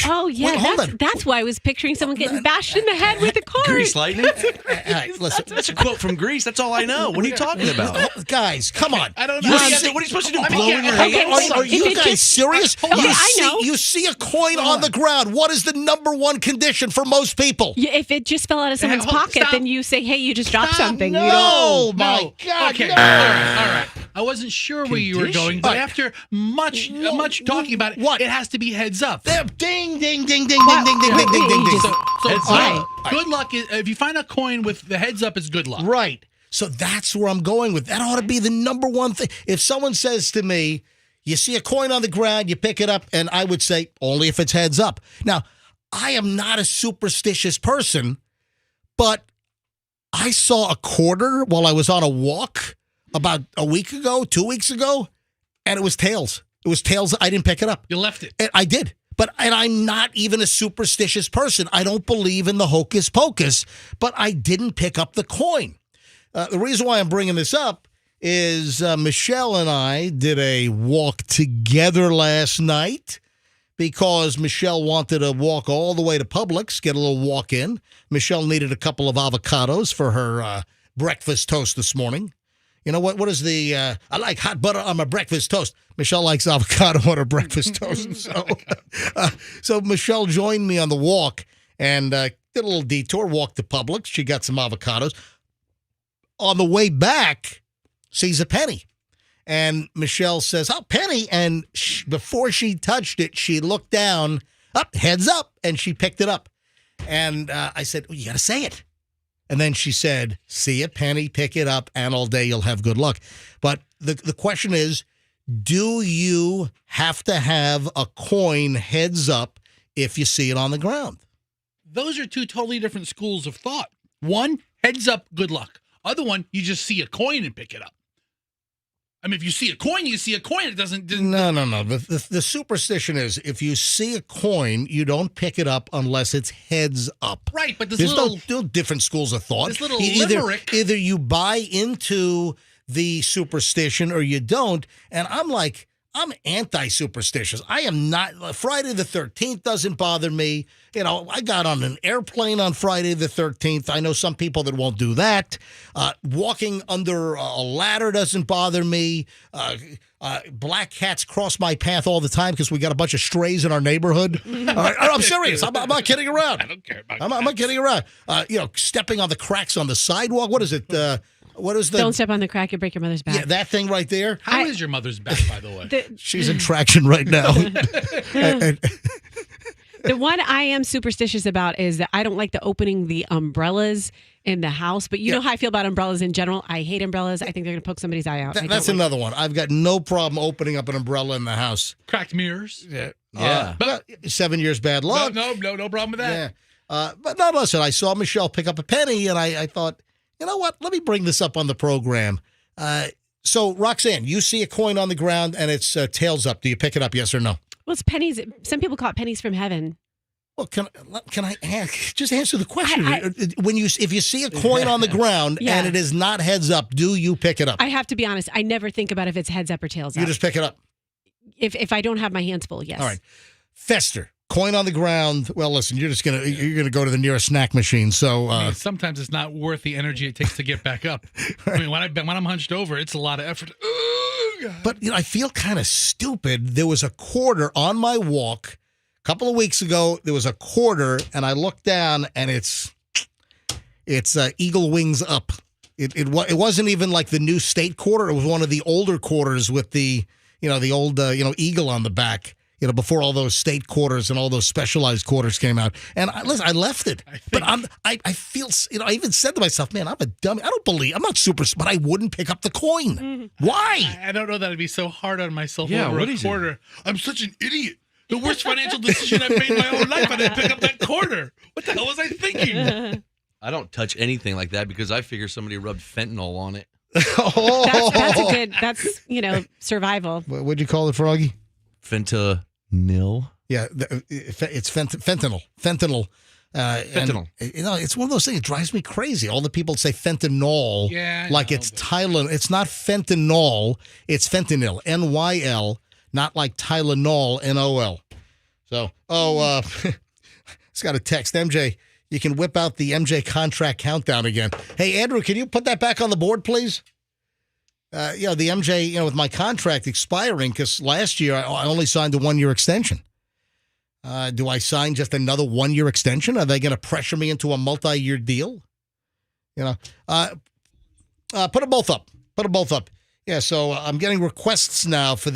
Oh, yeah. That's why I was picturing someone getting bashed in the head with a card. Grease lightning? Listen, that's a quote from Grease. That's all I know. What are you talking about? Guys, come on. I don't know. What are you supposed to do? Blow in your hands? Are you guys serious? I know. You see a coin on the ground. What is the number one condition for most people? Yeah, if it just fell out of someone's pocket, then you say, hey, you just dropped something. No, my God. Okay, no. all right. I wasn't sure where you were going, but after much talking about it, it has to be heads up. Ding, ding, ding, ding, ding, ding, ding, ding, ding, ding, ding. So good luck is if you find a coin with the heads up, it's good luck. Right. So that's where I'm going with. That ought to be the number one thing. If someone says to me, you see a coin on the ground, you pick it up, and I would say, only if it's heads up. Now, I am not a superstitious person, but I saw a quarter while I was on a walk about a week ago, 2 weeks ago, and it was tails. It was tails. I didn't pick it up. You left it. And I did. And I'm not even a superstitious person. I don't believe in the hocus pocus, but I didn't pick up the coin. The reason why I'm bringing this up is Michelle and I did a walk together last night because Michelle wanted to walk all the way to Publix, get a little walk in. Michelle needed a couple of avocados for her breakfast toast this morning. You know what? What is the? I like hot butter on my breakfast toast. Michelle likes avocado on her breakfast toast. So Michelle joined me on the walk and did a little detour, walked to Publix. She got some avocados. On the way back, sees a penny. And Michelle says, oh, penny. And before she touched it, she looked down, up, heads up, and she picked it up. And I said, you got to say it. And then she said, see a penny, pick it up, and all day you'll have good luck. But the question is, do you have to have a coin heads up if you see it on the ground? Those are two totally different schools of thought. One, heads up, good luck. Other one, you just see a coin and pick it up. I mean, if you see a coin, you see a coin. It doesn't. No. The superstition is if you see a coin, you don't pick it up unless it's heads up. Right, but there's no different schools of thought. This little limerick. Either you buy into the superstition or you don't. And I'm anti-superstitious. I am not. Friday the 13th doesn't bother me. You know, I got on an airplane on Friday the 13th. I know some people that won't do that. Walking under a ladder doesn't bother me. Black cats cross my path all the time because we got a bunch of strays in our neighborhood. I'm serious. I'm not kidding around. I don't care about I'm not kidding around. Stepping on the cracks on the sidewalk. What is it? What is the? Don't step on the crack, you break your mother's back. Yeah, that thing right there. How is your mother's back, by the way? She's in traction right now. The one I am superstitious about is that I don't like the opening the umbrellas in the house. But you know how I feel about umbrellas in general. I hate umbrellas. I think they're going to poke somebody's eye out. That's another one. I've got no problem opening up an umbrella in the house. Cracked mirrors. Yeah. But 7 years bad luck. No problem with that. Yeah. But no, listen, I saw Michelle pick up a penny, and I thought, you know what? Let me bring this up on the program. So, Roxanne, you see a coin on the ground, and it's tails up. Do you pick it up, yes or no? Well, it's pennies. Some people call it pennies from heaven. Well, can I just answer the question? If you see a coin on the ground and it is not heads up, do you pick it up? I have to be honest. I never think about if it's heads up or tails up. You just pick it up. If I don't have my hands full, yes. All right. Fester, coin on the ground. Well, listen, you're gonna go to the nearest snack machine. So I mean, sometimes it's not worth the energy it takes to get back up. I mean, when I'm hunched over, it's a lot of effort. Oh, God. But I feel kind of stupid. There was a quarter on my walk a couple of weeks ago. There was a quarter, and I looked down, and it's Eagle Wings Up. It wasn't even like the new state quarter. It was one of the older quarters with the old eagle on the back. Before all those state quarters and all those specialized quarters came out. And I left it. But I feel, I even said to myself, man, I'm a dummy. I'm not super, but I wouldn't pick up the coin. Mm-hmm. Why? I don't know that I'd be so hard on myself Yeah, over what a is quarter. I'm such an idiot. The worst financial decision I've made in my whole life. I didn't pick up that quarter. What the hell was I thinking? I don't touch anything like that because I figure somebody rubbed fentanyl on it. That's a good, survival. What'd you call it, Froggy? Fentanyl. Yeah, it's fentanyl. Fentanyl. Fentanyl. It's one of those things. It drives me crazy. All the people say fentanyl, it's Tylenol. It's not fentanyl. It's fentanyl. NYL, not like Tylenol. NOL. So, it's got a text. MJ, you can whip out the MJ contract countdown again. Hey, Andrew, can you put that back on the board, please? The MJ, with my contract expiring, because last year I only signed a 1-year extension. Do I sign just another 1-year extension? Are they going to pressure me into a multi-year deal? Put them both up. Put them both up. Yeah, so I'm getting requests now for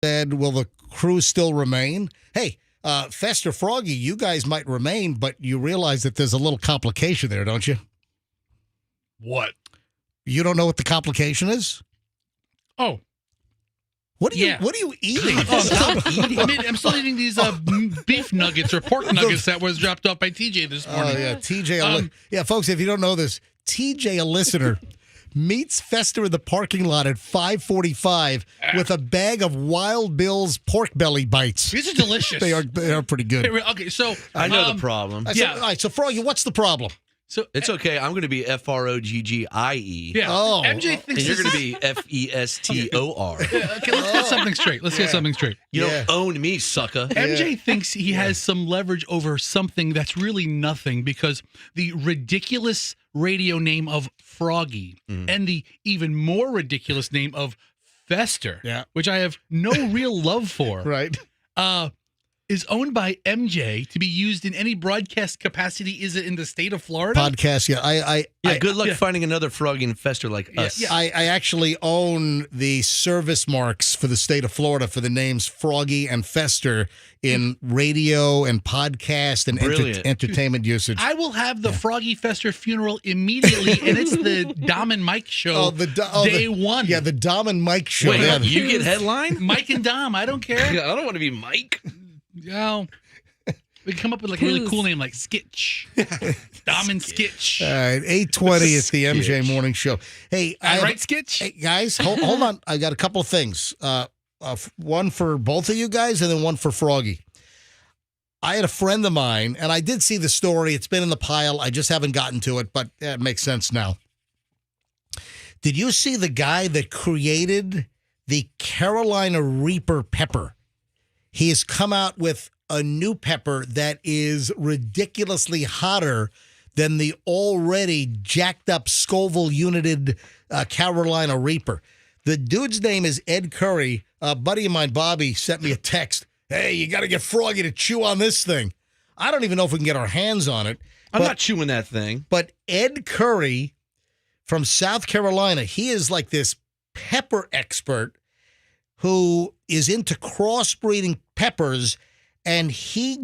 said, will the crew still remain? Hey, Fester, Froggy, you guys might remain, but you realize that there's a little complication there, don't you? What? You don't know what the complication is? Oh. What are you eating? I'm still eating these beef nuggets or pork nuggets that was dropped off by TJ this morning. Oh, yeah. TJ, folks, if you don't know this, TJ, a listener, meets Fester in the parking lot at 5:45 with a bag of Wild Bill's pork belly bites. These are delicious. They are pretty good. Okay, so I know the problem. All right, so Froggy, what's the problem? So it's okay. I'm going to be FROGGIE. Yeah. Oh. MJ thinks and you're going to be FESTOR. Okay, let's get something straight. Get something straight. You don't own me, sucker. MJ thinks he has some leverage over something that's really nothing because the ridiculous radio name of Froggy and the even more ridiculous name of Fester, which I have no real love for, right? Is owned by MJ to be used in any broadcast capacity. Is it in the state of Florida? Podcast, good luck finding another Froggy and Fester like us. Yeah. I actually own the service marks for the state of Florida for the names Froggy and Fester in radio and podcast and entertainment usage. I will have the Froggy Fester funeral immediately, and it's the Dom and Mike show day one. Yeah, the Dom and Mike show. Wait, you get headline? Mike and Dom, I don't care. I don't want to be Mike. No. We can come up with like a really cool name like Skitch. Dom and Skitch. All right, 8:20 at the MJ Morning Show. Hey, Skitch? Hey, guys, hold on. I got a couple of things. One for both of you guys and then one for Froggy. I had a friend of mine, and I did see the story. It's been in the pile. I just haven't gotten to it, but it makes sense now. Did you see the guy that created the Carolina Reaper pepper? He has come out with a new pepper that is ridiculously hotter than the already jacked up Scoville united Carolina Reaper. The dude's name is Ed Curry. A buddy of mine, Bobby, sent me a text. Hey, you got to get Froggy to chew on this thing. I don't even know if we can get our hands on it. I'm not chewing that thing. But Ed Curry from South Carolina, he is like this pepper expert who is into crossbreeding peppers, and he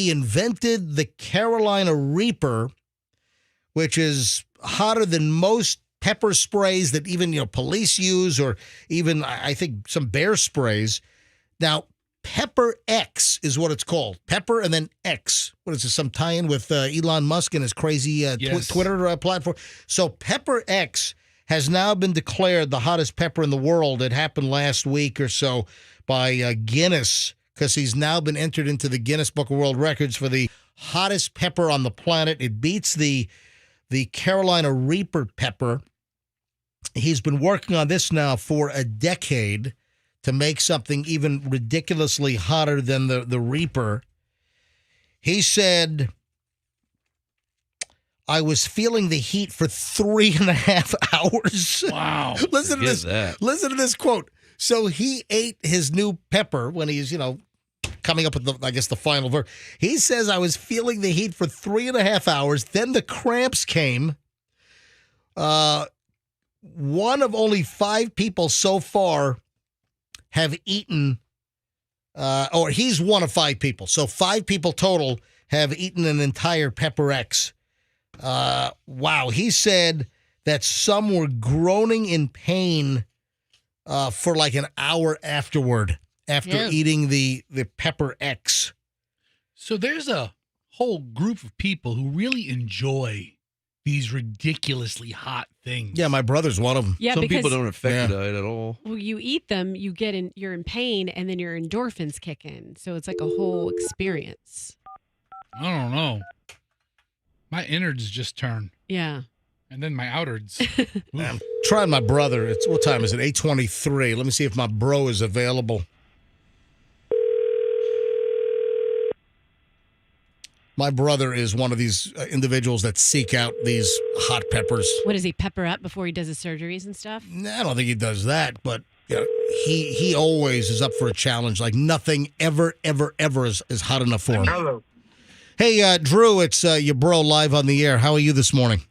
invented the Carolina Reaper, which is hotter than most pepper sprays that even, police use, or even, I think, some bear sprays. Now, Pepper X is what it's called. Pepper and then X. What is this, some tie-in with Elon Musk and his crazy Yes. Twitter platform? So Pepper X has now been declared the hottest pepper in the world. It happened last week or so by Guinness, because he's now been entered into the Guinness Book of World Records for the hottest pepper on the planet. It beats the Carolina Reaper pepper. He's been working on this now for a decade to make something even ridiculously hotter than the Reaper. He said, I was feeling the heat for 3.5 hours. Wow. Listen to this. Listen to this quote. So he ate his new pepper when he's, coming up with the final verse. He says, I was feeling the heat for 3.5 hours. Then the cramps came. One of only 5 people so far have eaten, or he's one of 5 people. So 5 people total have eaten an entire Pepper X. Wow. He said that some were groaning in pain for like an hour afterward, after eating the Pepper X. So there's a whole group of people who really enjoy these ridiculously hot things. Yeah, my brother's one of them. Yeah, Some people because- don't affect the diet at all. Well, you eat them, you're in pain, and then your endorphins kick in. So it's like a whole experience. I don't know. My innards just turn. Yeah. And then my outards. I'm trying my brother. What time is it? 8:23. Let me see if my bro is available. My brother is one of these individuals that seek out these hot peppers. What does he pepper up before he does his surgeries and stuff? I don't think he does that, but he always is up for a challenge. Like nothing ever is hot enough for him. Hello. Hey, Drew, it's your bro live on the air. How are you this morning?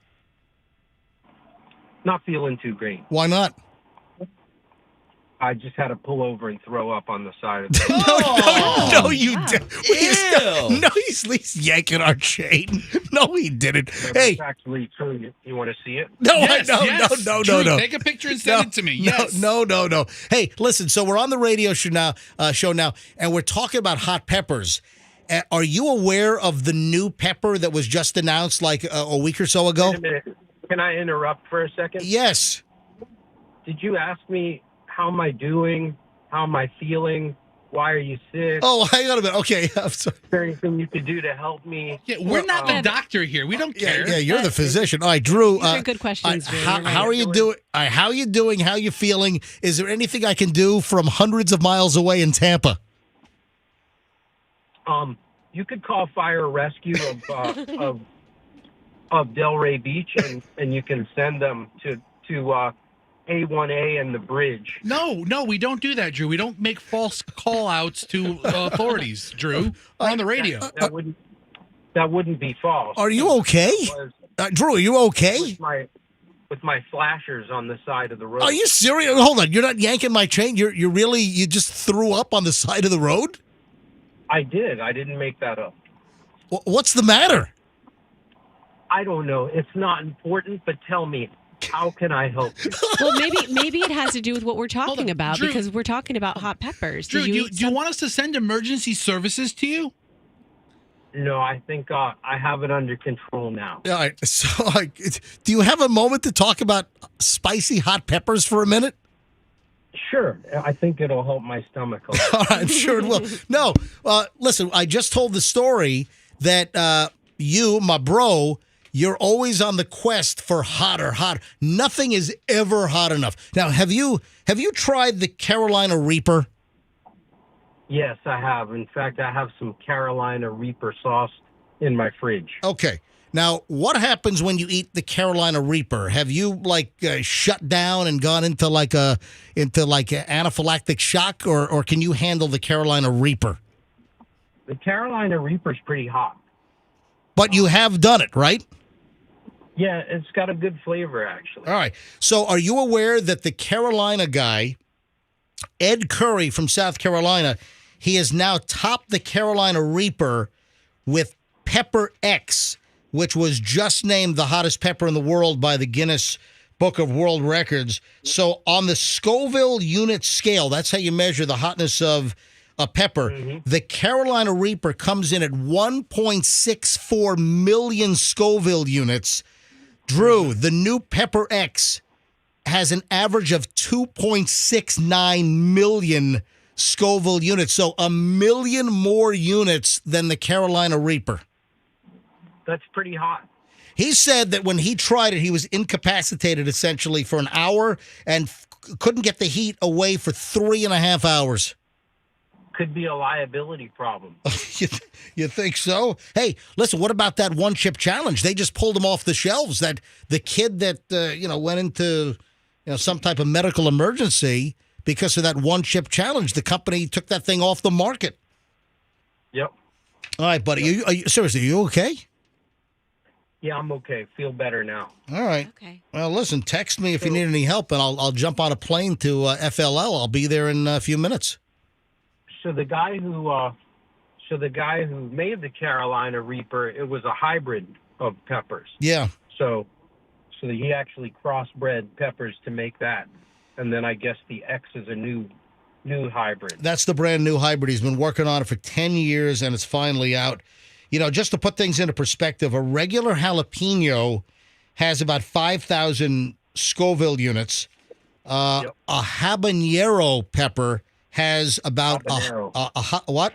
Not feeling too great. Why not? I just had to pull over and throw up on the side of the No, you didn't. No, he's yanking our chain. No, he didn't. Hey, It's actually true. You want to see it? no, Yes, no. Drew, take a picture and send it to me. Yes. No. Hey, listen. So we're on the radio show now, and we're talking about hot peppers. Are you aware of the new pepper that was just announced like a week or so ago? Wait a minute. Can I interrupt for a second? Yes. Did you ask me how am I doing? How am I feeling? Why are you sick? Oh, hang on a minute. Okay, I'm sorry. Is there anything you could do to help me? Yeah, we're not the doctor here. We don't care. Yeah, you're the physician. All right, Drew. These are good questions, Drew. How are you doing? How are you doing? How are you feeling? Is there anything I can do from hundreds of miles away in Tampa? You could call fire rescue of Delray Beach, and you can send them to A1A and the bridge. No, we don't do that, Drew. We don't make false call-outs to authorities, Drew. We're on the radio. That wouldn't be false. Are you okay? Drew, are you okay? With my flashers on the side of the road. Are you serious? Hold on. You're not yanking my chain? You just threw up on the side of the road? I did. I didn't make that up. What's the matter? I don't know. It's not important, but tell me, how can I help you? Well, maybe it has to do with what we're talking about, Drew. because we're talking about hot peppers. Drew, do you want us to send emergency services to you? No, I think I have it under control now. All right. So, do you have a moment to talk about spicy hot peppers for a minute? Sure. I think it'll help my stomach. All right, I'm sure it will. No, listen, I just told the story that you, my bro, you're always on the quest for hotter. Nothing is ever hot enough. Now, have you tried the Carolina Reaper? Yes, I have. In fact, I have some Carolina Reaper sauce in my fridge. Okay. Now, what happens when you eat the Carolina Reaper? Have you shut down and gone into like a anaphylactic shock, or can you handle the Carolina Reaper? The Carolina Reaper's pretty hot. But you have done it, right? Yeah, it's got a good flavor, actually. All right. So are you aware that the Carolina guy Ed Curry from South Carolina, he has now topped the Carolina Reaper with Pepper X, which was just named the hottest pepper in the world by the Guinness Book of World Records. So on the Scoville unit scale, that's how you measure the hotness of a pepper. The Carolina Reaper comes in at 1.64 million Scoville units. Drew, the new Pepper X has an average of 2.69 million Scoville units. So 1 million more units than the Carolina Reaper. That's pretty hot. He said that when he tried it, he was incapacitated essentially for an hour and couldn't get the heat away for 3.5 hours. Could be a liability problem. You think so? Hey, listen, what about that one chip challenge? They just pulled them off the shelves. That the kid that went into some type of medical emergency because of that one chip challenge, the company took that thing off the market. Yep. All right, buddy. Are you seriously? Are you okay? Yeah, I'm okay. Feel better now. All right. Okay. Well, listen, text me if you need any help, and I'll jump on a plane to FLL. I'll be there in a few minutes. So the guy who made the Carolina Reaper, it was a hybrid of peppers. Yeah. So he actually crossbred peppers to make that, and then I guess the X is a new hybrid. That's the brand new hybrid. He's been working on it for 10 years, and it's finally out. Just to put things into perspective, a regular jalapeno has about 5,000 Scoville units. A habanero pepper has about what?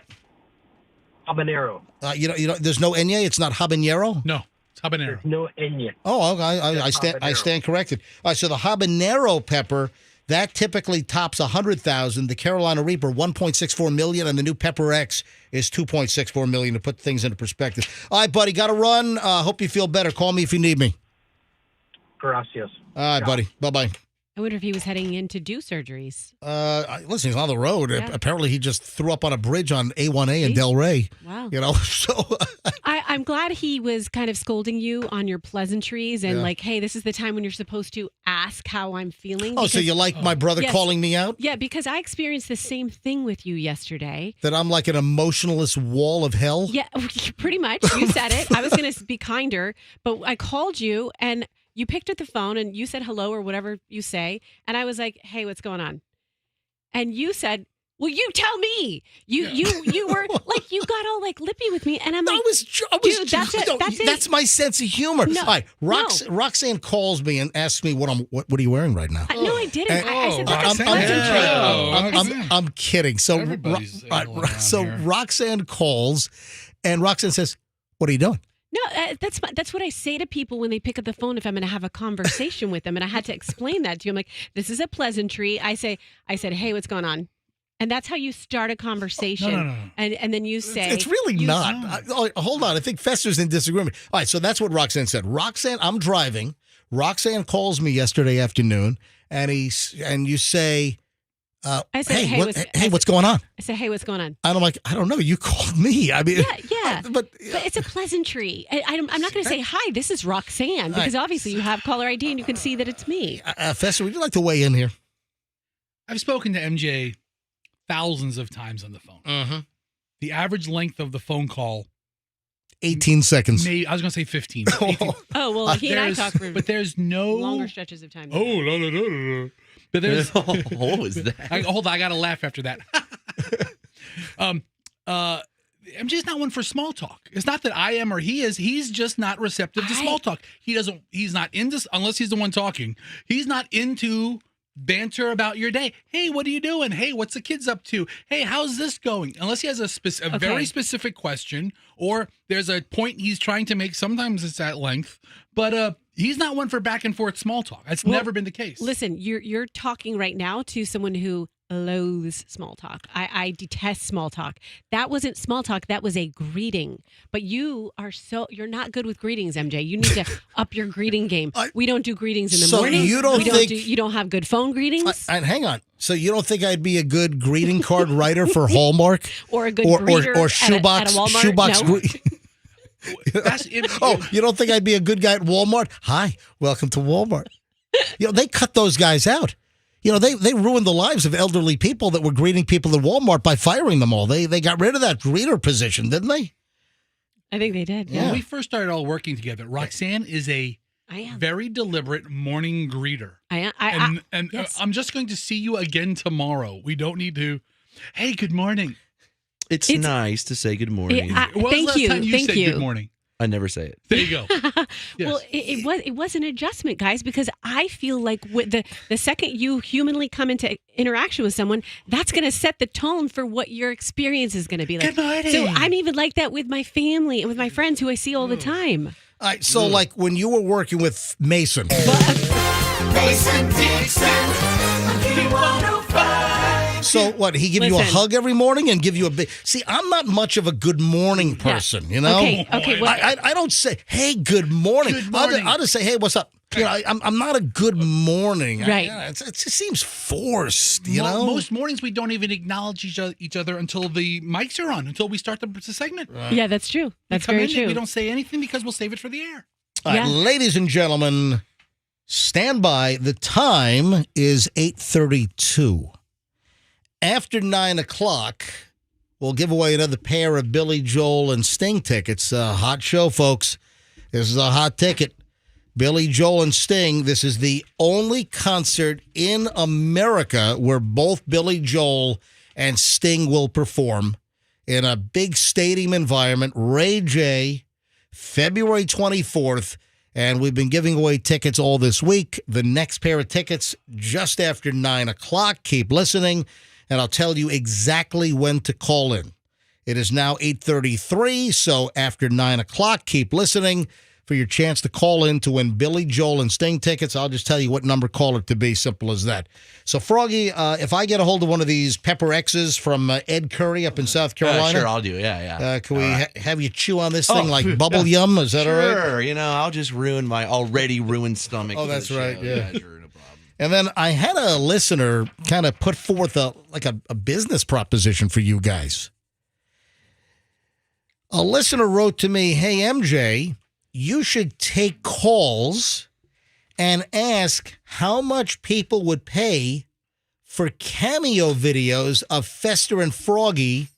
Habanero. There's no Enya. It's not habanero. No, it's habanero. There's no Enya. Oh, okay. I stand corrected. All right, so the habanero pepper, that typically tops 100,000. The Carolina Reaper, 1.64 million, and the new Pepper X is 2.64 million, to put things into perspective. All right, buddy, got to run. Hope you feel better. Call me if you need me. Gracias. All right, buddy. Bye-bye. I wonder if he was heading in to do surgeries. Listen, he's on the road. Yeah. Apparently, he just threw up on a bridge on A1A in Delray. Wow. So I'm glad he was kind of scolding you on your pleasantries and like, hey, this is the time when you're supposed to ask how I'm feeling. Oh, so you like my brother calling me out? Yeah, because I experienced the same thing with you yesterday. That I'm like an emotionless wall of hell? Yeah, pretty much. You said it. I was going to be kinder, but I called you and you picked up the phone and you said hello or whatever you say. And I was like, hey, what's going on? And you said, well, you tell me. You were like, you got all like lippy with me. And I'm like, dude, that's it. That's my sense of humor. No, all right, Roxanne calls me and asks me what are you wearing right now? No, I didn't. I said that's a pleasantry. I'm kidding. So, so Roxanne calls and Roxanne says, what are you doing? No, that's what I say to people when they pick up the phone if I'm going to have a conversation with them. And I had to explain that to you. I'm like, this is a pleasantry. I said, hey, what's going on? And that's how you start a conversation. No. And then you say. It's really not. Hold on. I think Fester's in disagreement. All right, so that's what Roxanne said. Roxanne, I'm driving. Roxanne calls me yesterday afternoon, and you say, I said, hey, what's going on? I said, hey, what's going on? And I'm like, I don't know. You called me. I mean, yeah. But it's a pleasantry. I'm not going to say, hi, this is Roxanne, because obviously you have caller ID and you can see that it's me. Fester, would you like to weigh in here? I've spoken to MJ thousands of times on the phone. Mm-hmm. The average length of the phone call, 18 seconds. I was going to say 15. Oh, well, he and I talk for but there's no longer stretches of time. Oh, la. But there's what was that? Hold on, I got to laugh after that. MJ's not one for small talk. It's not that I am or he is. He's just not receptive to small talk. He's not into, unless he's the one talking. He's not into banter about your day. Hey, what are you doing? Hey, what's the kids up to? Hey, how's this going? Unless he has a very specific question or there's a point he's trying to make. Sometimes it's at length, but he's not one for back and forth small talk. That's never been the case. Listen, you're talking right now to someone who loathes small talk. I detest small talk. That wasn't small talk. That was a greeting. But you're not good with greetings, MJ. You need to up your greeting game. We don't do greetings in the morning. You don't have good phone greetings. And hang on. So you don't think I'd be a good greeting card writer for Hallmark or a good greeter or shoebox at a Walmart? No. You don't think I'd be a good guy at Walmart? Hi, welcome to Walmart. They cut those guys out. They ruined the lives of elderly people that were greeting people at Walmart by firing them all. They got rid of that greeter position, didn't they? I think they did. When we first started all working together, Roxanne is a very deliberate morning greeter. Yes. I'm just going to see you again tomorrow. We don't need to. Hey, good morning. It's nice to say good morning. When was the Thank last you. time you Thank said you. good morning? I never say it. There you go. Yes. Well, it was an adjustment, guys, because I feel like with the second you humanly come into interaction with someone, that's going to set the tone for what your experience is going to be like. Good morning. So I'm even like that with my family and with my friends who I see all the time. All right, so like when you were working with Mason. Mason Dixon, So what, he give you a Listen. hug every morning and give you a big... See, I'm not much of a good morning person, you know? Okay. Well, I don't say, hey, good morning. Good morning. I'll just say, hey, what's up? I'm not a good morning. Right. It just seems forced, you know? Most mornings we don't even acknowledge each other until the mics are on, until we start the segment. yeah, that's true. That's We come very in, true. We don't say anything because we'll save it for the air. All right, ladies and gentlemen, stand by. The time is 8:32. After 9 o'clock, we'll give away another pair of Billy Joel and Sting tickets. A hot show, folks. This is a hot ticket. Billy Joel and Sting. This is the only concert in America where both Billy Joel and Sting will perform in a big stadium environment. Ray J, February 24th. And we've been giving away tickets all this week. The next pair of tickets just after 9 o'clock. Keep listening, and I'll tell you exactly when to call in. It is now 8:33, so after 9 o'clock, keep listening for your chance to call in to win Billy Joel and Sting tickets. I'll just tell you what number caller to be. Simple as that. So, Froggy, if I get a hold of one of these Pepper X's from Ed Curry up in South Carolina. Sure, I'll do. Yeah. Can we have you chew on this thing like bubble yum? Is that all right? Sure. I'll just ruin my already ruined stomach. Oh, for that's the right. show. Yeah. Sure, no problem. And then I had a listener kind of put forth a business proposition for you guys. A listener wrote to me, hey, MJ, you should take calls and ask how much people would pay for Cameo videos of Fester and Froggy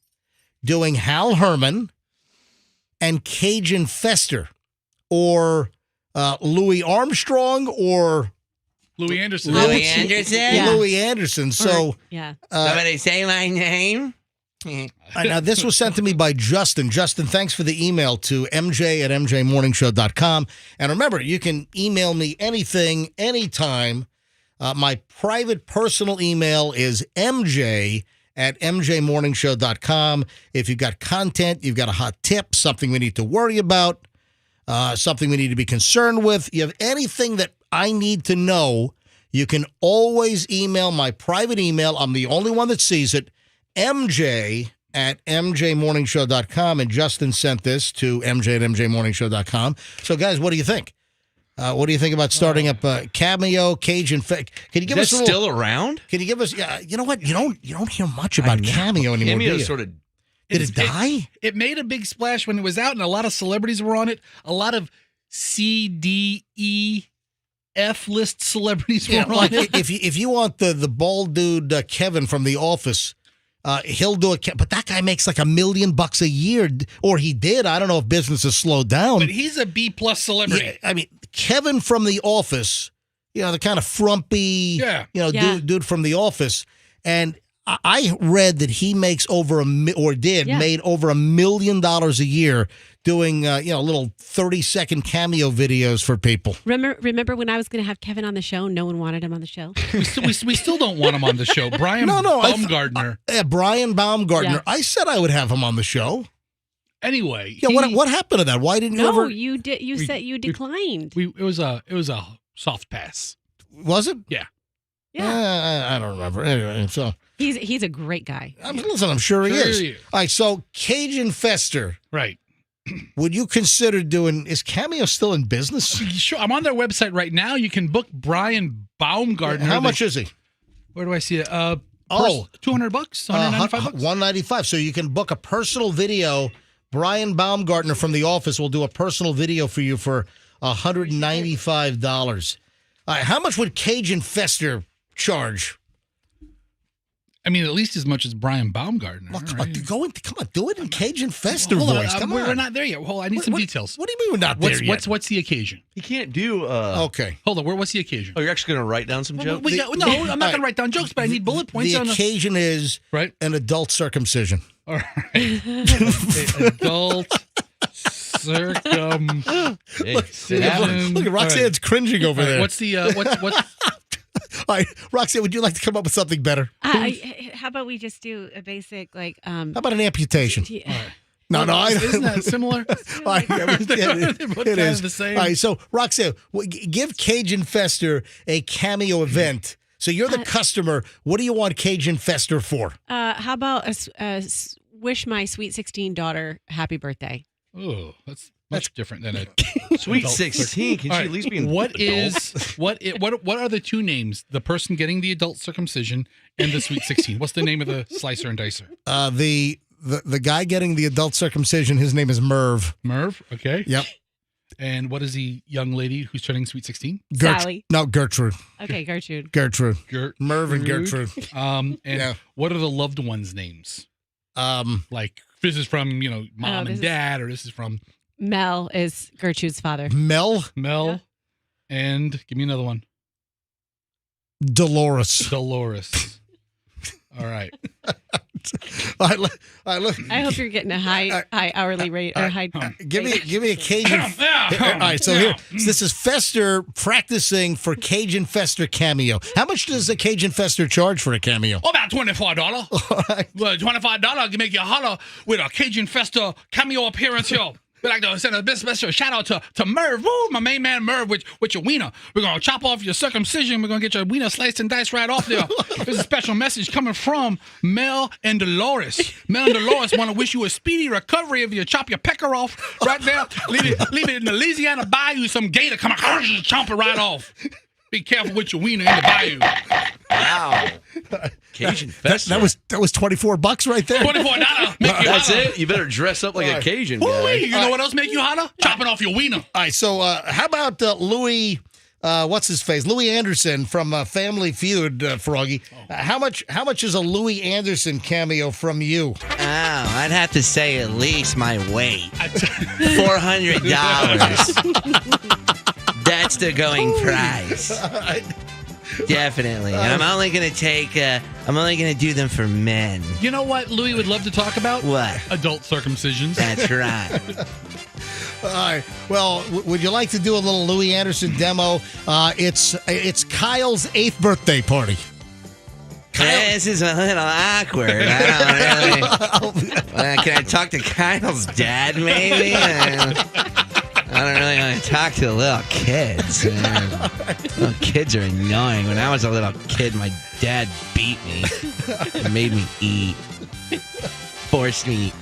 doing Hal Herman and Cajun Fester, or Louis Armstrong, or Louis Anderson. Louis Anderson? Yeah. Louis Anderson. So, Yeah. Somebody say my name. now this was sent to me by Justin. Justin, thanks for the email to mj@mjmorningshow.com. And remember, you can email me anything, anytime. My private personal email is mj@mjmorningshow.com. If you've got content, you've got a hot tip, something we need to worry about, something we need to be concerned with, you have anything that I need to know, you can always email my private email. I'm the only one that sees it, mj@mjmorningshow.com. And Justin sent this to mj@mjmorningshow.com. So, guys, what do you think? What do you think about starting up Cameo, Cajun? Can you give us a little, still around? Can you give us? Yeah, you know what? You don't hear much about Cameo anymore. Cameo do you? sort of. Did it die? It made a big splash when it was out, and a lot of celebrities were on it. A lot of C, D, E, F list celebrities were on like it. if you want the bald dude Kevin from The Office, he'll do it. But that guy makes like $1 million a year, or he did. I don't know if business has slowed down. But he's a B+ celebrity. Yeah, I mean, Kevin from The Office, the kind of frumpy, dude from The Office, and I read that he makes made over $1 million a year doing little 30-second Cameo videos for people. Remember when I was going to have Kevin on the show? No one wanted him on the show. We still don't want him on the show. Brian Baumgartner. Brian Baumgartner. Yeah. I said I would have him on the show. Anyway, what happened to that? Why didn't you No, ever? you did. You said you declined. It was a soft pass. Was it? Yeah. I don't remember. Anyway, so He's a great guy. I'm sure he is. All right, so Cajun Fester. Right. Would you consider doing? Is Cameo still in business? Sure. I'm on their website right now. You can book Brian Baumgartner. How much is he? Where do I see it? $200, $195. $195. So you can book a personal video. Brian Baumgartner from The Office will do a personal video for you for $195. All right, how much would Cajun Fester charge? I mean, at least as much as Brian Baumgartner. Look, right? come on, do it in Cajun Fester Hold on, voice. Come on. we're not there yet. Hold on, I need some details. What do you mean we're not there yet? What's the occasion? You can't do. Okay. Hold on. What's the occasion? Oh, you're actually going to write down some jokes? No, I'm not going to write down jokes, but I need bullet points. The occasion is an adult circumcision. All right. Adult circumcision. Look at Roxanne's cringing over there. What's the what's All right, Roxanne, would you like to come up with something better? How about we just do a basic How about an amputation? No, isn't that similar? It is the same. All right, so Roxanne, give Cajun Fester a Cameo event. So you're the customer. What do you want Cajun Fester for? How about wish my sweet 16 daughter happy birthday? Oh, that's much different than a Sweet 16. Can she at least be an what adult? What are the two names? The person getting the adult circumcision and the sweet 16. What's the name of the slicer and dicer? The guy getting the adult circumcision, his name is Merv. Merv, okay. Yep. And what is the young lady who's turning sweet 16? Sally. No, Gertrude. Okay, Gertrude. Gertrude. Merv and Gertrude. What are the loved ones' names? Like this is from, mom and dad, or this is from Mel is Gertrude's father. Mel? Yeah. And give me another one. Dolores. All right. I look. I hope you're getting a high hourly rate or high. Give me a Cajun. All right, so here, this is Fester practicing for Cajun Fester Cameo. How much does a Cajun Fester charge for a cameo? About $24. Well, $25 can make you holler with a Cajun Fester cameo appearance here. We'd like to send a big special shout out to Merv, my main man Merv, with your wiener. We're going to chop off your circumcision. We're going to get your wiener sliced and diced right off there. There's a special message coming from Mel and Dolores. Mel and Dolores want to wish you a speedy recovery if you chop your pecker off right there. Leave it in the Louisiana bayou. Some gator come out, chomp it right off. Be careful with your wiener in the bayou. Wow. Cajun Fester. That was $24 right there. $24. That's it. You better dress up like a Cajun guy. You know what else make you holler? Chopping off your wiener. All right, so how about Louis? What's his face? Louis Anderson from Family Feud, Froggy. How much is a Louis Anderson cameo from you? Oh, I'd have to say at least my weight. $400. That's the going price. Definitely. And I'm only going to do them for men. You know what Louis would love to talk about? What? Adult circumcisions. That's right. All right. Well, would you like to do a little Louis Anderson demo? It's Kyle's 8th birthday party. This is a little awkward. I don't really. Can I talk to Kyle's dad, maybe? I don't really want to talk to the little kids. Little kids are annoying. When I was a little kid, my dad beat me and made me eat. Forced me to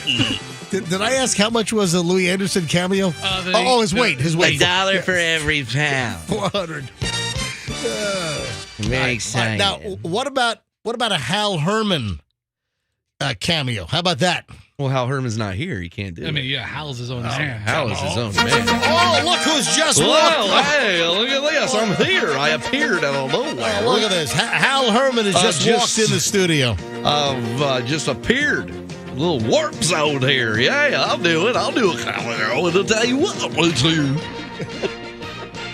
eat. Did I ask how much was a Louis Anderson cameo? His weight. $1 for every pound. 400. Very exciting. Now, what about a Hal Herman cameo? How about that? Well, Hal Herman's not here. He can't do it. I mean, yeah, Hal's his own man. Hal is his own man. Oh, look who's just walked. Hey, look at this. I'm here. I appeared out of nowhere. Look at this. Hal Herman has just walked in the studio. I've just appeared. A little warp zone here. Yeah, I'll do it. I'll do a cameo. And I'll tell you what I'm going to do.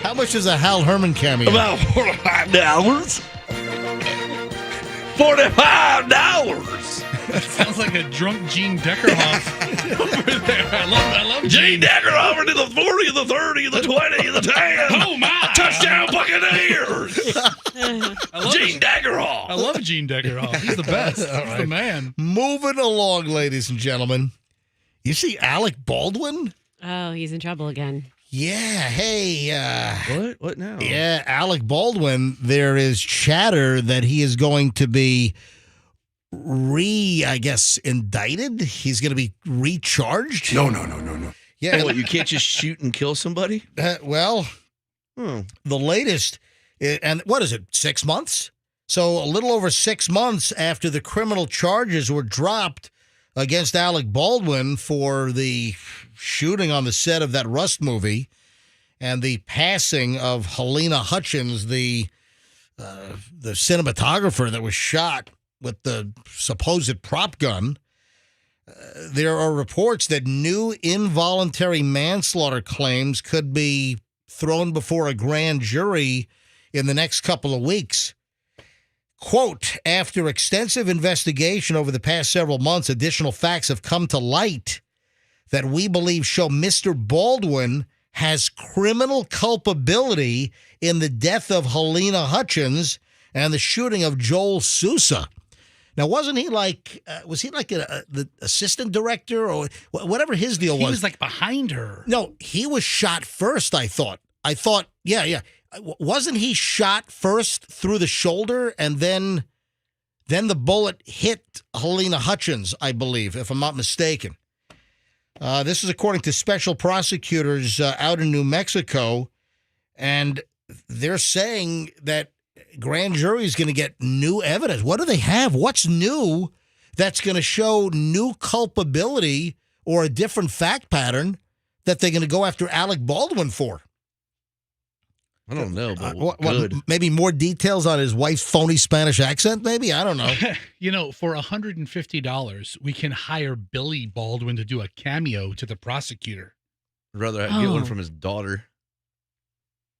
How much is a Hal Herman cameo? About $45. $45. Sounds like a drunk Gene Deckerhoff over there. I love Gene Deckerhoff into the 40, the 30, the 20, the 10. Oh, my. Touchdown Buccaneers. Gene Deckerhoff. I love Gene Deckerhoff. He's the best. He's the man. Moving along, ladies and gentlemen. You see Alec Baldwin? Oh, he's in trouble again. Yeah. Hey. What now? Yeah, Alec Baldwin. There is chatter that he is going to be indicted. He's going to be recharged. No. Yeah. What, you can't just shoot and kill somebody? The latest, and what is it, 6 months? So a little over 6 months after the criminal charges were dropped against Alec Baldwin for the shooting on the set of that Rust movie and the passing of Helena Hutchins, the the cinematographer that was shot with the supposed prop gun. There are reports that new involuntary manslaughter claims could be thrown before a grand jury in the next couple of weeks. Quote, after extensive investigation over the past several months, additional facts have come to light that we believe show Mr. Baldwin has criminal culpability in the death of Helena Hutchins and the shooting of Joel Sousa. Now, wasn't he like, the assistant director or whatever his deal was? He was like behind her. No, he was shot first, I thought. Yeah. Wasn't he shot first through the shoulder and then the bullet hit Helena Hutchins, I believe, if I'm not mistaken. This is according to special prosecutors out in New Mexico, and they're saying that grand jury is going to get new evidence. What do they have? What's new that's going to show new culpability or a different fact pattern that they're going to go after Alec Baldwin for? I don't know, but what, maybe more details on his wife's phony Spanish accent, maybe? I don't know. For $150, we can hire Billy Baldwin to do a cameo to the prosecutor. I'd rather get one from his daughter.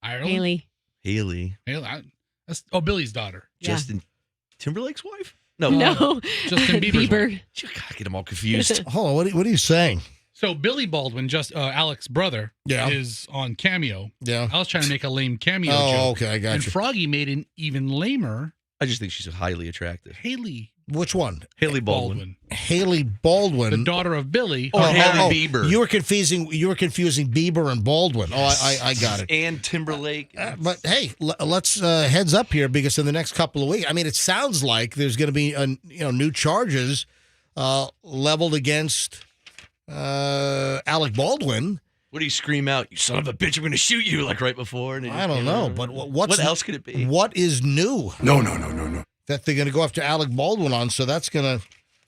Ireland? Haley. Billy's daughter. Justin Timberlake's wife? No. Justin Bieber's wife. I get them all confused. Hold on, what are you saying? So Billy Baldwin, Alec's brother, is on Cameo. Yeah. I was trying to make a lame cameo joke. joke. Okay, I got and you. Froggy made an even lamer. I just think she's hahighly attractive. Haley. Which one? Haley Baldwin. Haley Baldwin. The daughter of Billy. Haley Bieber. You were confusing Bieber and Baldwin. Yes. I got it. And Timberlake. But hey, let's heads up here, because in the next couple of weeks, I mean, it sounds like there's going to be new charges leveled against Alec Baldwin. What do you scream out? You son of a bitch! I'm going to shoot you! Like right before. And I don't know, but what else could it be? What is new? No. That they're going to go after Alec Baldwin on, so it's going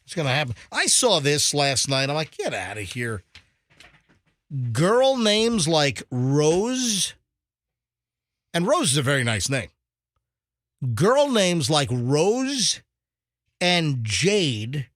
to happen. I saw this last night. I'm like, get out of here. Girl names like Rose, and Rose is a very nice name. Girl names like Rose and Jade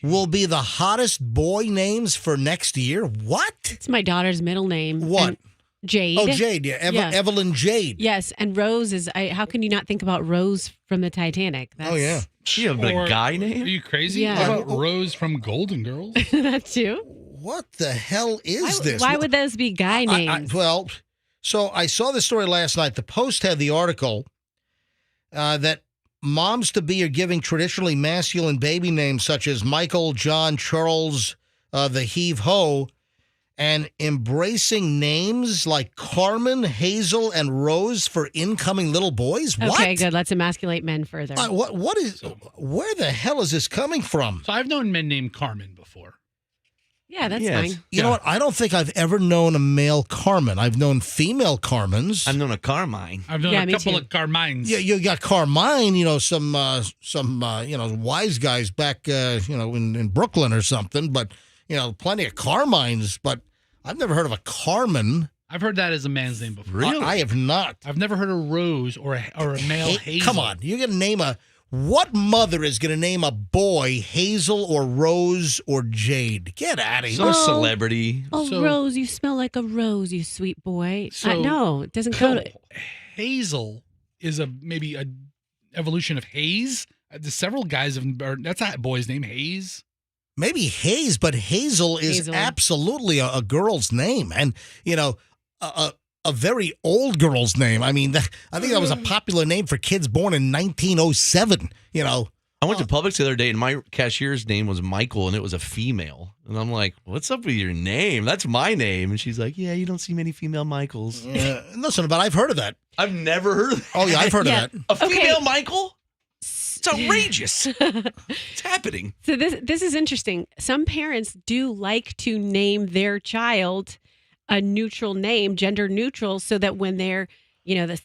will be the hottest boy names for next year. What? It's my daughter's middle name. What? And Jade. Oh, Jade, yeah. Evelyn Jade. Yes, and Rose is, how can you not think about Rose from the Titanic? Oh, yeah. She have a guy name? Are you crazy? Yeah. How about Rose from Golden Girls? That too? What the hell is this? Why would those be guy names? So I saw this story last night. The Post had the article that moms-to-be are giving traditionally masculine baby names such as Michael, John, Charles, the heave-ho, and embracing names like Carmen, Hazel, and Rose for incoming little boys? What? Okay, good. Let's emasculate men further. Where the hell is this coming from? So I've known men named Carmen before. Yeah, that's fine. You know what? I don't think I've ever known a male Carmen. I've known female Carmens. I've known a Carmine. I've known a couple of Carmines. Yeah, you got Carmine, some wise guys back, in Brooklyn or something, but, plenty of Carmines, but I've never heard of a Carmen. I've heard that as a man's name before. Really? I have not. I've never heard of Rose or a male Hazel. Come on. You're going to name what mother is going to name a boy Hazel or Rose or Jade? Get out of here. Some celebrity. Oh, Rose, you smell like a rose, you sweet boy. No, it doesn't go to... Hazel is maybe a evolution of Hayes. There's several guys that's not a boy's name, Hayes. Maybe Hayes, but Hazel is absolutely a girl's name. And, a very old girl's name. I mean, I think that was a popular name for kids born in 1907, I went to Publix the other day, and my cashier's name was Michael, and it was a female. And I'm like, what's up with your name? That's my name. And she's like, yeah, you don't see many female Michaels. Listen, but I've heard of that. I've never heard of that. Oh, yeah, I've heard of that. A female Michael? It's outrageous. It's happening. So this is interesting. Some parents do like to name their child a neutral name, gender neutral, so that when they're,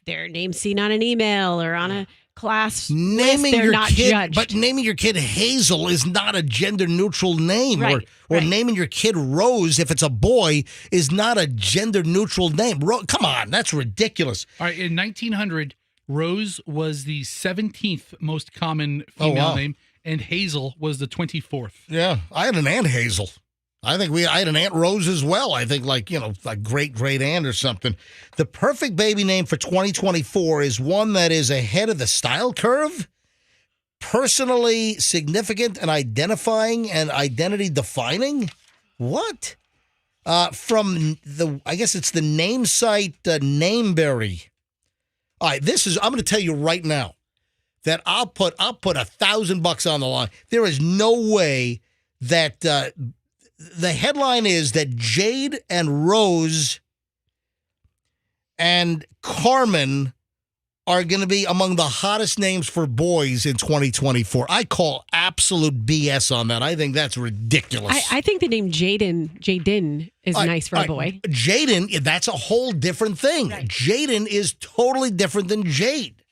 their name's seen on an email or on a class list, they're not judged. But naming your kid Hazel is not a gender neutral name. Right, or naming your kid Rose, if it's a boy, is not a gender neutral name. Come on, that's ridiculous. All right, in 1900, Rose was the 17th most common Oh, female wow. name, and Hazel was the 24th. Yeah, I had an Aunt Hazel. I had an Aunt Rose as well. I think like great aunt or something. The perfect baby name for 2024 is one that is ahead of the style curve, personally significant and identifying and identity defining. What? From I guess it's the name site Nameberry. All right, I'm going to tell you right now that I'll put $1,000 on the line. There is no way that the headline is that Jade and Rose and Carmen are going to be among the hottest names for boys in 2024. I call absolute BS on that. I think that's ridiculous. I think the name Jaden is nice for a boy. Jaden, that's a whole different thing. Right. Jaden is totally different than Jade.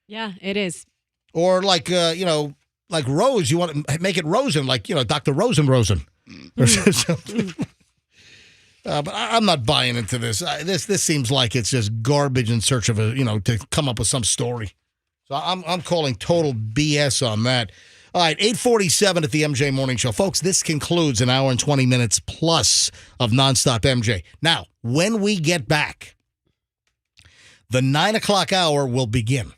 Yeah, it is. Or like Rose, you want to make it Rosen, like, Dr. Rosen. Or something. But I'm not buying into this. This seems like it's just garbage in search of to come up with some story. So I'm calling total BS on that. All right, 8:47 at the MJ Morning Show. Folks, this concludes an hour and 20 minutes plus of nonstop MJ. Now, when we get back, the 9 o'clock hour will begin.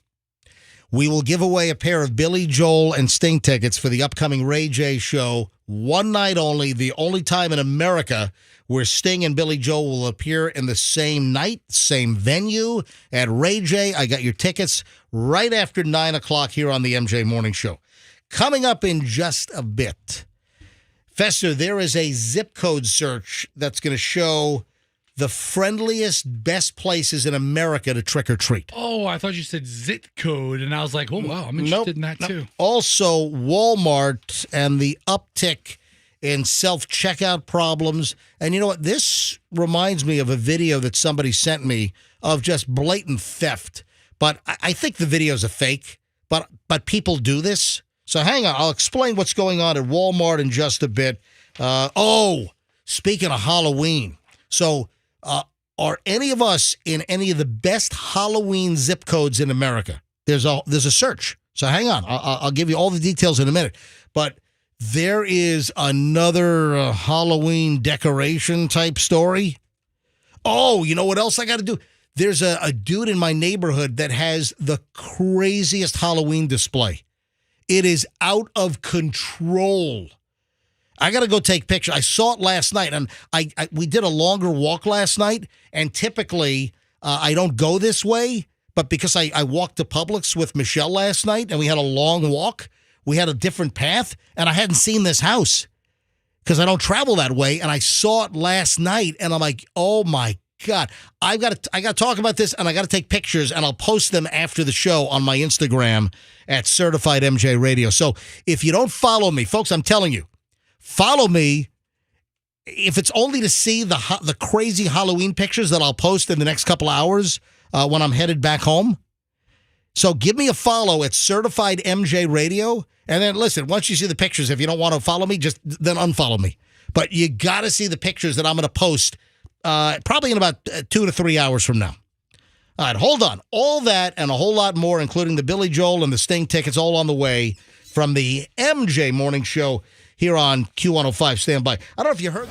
We will give away a pair of Billy Joel and Sting tickets for the upcoming Ray J show. One night only, the only time in America where Sting and Billy Joel will appear in the same night, same venue at Ray J. I got your tickets right after 9 o'clock here on the MJ Morning Show. Coming up in just a bit, Fester, there is a zip code search that's going to show the friendliest, best places in America to trick or treat. Oh, I thought you said zip code, and I was like, oh, wow, I'm interested in that too. Also, Walmart and the uptick in self-checkout problems. And you know what? This reminds me of a video that somebody sent me of just blatant theft. But I think the video's a fake, but people do this. So hang on. I'll explain what's going on at Walmart in just a bit. Speaking of Halloween. So are any of us in any of the best Halloween zip codes in America? There's a search. So hang on. I'll give you all the details in a minute. But there is another Halloween decoration type story. Oh, you know what else I got to do? There's a dude in my neighborhood that has the craziest Halloween display. It is out of control. I got to go take pictures. I saw it last night, and we did a longer walk last night, and typically I don't go this way, but because I walked to Publix with Michelle last night, and we had a long walk, we had a different path, and I hadn't seen this house because I don't travel that way, and I saw it last night, and I'm like, oh, my God. I got to talk about this, and I got to take pictures, and I'll post them after the show on my Instagram at Certified MJ Radio. So if you don't follow me, folks, I'm telling you, follow me. If it's only to see the crazy Halloween pictures that I'll post in the next couple hours when I'm headed back home. So give me a follow at Certified MJ Radio. And then listen, once you see the pictures, if you don't want to follow me, just then unfollow me. But you got to see the pictures that I'm going to post probably in about 2 to 3 hours from now. All right, hold on. All that and a whole lot more, including the Billy Joel and the Sting tickets, all on the way from the MJ Morning Show here on Q105. Stand by. I don't know if you heard.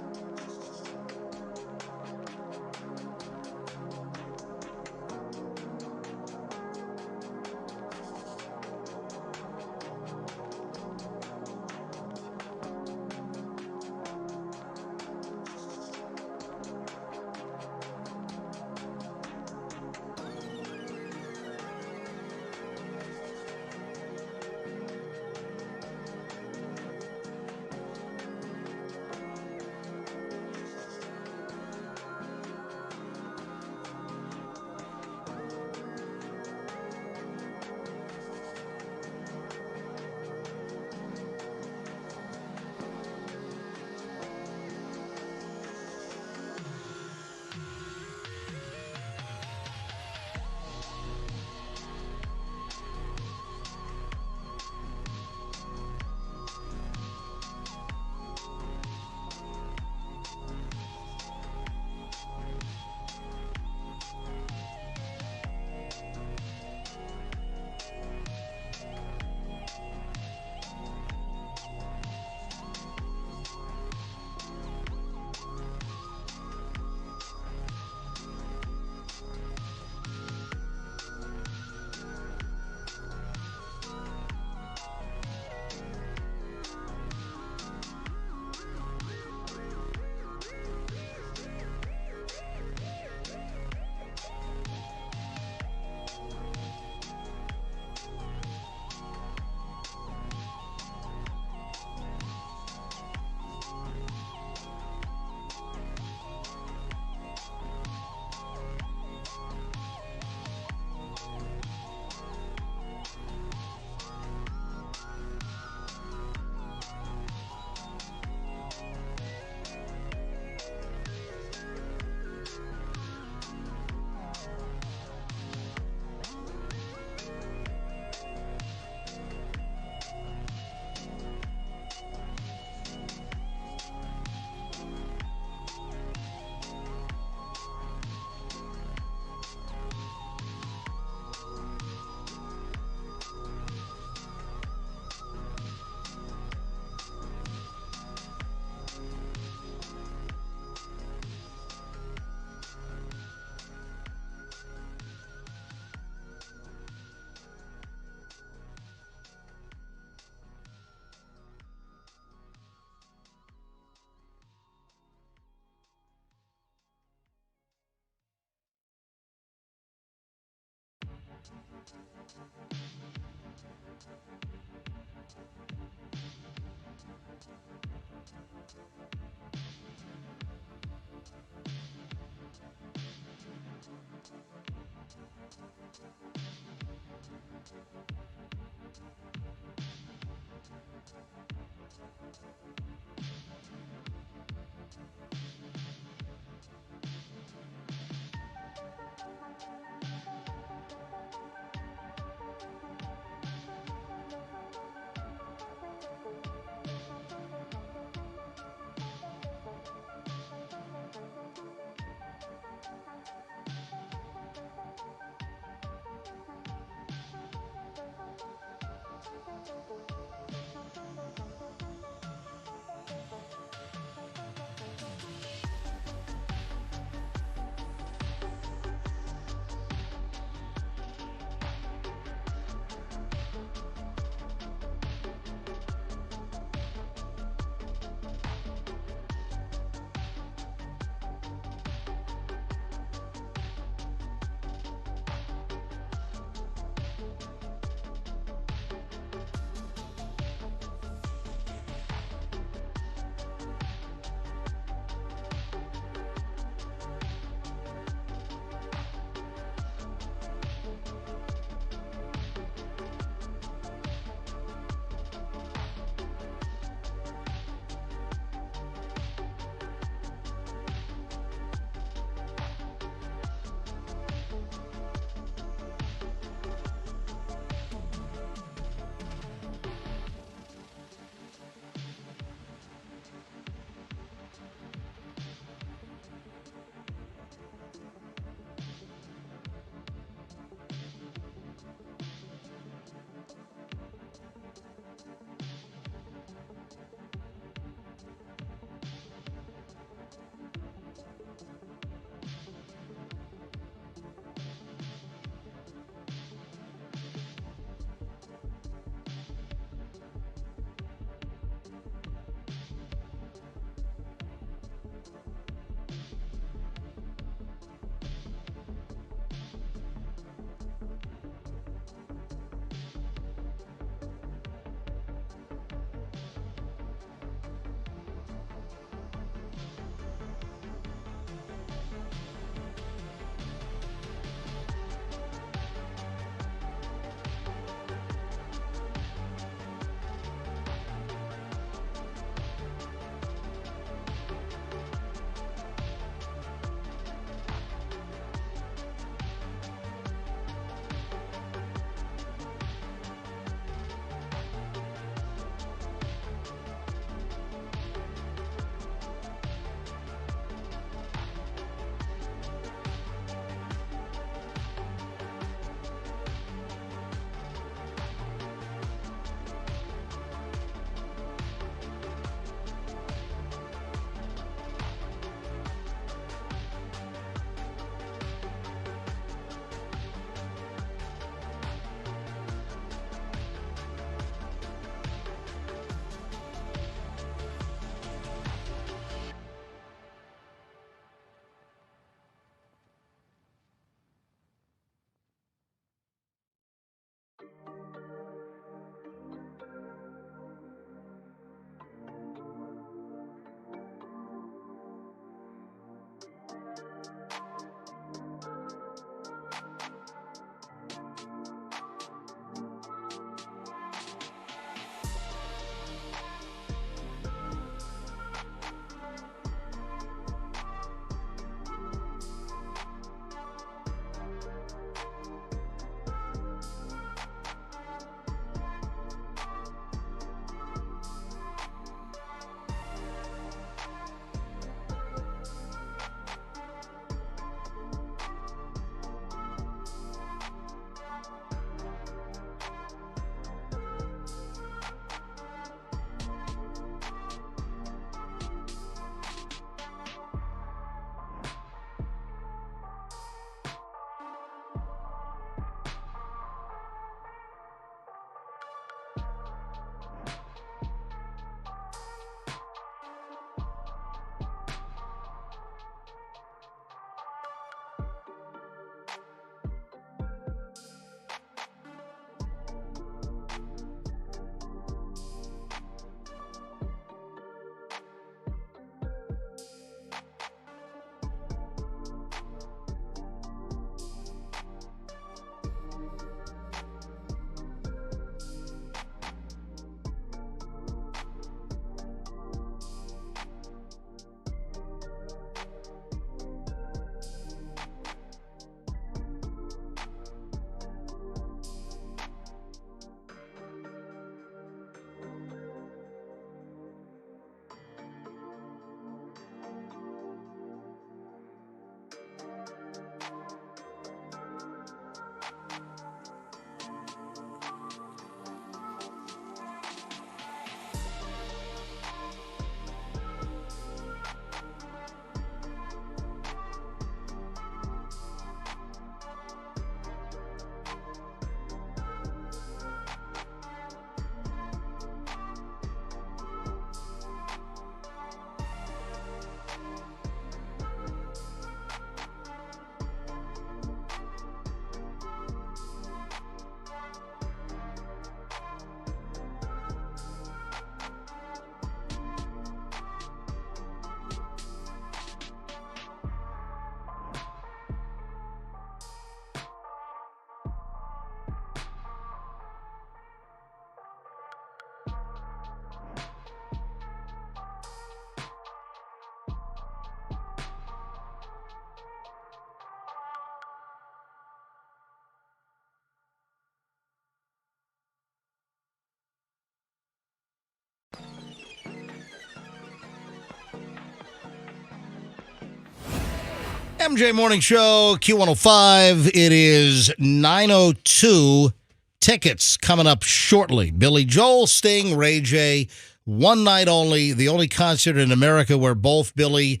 MJ Morning Show, Q105. It is 9:02. Tickets coming up shortly. Billy Joel, Sting, Ray J. One night only. The only concert in America where both Billy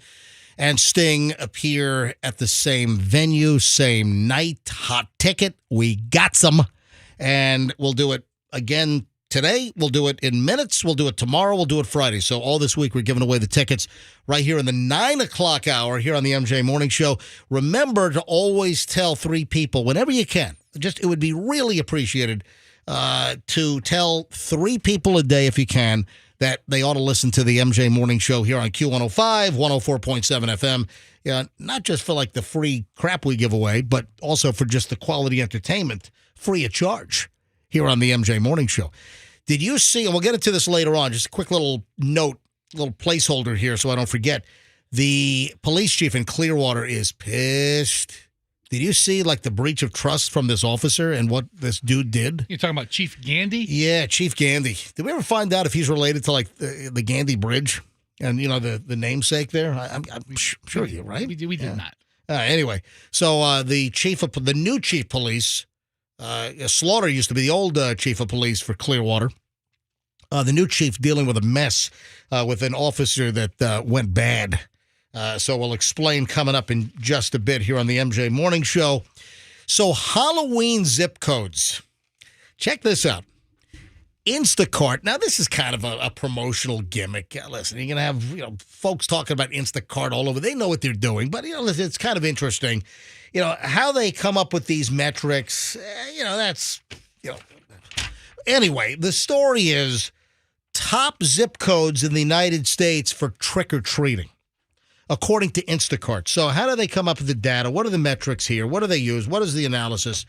and Sting appear at the same venue, same night. Hot ticket. We got some. And we'll do it again today. We'll do it in minutes. We'll do it tomorrow. We'll do it Friday. So all this week we're giving away the tickets right here in the 9 o'clock hour here on the MJ Morning Show. Remember to always tell 3 people whenever you can. Just it would be really appreciated to tell 3 people a day if you can that they ought to listen to the MJ Morning Show here on Q105, 104.7 FM. Yeah, not just for like the free crap we give away, but also for just the quality entertainment free of charge here on the MJ Morning Show. Did you see, and we'll get into this later on, just a quick little note, little placeholder here so I don't forget. The police chief in Clearwater is pissed. Did you see like the breach of trust from this officer and what this dude did? You're talking about Chief Gandy? Yeah, Chief Gandy. Did we ever find out if he's related to like the Gandy Bridge and, you know, the namesake there? I'm sure you're right. We did not. Anyway, so the new chief of police, Slaughter used to be the old chief of police for Clearwater. The new chief dealing with a mess with an officer that went bad. So we'll explain coming up in just a bit here on the MJ Morning Show. So Halloween zip codes. Check this out. Instacart. Now, this is kind of a promotional gimmick. Listen, you're going to have folks talking about Instacart all over. They know what they're doing, but it's kind of interesting. How they come up with these metrics, that's. Anyway, the story is top zip codes in the United States for trick-or-treating, according to Instacart. So how do they come up with the data? What are the metrics here? What do they use? What is the analysis?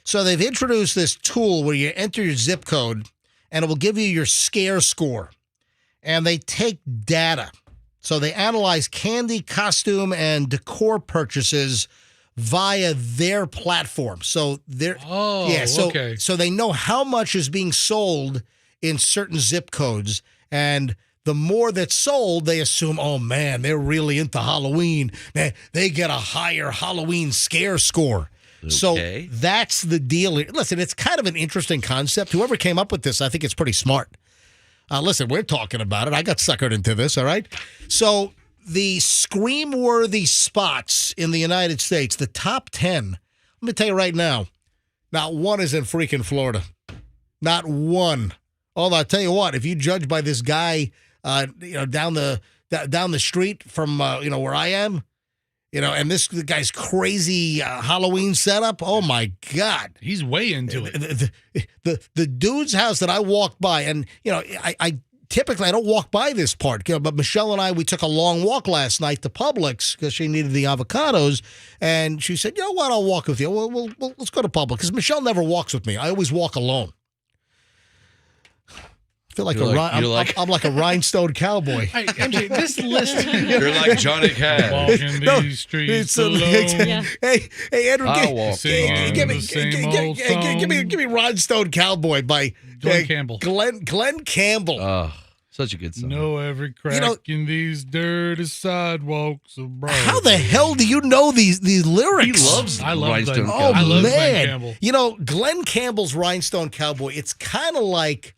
So they've introduced this tool where you enter your zip code, and it will give you your scare score. And they take data. So they analyze candy, costume, and decor purchases via their platform. So they're okay. So they know how much is being sold in certain zip codes, and the more that's sold, they assume, oh man, they're really into Halloween. Man, they get a higher Halloween scare score. Okay. So that's the deal. Listen, it's kind of an interesting concept. Whoever came up with this, I think it's pretty smart. Listen, we're talking about it. I got suckered into this, all right? So the scream-worthy spots in the United States, the top 10, let me tell you right now, not one is in freaking Florida. Not one. Although I'll tell you what, if you judge by this guy, down the street from where I am, and the guy's crazy Halloween setup. Oh my God, he's way into it. The dude's house that I walked by, and I typically I don't walk by this part, but Michelle and we took a long walk last night to Publix because she needed the avocados, and she said, "You know what? I'll walk with you. Well, let's go to Publix," because Michelle never walks with me. I always walk alone. I feel like I'm like a rhinestone cowboy. Hey, MJ, this list. You're like Johnny Cash. Walking these streets alone. Hey, Andrew, give me Rhinestone Cowboy by Glenn Campbell. Glenn Campbell. Oh, such a good song. Know every crack in these dirty sidewalks of Broadway. How the hell do you know these lyrics? He loves I love Rhinestone Glenn. Cowboy. I love man. Glenn Campbell. Glenn Campbell's Rhinestone Cowboy, it's kind of like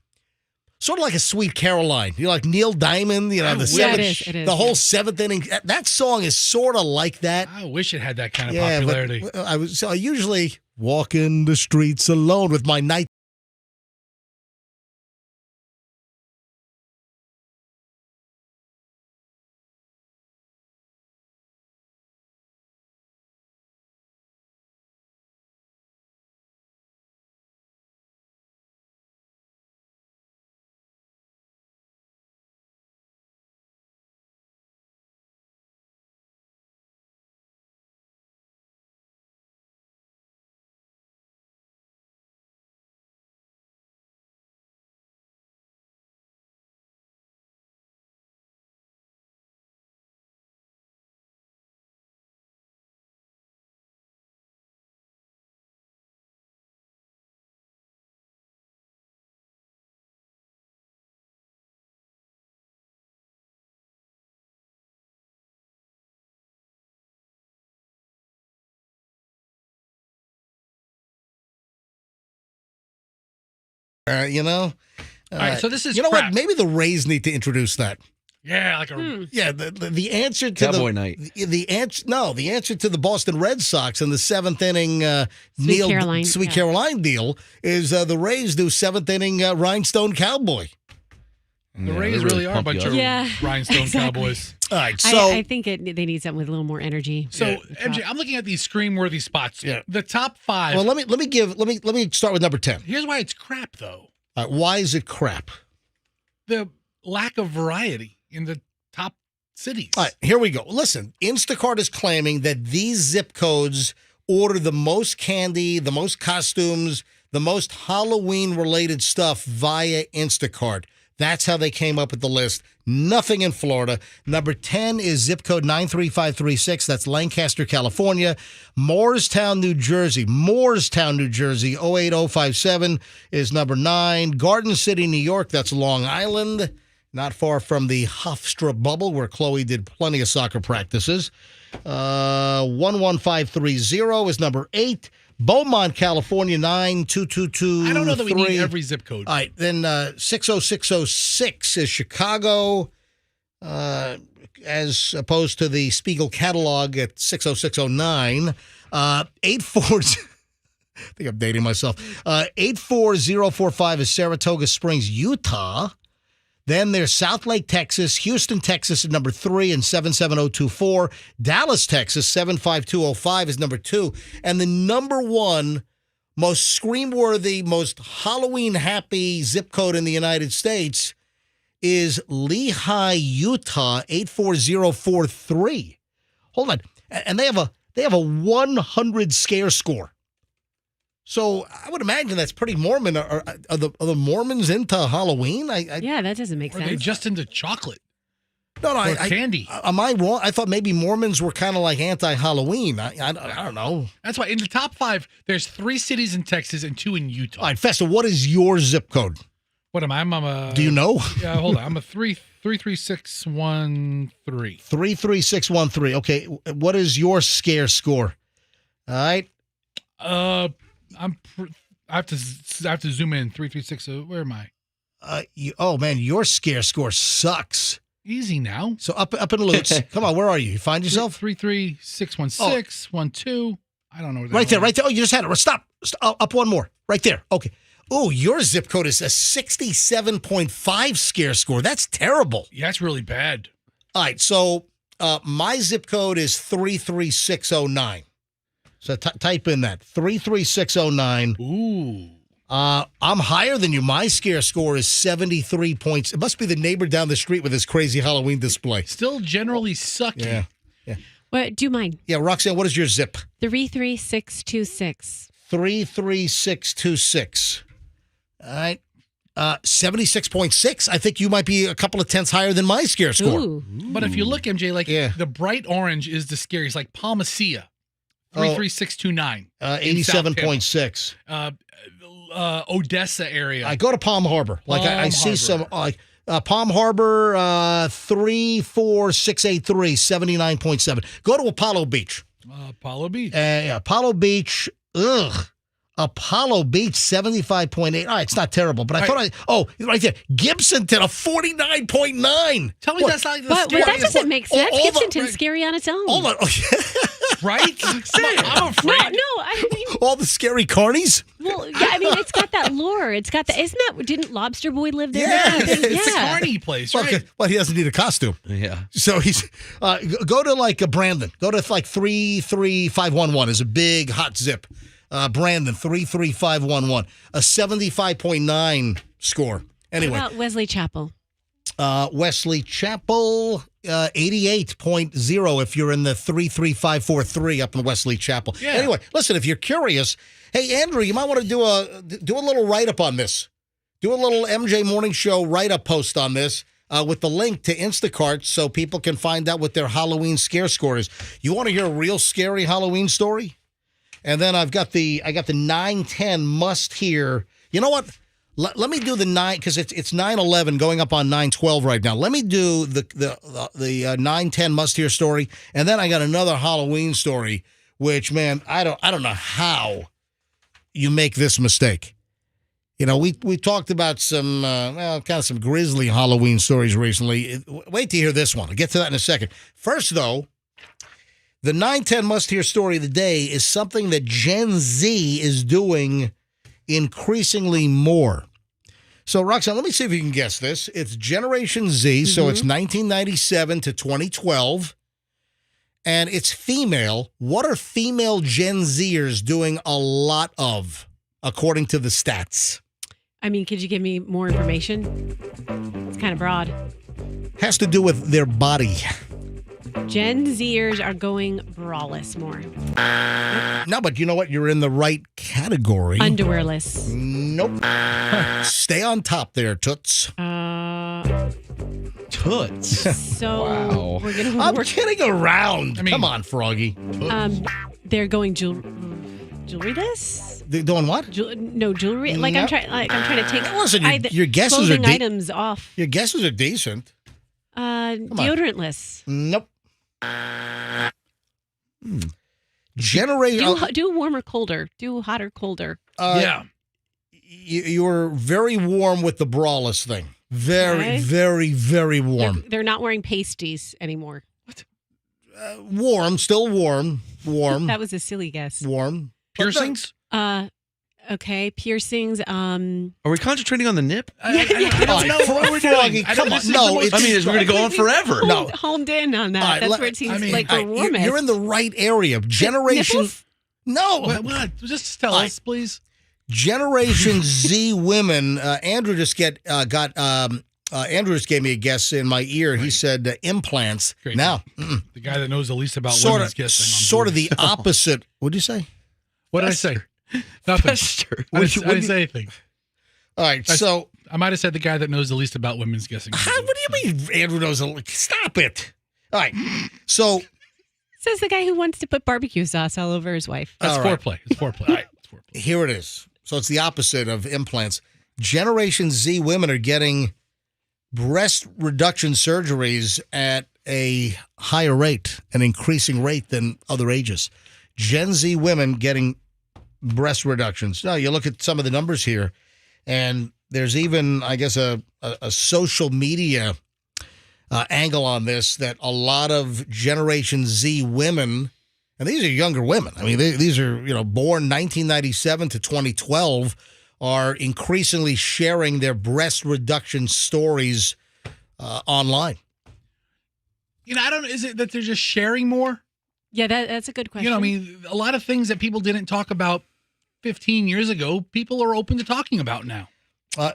sort of like a Sweet Caroline. Like Neil Diamond, it is, the whole seventh inning. That song is sort of like that. I wish it had that kind of popularity. But I usually walk in the streets alone with my night You know? All right, so this is You know crap. what? Maybe the Rays need to introduce that. Yeah, like a Yeah, the answer to Cowboy night. The answer to the Boston Red Sox in the seventh inning Sweet Caroline deal is the Rays do seventh inning Rhinestone Cowboy. The Rays really are a bunch of rhinestone cowboys. All right, so I think they need something with a little more energy. So MJ, I'm looking at these scream-worthy spots. Yeah. The top 5. well, let me start with number 10. Here's why it's crap, though. All right, why is it crap? The lack of variety in the top cities. All right, here we go. Listen, Instacart is claiming that these zip codes order the most candy, the most costumes, the most Halloween-related stuff via Instacart. That's how they came up with the list. Nothing in Florida. Number 10 is zip code 93536. That's Lancaster, California. Moorestown, New Jersey. 08057 is number 9. Garden City, New York. That's Long Island. Not far from the Hofstra bubble where Chloe did plenty of soccer practices. 11530 is number 8. Beaumont, California, 92223. I don't know that we need every zip code. All right, then 60606 is Chicago, as opposed to the Spiegel catalog at 60609. 84. I think I'm dating myself. 84045 is Saratoga Springs, Utah. Then there's South Lake, Texas, Houston, Texas at number 3 and 77024. Dallas, Texas, 75205 is number 2. And the number 1 most scream-worthy, most Halloween-happy zip code in the United States is Lehi, Utah, 84043. Hold on. And they have a 100 scare score. So I would imagine that's pretty Mormon. Are the Mormons into Halloween? Yeah, that doesn't make Or sense. they just into chocolate. No, Or candy. Am I wrong? I thought maybe Mormons were kind of like anti-Halloween. I don't know. That's why in the top 5, there's 3 cities in Texas and 2 in Utah. All right, Festa, what is your zip code? What am I? I'm a. Do you know? Yeah, hold on. I'm a 33613. 33613. Okay, what is your scare score? All right. I have to zoom in. 336. Where am I? Your scare score sucks. Easy now. So up in Lutz. Come on, where are you? You find yourself? 33616 12. I don't know where that Right there, is. right there. Oh, you just had it. Stop. Up one more. Right there. Okay. Oh, your zip code is a 67.5 scare score. That's terrible. Yeah, that's really bad. All right, so my zip code is 33609. So type in that 33609. Ooh. I'm higher than you. My scare score is 73 points. It must be the neighbor down the street with his crazy Halloween display. Still generally sucky. Yeah. What? Do mine. Yeah, Roxanne, what is your zip? 33626. 33626. All right. 76.6. I think you might be a couple of tenths higher than my scare score. Ooh. But if you look, MJ, like the bright orange is the scariest, like Palmacia, 33629. 87.6. Odessa area. I go to Palm Harbor. Like I see some like Palm Harbor 34683, 79.7. Go to Apollo Beach. Apollo Beach. Apollo Beach. Ugh. Apollo Beach, 75.8. All right, it's not terrible, but I thought right there. Gibsonton, a 49.9. Tell me that's not the But scariest. that doesn't make sense. all the- Gibsonton's scary on its own. Hold on. Right? I'm afraid. No, I mean, All the scary carnies? well, yeah, I mean, it's got that lure. It's got the. Didn't Lobster Boy live there? Yeah. It's a yeah. carny place, Well, right? well, he doesn't need a costume. Yeah. So he's go to like Brandon. Go to like 33511 is a big hot zip. Brandon 33511, a 75.9 score. Anyway, What about Wesley Chapel? Wesley Chapel 88.0 if you're in the 33543 up in Wesley Chapel. Yeah. Anyway, listen, if you're curious, hey Andrew, you might want to do a little write up on this. Do a little MJ Morning Show write up post on this. With the link to Instacart so people can find out what their Halloween scare score is. You want to hear a real scary Halloween story? And then I got the 910 must hear. You know what? Let me do the 9 because it's 911 going up on 912 right now. Let me do the 910 must hear story, and then I got another Halloween story. Which, man, I don't know how you make this mistake. You know, we talked about some, kind of some grisly Halloween stories recently. Wait to hear this one. I'll get to that in a second. First, though, the 910 must-hear story of the day is something that Gen Z is doing increasingly more. So, Roxanne, let me see if you can guess this. It's Generation Z, so it's 1997 to 2012, and it's female. What are female Gen Zers doing a lot of, according to the stats? I mean, could you give me more information? It's kind of broad. Has to do with their body. Gen Zers are going braless more. No, but you know what? You're in the right category. Underwearless. Nope. Stay on top there, Toots. Toots. So we're gonna. I'm kidding around. Come on, Froggy. They're going jewelryless. They're doing what? No jewelry. Like No. I'm trying to take. Listen, your guesses are clothing items off. Your guesses are decent. Deodorantless. Nope. Generation. Do warmer, colder. Do hotter, colder. You were very warm with the braless thing. Very, Okay. very, very warm. They're not wearing pasties anymore. Warm, still warm. Warm. That was a silly guess. Warm. Piercings? Okay, piercings. Are we concentrating on the nip? I don't know what we're Froggy, doing. I come don't- on. this is No, the most- it's- I mean, we're going to go on forever. No. Honed in on that. All right, That's where it seems like we're all right, warmest. you're in the right area. Generation. Nipples? No. What? Just tell us, please. Generation Z women. Andrew just Andrew just gave me a guess in my ear. He said implants. Great. Now, The guy that knows the least about sort women's of, guessing. sort of the opposite. What'd you say? What did I say? Nothing. I didn't say anything. All right, so I might have said the guy that knows the least about women's guessing. what do you mean Andrew knows? Stop it. All right, so Says the guy who wants to put barbecue sauce all over his wife. That's all right. foreplay. It's foreplay. All right. Here it is. So it's the opposite of implants. Generation Z women are getting breast reduction surgeries at a higher rate, an increasing rate than other ages. Gen Z women getting breast reductions. Now, you look at some of the numbers here, and there's even, I guess, a social media angle on this, that a lot of Generation Z women, and these are younger women. I mean, these are, born 1997 to 2012, are increasingly sharing their breast reduction stories online. I don't know. Is it that they're just sharing more? Yeah, that's a good question. I mean, a lot of things that people didn't talk about 15 years ago, people are open to talking about now.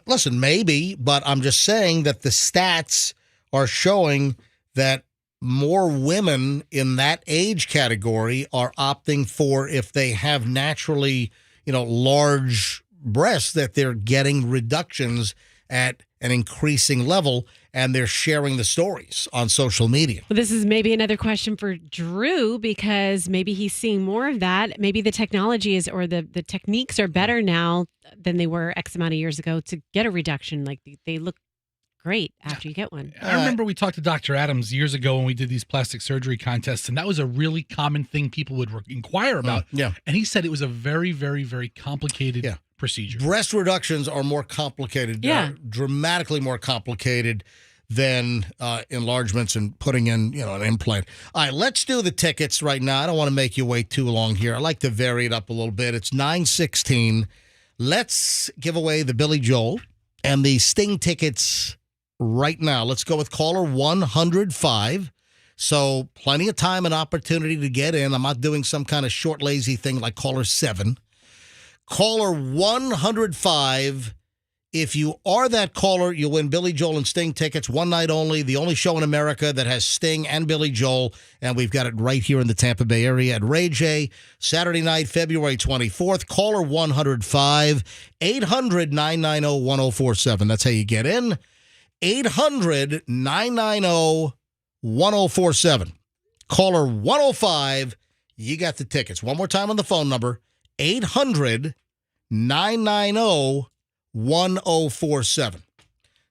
Listen, maybe, but I'm just saying that the stats are showing that more women in that age category are opting for, if they have naturally, large breasts, that they're getting reductions at an increasing level, and they're sharing the stories on social media. Well, this is maybe another question for Drew, because maybe he's seeing more of that. Maybe the technology is, or the techniques are better now than they were X amount of years ago to get a reduction. Like they look great after you get one. I remember we talked to Dr. Adams years ago when we did these plastic surgery contests, and that was a really common thing people would inquire about. Yeah. And he said it was a very, very, very complicated procedure. Breast reductions are more complicated, dramatically more complicated than enlargements and putting in, an implant. All right, let's do the tickets right now. I don't want to make you wait too long here. I like to vary it up a little bit. It's 9:16. Let's give away the Billy Joel and the Sting tickets right now. Let's go with caller 105. So plenty of time and opportunity to get in. I'm not doing some kind of short, lazy thing like caller 7. Caller 105. If you are that caller, you'll win Billy Joel and Sting tickets, one night only, the only show in America that has Sting and Billy Joel, and we've got it right here in the Tampa Bay area at Ray J, Saturday night, February 24th. Caller 105, 800-990-1047. That's how you get in. 800-990-1047. Caller 105, you got the tickets. One more time on the phone number, 800-990-1047.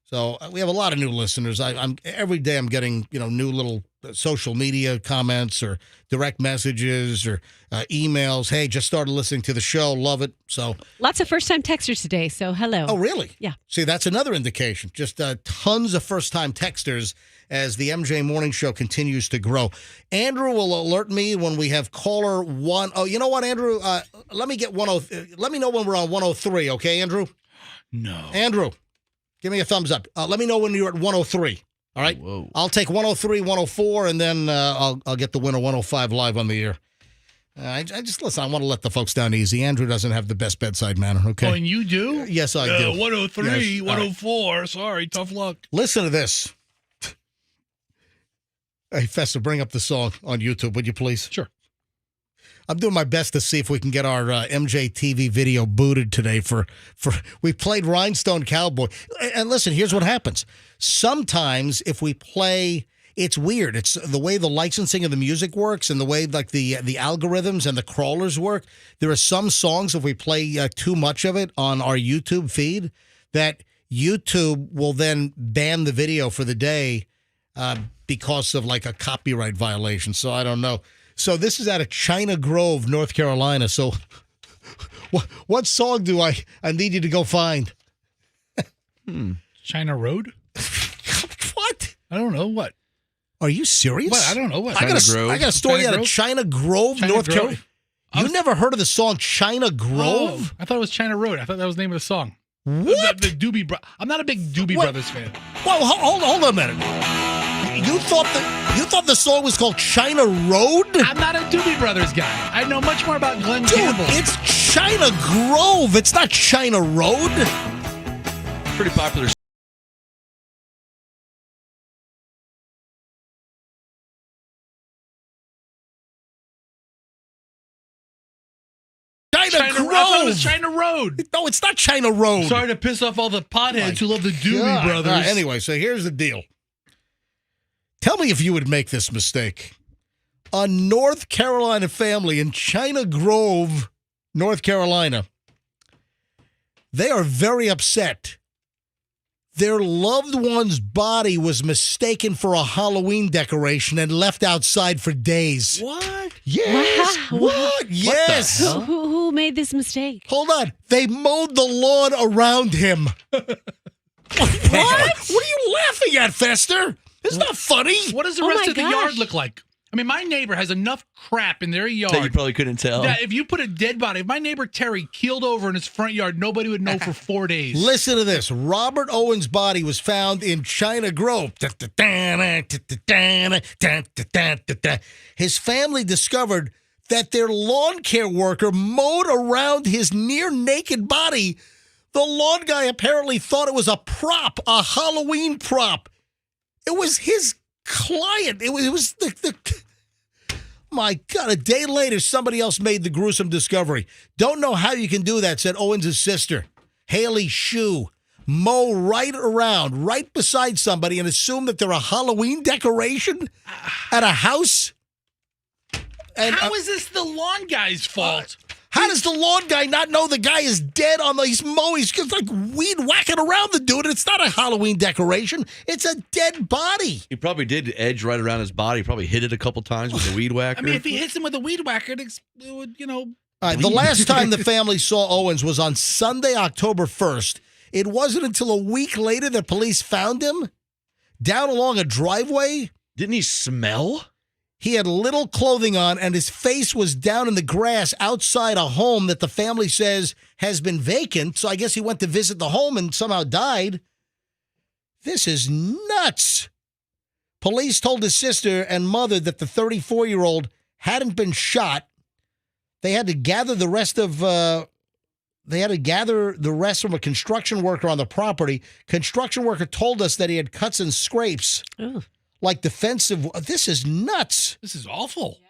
So So we have a lot of new listeners. I'm every day I'm getting new little social media comments or direct messages or emails. Hey, just started listening to the show. Love it. So Lots of first-time texters today, so hello. Oh, really? Yeah. See, that's another indication. Just tons of first-time texters as the MJ Morning Show continues to grow. Andrew will alert me when we have caller one. Oh, you know what, Andrew? Let me get 10. Let me know when we're on 103, okay, Andrew? No. Andrew, give me a thumbs up. Let me know when you're at 103. All right? Whoa. I'll take 103, 104, and then I'll get the winner 105 live on the air. I just listen. I want to let the folks down easy. Andrew doesn't have the best bedside manner. Okay. Oh, and you do? Yes, I do. 103, Yes. 104. Sorry, tough luck. Listen to this. Hey, Festa, bring up the song on YouTube, would you please? Sure. I'm doing my best to see if we can get our MJ TV video booted today for we played Rhinestone Cowboy. And listen, here's what happens. Sometimes if we play, it's weird. It's the way the licensing of the music works and the way like the algorithms and the crawlers work. There are some songs, if we play too much of it on our YouTube feed, that YouTube will then ban the video for the day because of like a copyright violation. So I don't know. So this is out of China Grove, North Carolina. So what song do I need you to go find? China Road? What? I don't know. What? Are you serious? What? I don't know. What? I got a story out of China Grove, North Carolina. You never heard of the song China Grove? Oh, I thought it was China Road. I thought that was the name of the song. What? The Doobie I'm not a big Doobie Brothers fan. Well, hold on a minute. You thought the song was called China Road? I'm not a Doobie Brothers guy. I know much more about Glenn Campbell. It's China Grove. It's not China Road. Pretty popular. China Grove. I thought it was China Road. No, it's not China Road. Sorry to piss off all the potheads who love the Doobie Brothers. All right, anyway, so here's the deal. Tell me if you would make this mistake. A North Carolina family in China Grove, North Carolina, they are very upset. Their loved one's body was mistaken for a Halloween decoration and left outside for days. What? Yes. Wow. What? Yes. Who made this mistake? Hold on. They mowed the lawn around him. What? What are you laughing at, Fester? It's not funny. What does the rest of the yard look like? I mean, my neighbor has enough crap in their yard That you probably couldn't tell. that if you put a dead body, if my neighbor Terry keeled over in his front yard, nobody would know for 4 days. Listen to this. Robert Owen's body was found in China Grove. His family discovered that their lawn care worker mowed around his near-naked body. The lawn guy apparently thought it was a prop, a Halloween prop. It was his client. It was the my God, a day later, somebody else made the gruesome discovery. Don't know how you can do that, said Owens' sister, Haley Shue. Mow right around, right beside somebody and assume that they're a Halloween decoration at a house? And, How is this the lawn guy's fault? How does the lawn guy not know the guy is dead on the he's mowing? He's just like weed whacking around the dude. It's not a Halloween decoration. It's a dead body. He probably did edge right around his body. Probably hit it a couple times with the weed whacker. I mean, if he hits him with a weed whacker, it would, All right, the last time the family saw Owens was on Sunday, October 1st. It wasn't until a week later that police found him down along a driveway. Didn't he smell? He had little clothing on, and his face was down in the grass outside a home that the family says has been vacant. So I guess he went to visit the home and somehow died. This is nuts. Police told his sister and mother that the 34-year-old hadn't been shot. They had to gather the rest from a construction worker on the property. Construction worker told us that he had cuts and scrapes. Ugh. Like defensive. This is nuts. This is awful. Yeah.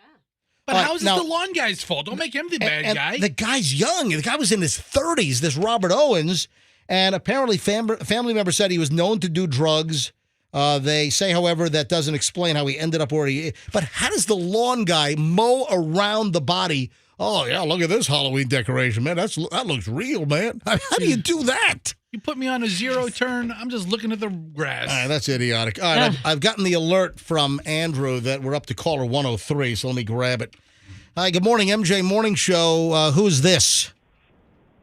But how is this the lawn guy's fault? Don't make him the bad guy. The guy's young. The guy was in his 30s, this Robert Owens. And apparently family members said he was known to do drugs. They say, however, that doesn't explain how he ended up where he is. But how does the lawn guy mow around the body Oh, yeah, look at this Halloween decoration, man. That looks real, man. How do you do that? You put me on a zero turn. I'm just looking at the grass. All right, that's idiotic. All right, I've gotten the alert from Andrew that we're up to caller 103, so let me grab it. Hi, good morning, MJ Morning Show. Who's this?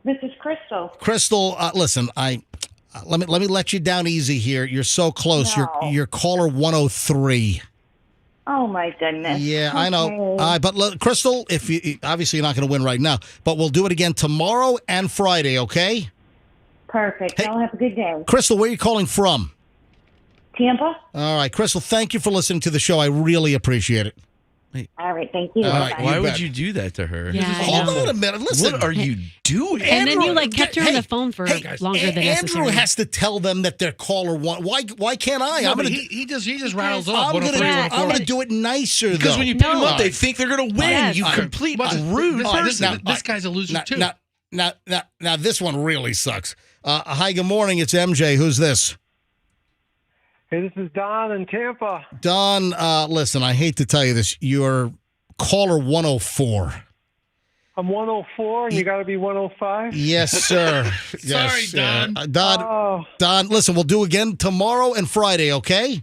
This is Crystal. Crystal, listen, let me let you down easy here. You're so close. No. You're caller 103. Oh my goodness. Yeah, I know. Okay. But look, Crystal, if you obviously you're not going to win right now, but we'll do it again tomorrow and Friday, okay? Perfect. Hey, Y'all have a good day. Crystal, where are you calling from? Tampa. All right, Crystal, thank you for listening to the show. I really appreciate it. All right. Thank you. All right, Bye-bye. Why You would bet. you do that to her? Yeah, I Hold know. on a minute. Listen. What are you doing? And then you Andrew, kept her on the phone for longer than necessary. Andrew has to tell them that they're caller one. Why can't I? No, I'm but gonna. he just rattles off. I'm 103, gonna 104. do it nicer Because though. when you pick them No. up, they think they're going to win. Yes. You complete rude This person. This guy's a loser too. Now, this one really sucks. Hi, good morning. It's MJ. Who's this? Hey, this is Don in Tampa. Don, listen, I hate to tell you this. You're caller 104. I'm 104 and you got to be 105? Yes, sir. Sorry, Don. Don, listen, we'll do again tomorrow and Friday, okay?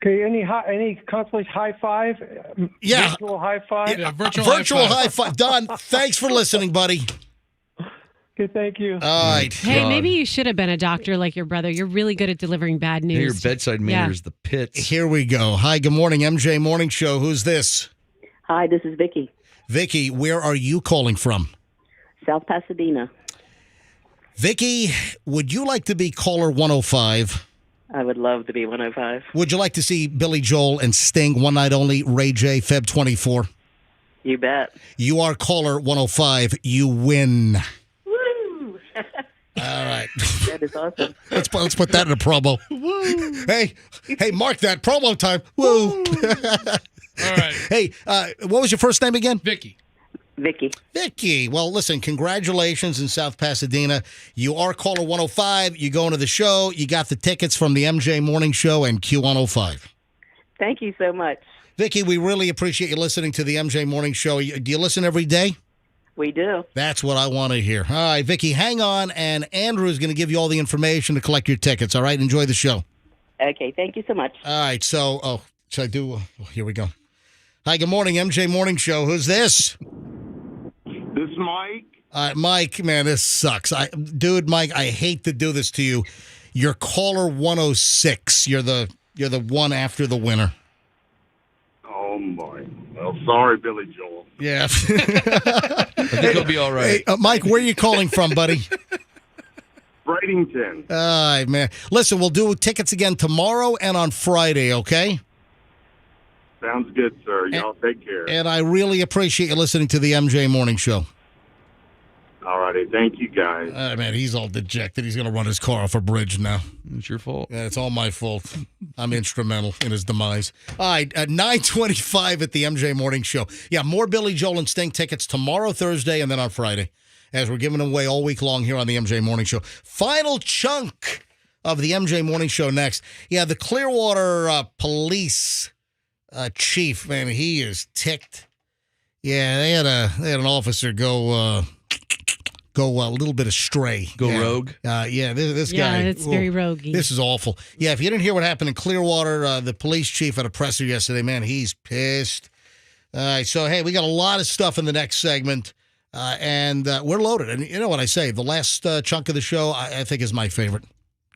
Okay, any consolation high five? Yeah. Virtual high five? Yeah, virtual high five. Don, thanks for listening, buddy. Okay, thank you. All right. Hey, maybe you should have been a doctor like your brother. You're really good at delivering bad news. Your bedside manner is the pits. Here we go. Hi, good morning, MJ Morning Show. Who's this? Hi, this is Vicky, Vicky, where are you calling from? South Pasadena. Vicky, would you like to be caller 105? I would love to be 105. Would you like to see Billy Joel and Sting One Night Only, Ray J, Feb 24? You bet. You are caller 105. You win. Woo! All right. That is awesome. Let's put that in a promo. Woo! Hey, mark that promo time. Woo! All right. Hey, what was your first name again? Vicky. Vicky. Well, listen, congratulations in South Pasadena. You are caller 105. You go into the show. You got the tickets from the MJ Morning Show and Q105. Thank you so much. Vicky, we really appreciate you listening to the MJ Morning Show. Do you listen every day? We do. That's what I want to hear. All right, Vicky, hang on, and Andrew is going to give you all the information to collect your tickets. All right, enjoy the show. Okay, thank you so much. All right, so, should I do? Here we go. Hi, good morning, MJ Morning Show. Who's this? This is Mike. Mike, man, this sucks. Mike, I hate to do this to you. You're caller 106. You're the one after the winner. Oh boy. Well, sorry, Billy Joel. Yeah. I think he'll be all right. Hey, Mike, where are you calling from, buddy? Bradenton. All right, man. Listen, we'll do tickets again tomorrow and on Friday, okay? Sounds good, sir. Y'all take care. And I really appreciate you listening to the MJ Morning Show. All righty. Thank you, guys. Man, he's all dejected. He's going to run his car off a bridge now. It's your fault. Yeah, it's all my fault. I'm instrumental in his demise. All right, at 9:25 at the MJ Morning Show. Yeah, more Billy Joel and Sting tickets tomorrow, Thursday, and then on Friday, as we're giving them away all week long here on the MJ Morning Show. Final chunk of the MJ Morning Show next. Yeah, the Clearwater police chief, man, he is ticked. Yeah, they had an officer go a little bit astray. Rogue? This guy. Yeah, it's very roguey. This is awful. Yeah, if you didn't hear what happened in Clearwater, the police chief had a presser yesterday. Man, he's pissed. All right, so, hey, we got a lot of stuff in the next segment, and we're loaded. And you know what I say, the last chunk of the show, I think, is my favorite.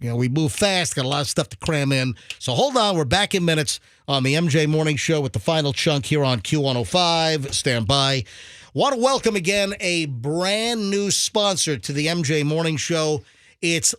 You know, we move fast, got a lot of stuff to cram in. So hold on, we're back in minutes on the MJ Morning Show with the final chunk here on Q105. Stand by. Want to welcome again a brand new sponsor to the MJ Morning Show. It's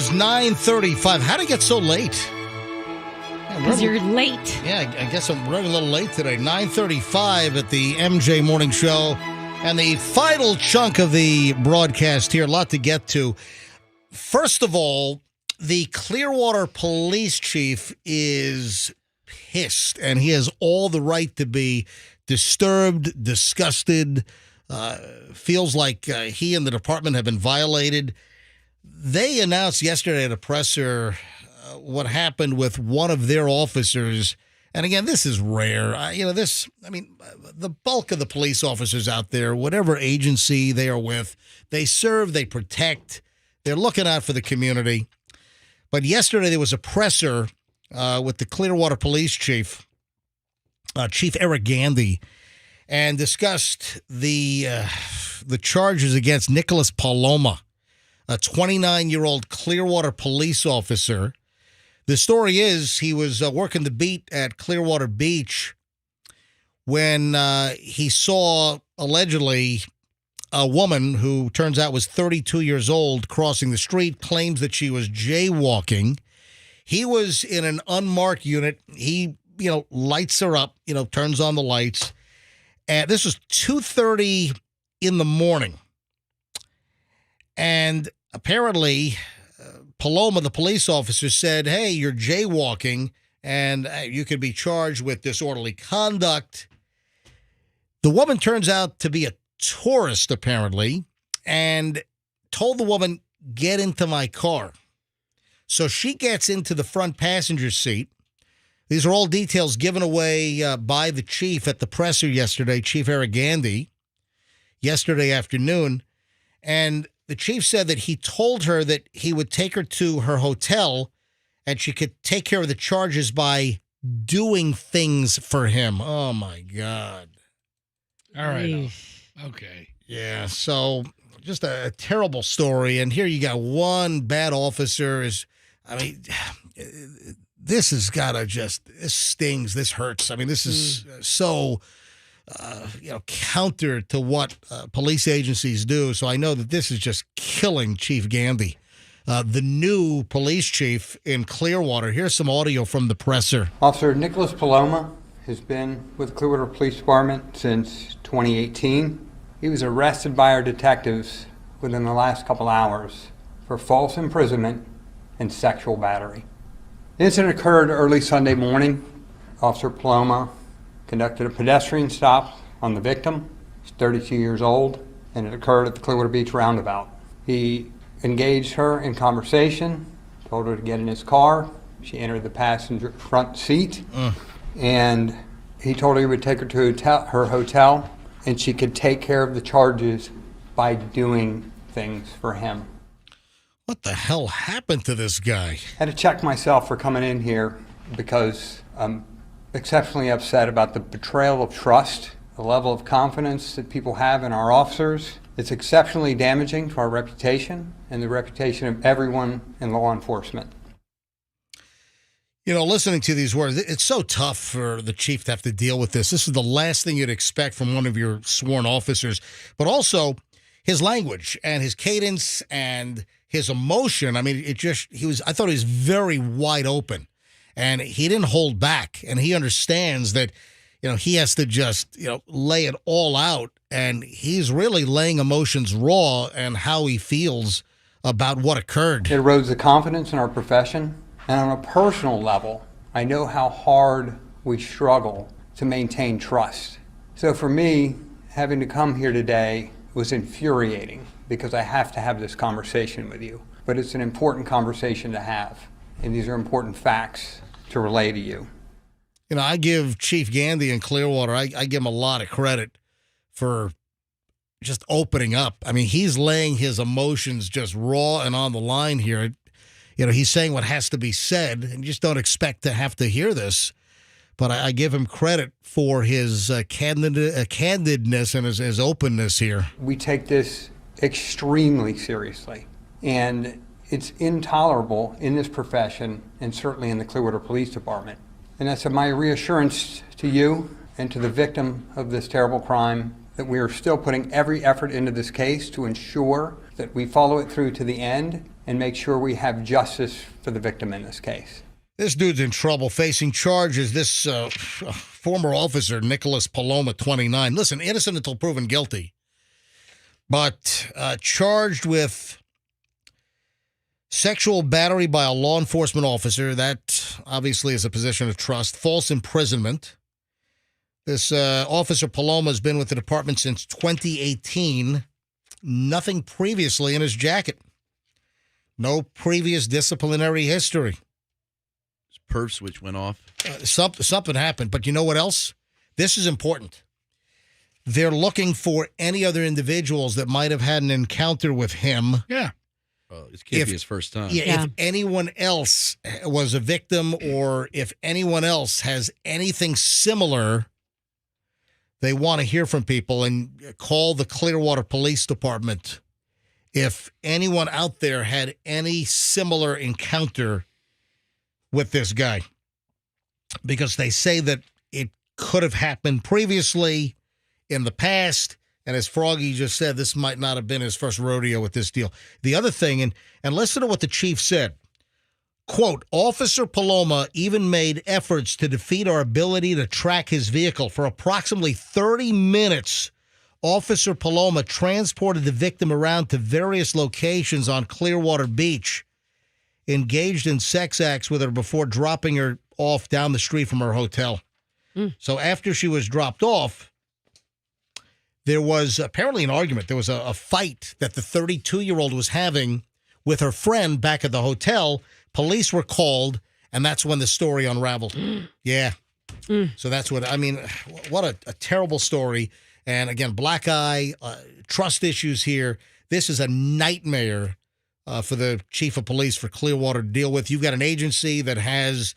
is 9:35. How'd it get so late? Because you're late. Yeah, I guess I'm running a little late today. 9:35 at the MJ Morning Show. And the final chunk of the broadcast here, a lot to get to. First of all, the Clearwater police chief is pissed, and he has all the right to be disturbed, disgusted, feels like he and the department have been violated. They announced yesterday at a presser what happened with one of their officers. And again, this is rare. The bulk of the police officers out there, whatever agency they are with, they serve, they protect, they're looking out for the community. But yesterday there was a presser with the Clearwater police chief, Chief Eric Gandy, and discussed the charges against Nicholas Paloma, a 29-year-old Clearwater police officer. The story is he was working the beat at Clearwater Beach when he saw, allegedly, a woman who turns out was 32 years old crossing the street, claims that she was jaywalking. He was in an unmarked unit. He, lights her up, turns on the lights. And this was 2:30 in the morning. And apparently, Paloma, the police officer, said, hey, you're jaywalking and you could be charged with disorderly conduct. The woman turns out to be a tourist, apparently, and told the woman, get into my car. So she gets into the front passenger seat. These are all details given away by the chief at the presser yesterday, Chief Eric Gandy, yesterday afternoon. And the chief said that he told her that he would take her to her hotel and she could take care of the charges by doing things for him. Oh, my God. All right. Okay. Yeah, so just a terrible story. And here you got one bad officer. This has got to this stings. This hurts. I mean, this is so, counter to what police agencies do. So I know that this is just killing Chief Gandy, the new police chief in Clearwater. Here's some audio from the presser. Officer Nicholas Paloma has been with the Clearwater Police Department since 2018. He was arrested by our detectives within the last couple hours for false imprisonment and sexual battery. The incident occurred early Sunday morning. Officer Paloma conducted a pedestrian stop on the victim. She's 32 years old, and it occurred at the Clearwater Beach roundabout. He engaged her in conversation, told her to get in his car. She entered the passenger front seat, and he told her he would take her to her hotel, and she could take care of the charges by doing things for him. What the hell happened to this guy? I had to check myself for coming in here because I'm exceptionally upset about the betrayal of trust, the level of confidence that people have in our officers. It's exceptionally damaging to our reputation and the reputation of everyone in law enforcement. You know, listening to these words, it's so tough for the chief to have to deal with this. This is the last thing you'd expect from one of your sworn officers, but also his language and his cadence and his emotion. I mean, I thought he was very wide open and he didn't hold back, and he understands that, he has to just, lay it all out, and he's really laying emotions raw and how he feels about what occurred. It erodes the confidence in our profession, and on a personal level, I know how hard we struggle to maintain trust. So for me, having to come here today was infuriating because I have to have this conversation with you. But it's an important conversation to have, and these are important facts to relay to you. I give Chief Gandy in Clearwater, I give him a lot of credit for just opening up. I mean, he's laying his emotions just raw and on the line here. He's saying what has to be said, and you just don't expect to have to hear this. But I give him credit for his candidness and his openness here. We take this extremely seriously, and it's intolerable in this profession and certainly in the Clearwater Police Department. And that's my reassurance to you and to the victim of this terrible crime that we are still putting every effort into this case to ensure that we follow it through to the end and make sure we have justice for the victim in this case. This dude's in trouble, facing charges. This former officer, Nicholas Paloma, 29. Listen, innocent until proven guilty, but charged with sexual battery by a law enforcement officer. That obviously is a position of trust. False imprisonment. This officer Paloma has been with the department since 2018. Nothing previously in his jacket. No previous disciplinary history. His perf switch went off. Something happened, but you know what else? This is important. They're looking for any other individuals that might have had an encounter with him. Yeah. It can't be his first time. Yeah, if anyone else was a victim or if anyone else has anything similar, they want to hear from people and call the Clearwater Police Department if anyone out there had any similar encounter with this guy. Because they say that it could have happened previously in the past. And as Froggy just said, this might not have been his first rodeo with this deal. The other thing, and listen to what the chief said, quote, Officer Paloma even made efforts to defeat our ability to track his vehicle for approximately 30 minutes Officer Paloma transported the victim around to various locations on Clearwater Beach, engaged in sex acts with her before dropping her off down the street from her hotel. So after she was dropped off, there was apparently an argument. There was a fight that the 32-year-old was having with her friend back at the hotel. Police were called, and that's when the story unraveled. Yeah. So that's what, I mean, what a terrible story. And again, black eye, trust issues here. This is a nightmare for the chief of police for Clearwater to deal with. You've got an agency that has,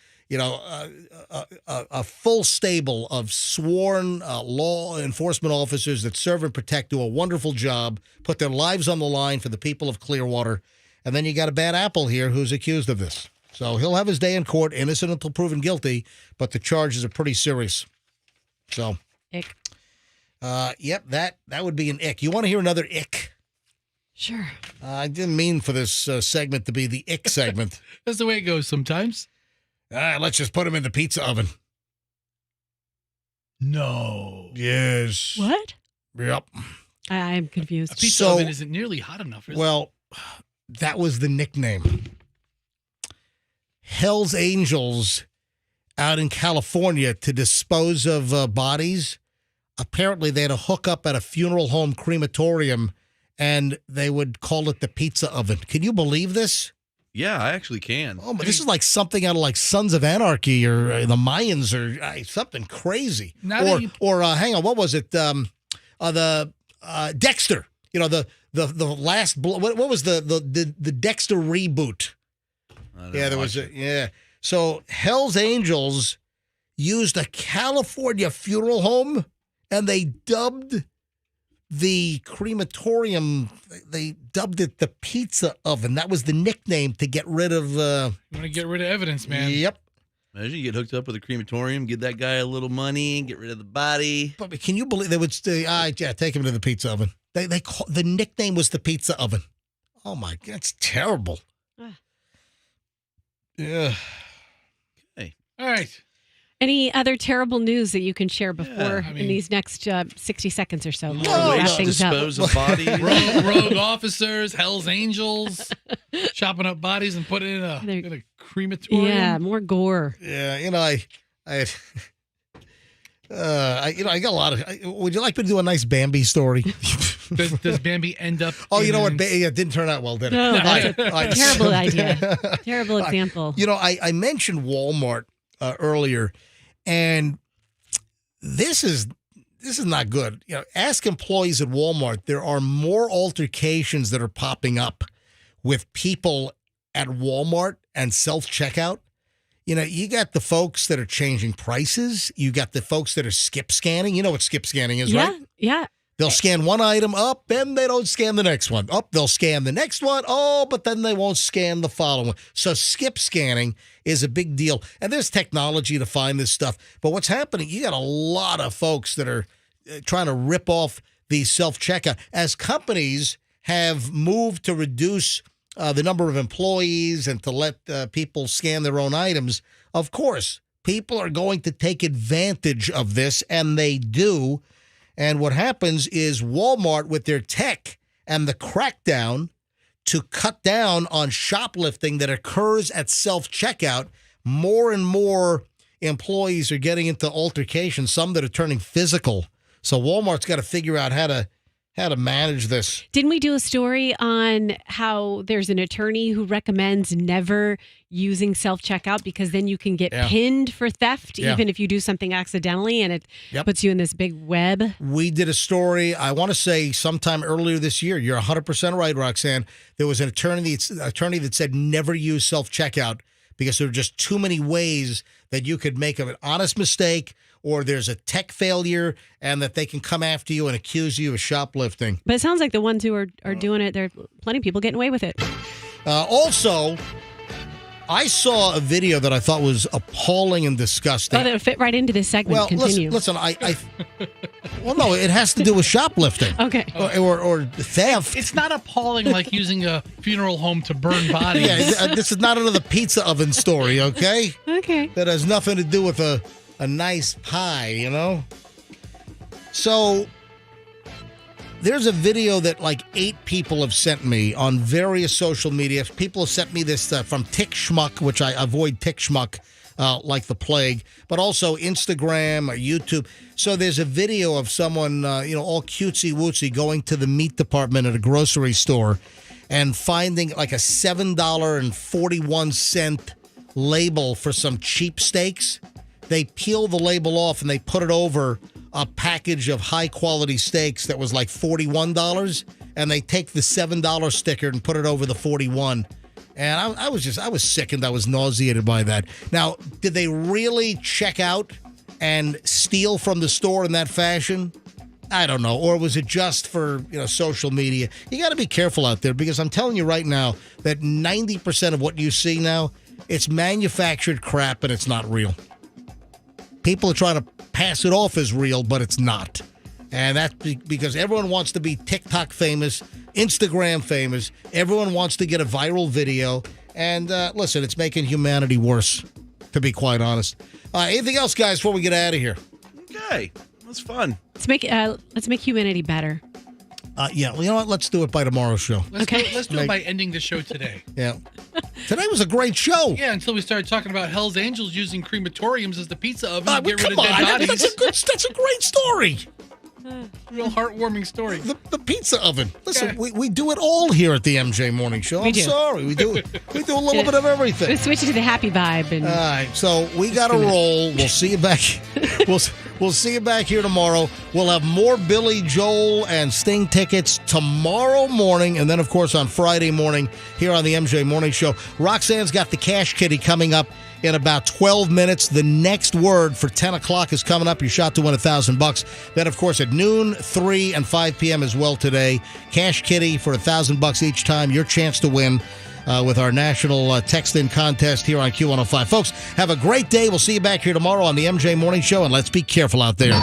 a full stable of sworn law enforcement officers that serve and protect, do a wonderful job, put their lives on the line for the people of Clearwater. And then you got a bad apple here who's accused of this. So he'll have his day in court, innocent until proven guilty, but the charges are pretty serious. So, ick. Yep, that would be an ick. You want to hear another ick? Sure. I didn't mean for this segment to be the ick segment. That's the way it goes sometimes. Let's just put him in the pizza oven. No. Yes. What? Yep. I'm confused. A pizza oven isn't nearly hot enough. Is Well, that was the nickname. Hell's Angels out in California to dispose of bodies. Apparently, they had a hookup at a funeral home crematorium, and they would call it the pizza oven. Can you believe this? Yeah, I actually can. Oh, but this is like something out of like Sons of Anarchy or the Mayans or something crazy. Hang on, what was it? The Dexter. You know, the last what was the Dexter reboot? Yeah, there was yeah. So Hell's Angels used a California funeral home, and they dubbed the crematorium, they dubbed it the pizza oven. That was the nickname to get rid of... You want to get rid of evidence, man. Yep. Imagine you get hooked up with a crematorium, give that guy a little money, get rid of the body. But can you believe they would say, take him to the pizza oven? The nickname was the pizza oven. Oh, my God. That's terrible. Yeah. Okay. All right. Any other terrible news that you can share before in these next 60 seconds or so? Wrap things dispose up. of bodies. rogue officers, Hell's Angels, chopping up bodies and putting it in a crematorium. Yeah, more gore. Yeah, I got a lot of... would you like me to do a nice Bambi story? Does Bambi end up... Oh, you know what? It didn't turn out well, did it? No, that's a terrible idea. Terrible example. I mentioned Walmart earlier, and this is not good. Ask employees at Walmart. There are more altercations that are popping up with people at Walmart and self-checkout. You got the folks that are changing prices. You got the folks that are skip scanning. You know what skip scanning is, right? Yeah. They'll scan one item up, and they don't scan the next one. They'll scan the next one. But then they won't scan the following one. So skip scanning is a big deal. And there's technology to find this stuff. But what's happening, you got a lot of folks that are trying to rip off these self-checkout. As companies have moved to reduce the number of employees and to let people scan their own items, of course, people are going to take advantage of this, and they do. And what happens is Walmart, with their tech and the crackdown to cut down on shoplifting that occurs at self-checkout, more and more employees are getting into altercations, some that are turning physical. So Walmart's got to figure out how to manage this. Didn't we do a story on how there's an attorney who recommends never using self-checkout because then you can get pinned for theft, even if you do something accidentally, and it puts you in this big web? We did a story, I want to say sometime earlier this year. You're 100% right, Roxanne. There was an attorney that said never use self-checkout because there are just too many ways that you could make an honest mistake, or there's a tech failure, and that they can come after you and accuse you of shoplifting. But it sounds like the ones who are doing it, there are plenty of people getting away with it. Also, I saw a video that I thought was appalling and disgusting. Oh, that would fit right into this segment. Well, Continue. listen, well, no, it has to do with shoplifting. Okay. Or theft. It's not appalling like using a funeral home to burn bodies. Yeah, this is not another pizza oven story, okay? Okay. That has nothing to do with a nice pie, So there's a video that like 8 people have sent me on various social media. People have sent me this from Tick Schmuck, which I avoid Tick Schmuck like the plague, but also Instagram or YouTube. So there's a video of someone, all cutesy-wootsy going to the meat department at a grocery store and finding like a $7.41 label for some cheap steaks. They peel the label off and they put it over a package of high-quality steaks that was like $41, and they take the $7 sticker and put it over the $41. And I was sickened. I was nauseated by that. Now, did they really check out and steal from the store in that fashion? I don't know. Or was it just for, social media? You got to be careful out there, because I'm telling you right now that 90% of what you see now, it's manufactured crap and it's not real. People are trying to pass it off as real, but it's not. And that's because everyone wants to be TikTok famous, Instagram famous. Everyone wants to get a viral video. And listen, it's making humanity worse, to be quite honest. Anything else, guys, before we get out of here? Okay. That's fun. Let's make humanity better. Yeah, well, you know what? Let's do it by tomorrow's show. Let's do it by ending the show today. Yeah. Today was a great show. Yeah, until we started talking about Hell's Angels using crematoriums as the pizza oven to get come rid of dead on. bodies. That's a great story. Real heartwarming story. The pizza oven. Listen, we do it all here at the MJ Morning Show. I'm sorry. We do a little bit of everything. Let's switch it to the happy vibe. And all right, so we got to roll. We'll see you back. We'll see you back here tomorrow. We'll have more Billy Joel and Sting tickets tomorrow morning, and then, of course, on Friday morning here on the MJ Morning Show. Roxanne's got the Cash Kitty coming up in about 12 minutes. The next word for 10 o'clock is coming up. Your shot to win $1,000. Then, of course, at noon, 3, and 5 p.m. as well today. Cash Kitty for $1,000 each time. Your chance to win with our national text-in contest here on Q105. Folks, have a great day. We'll see you back here tomorrow on the MJ Morning Show, and let's be careful out there.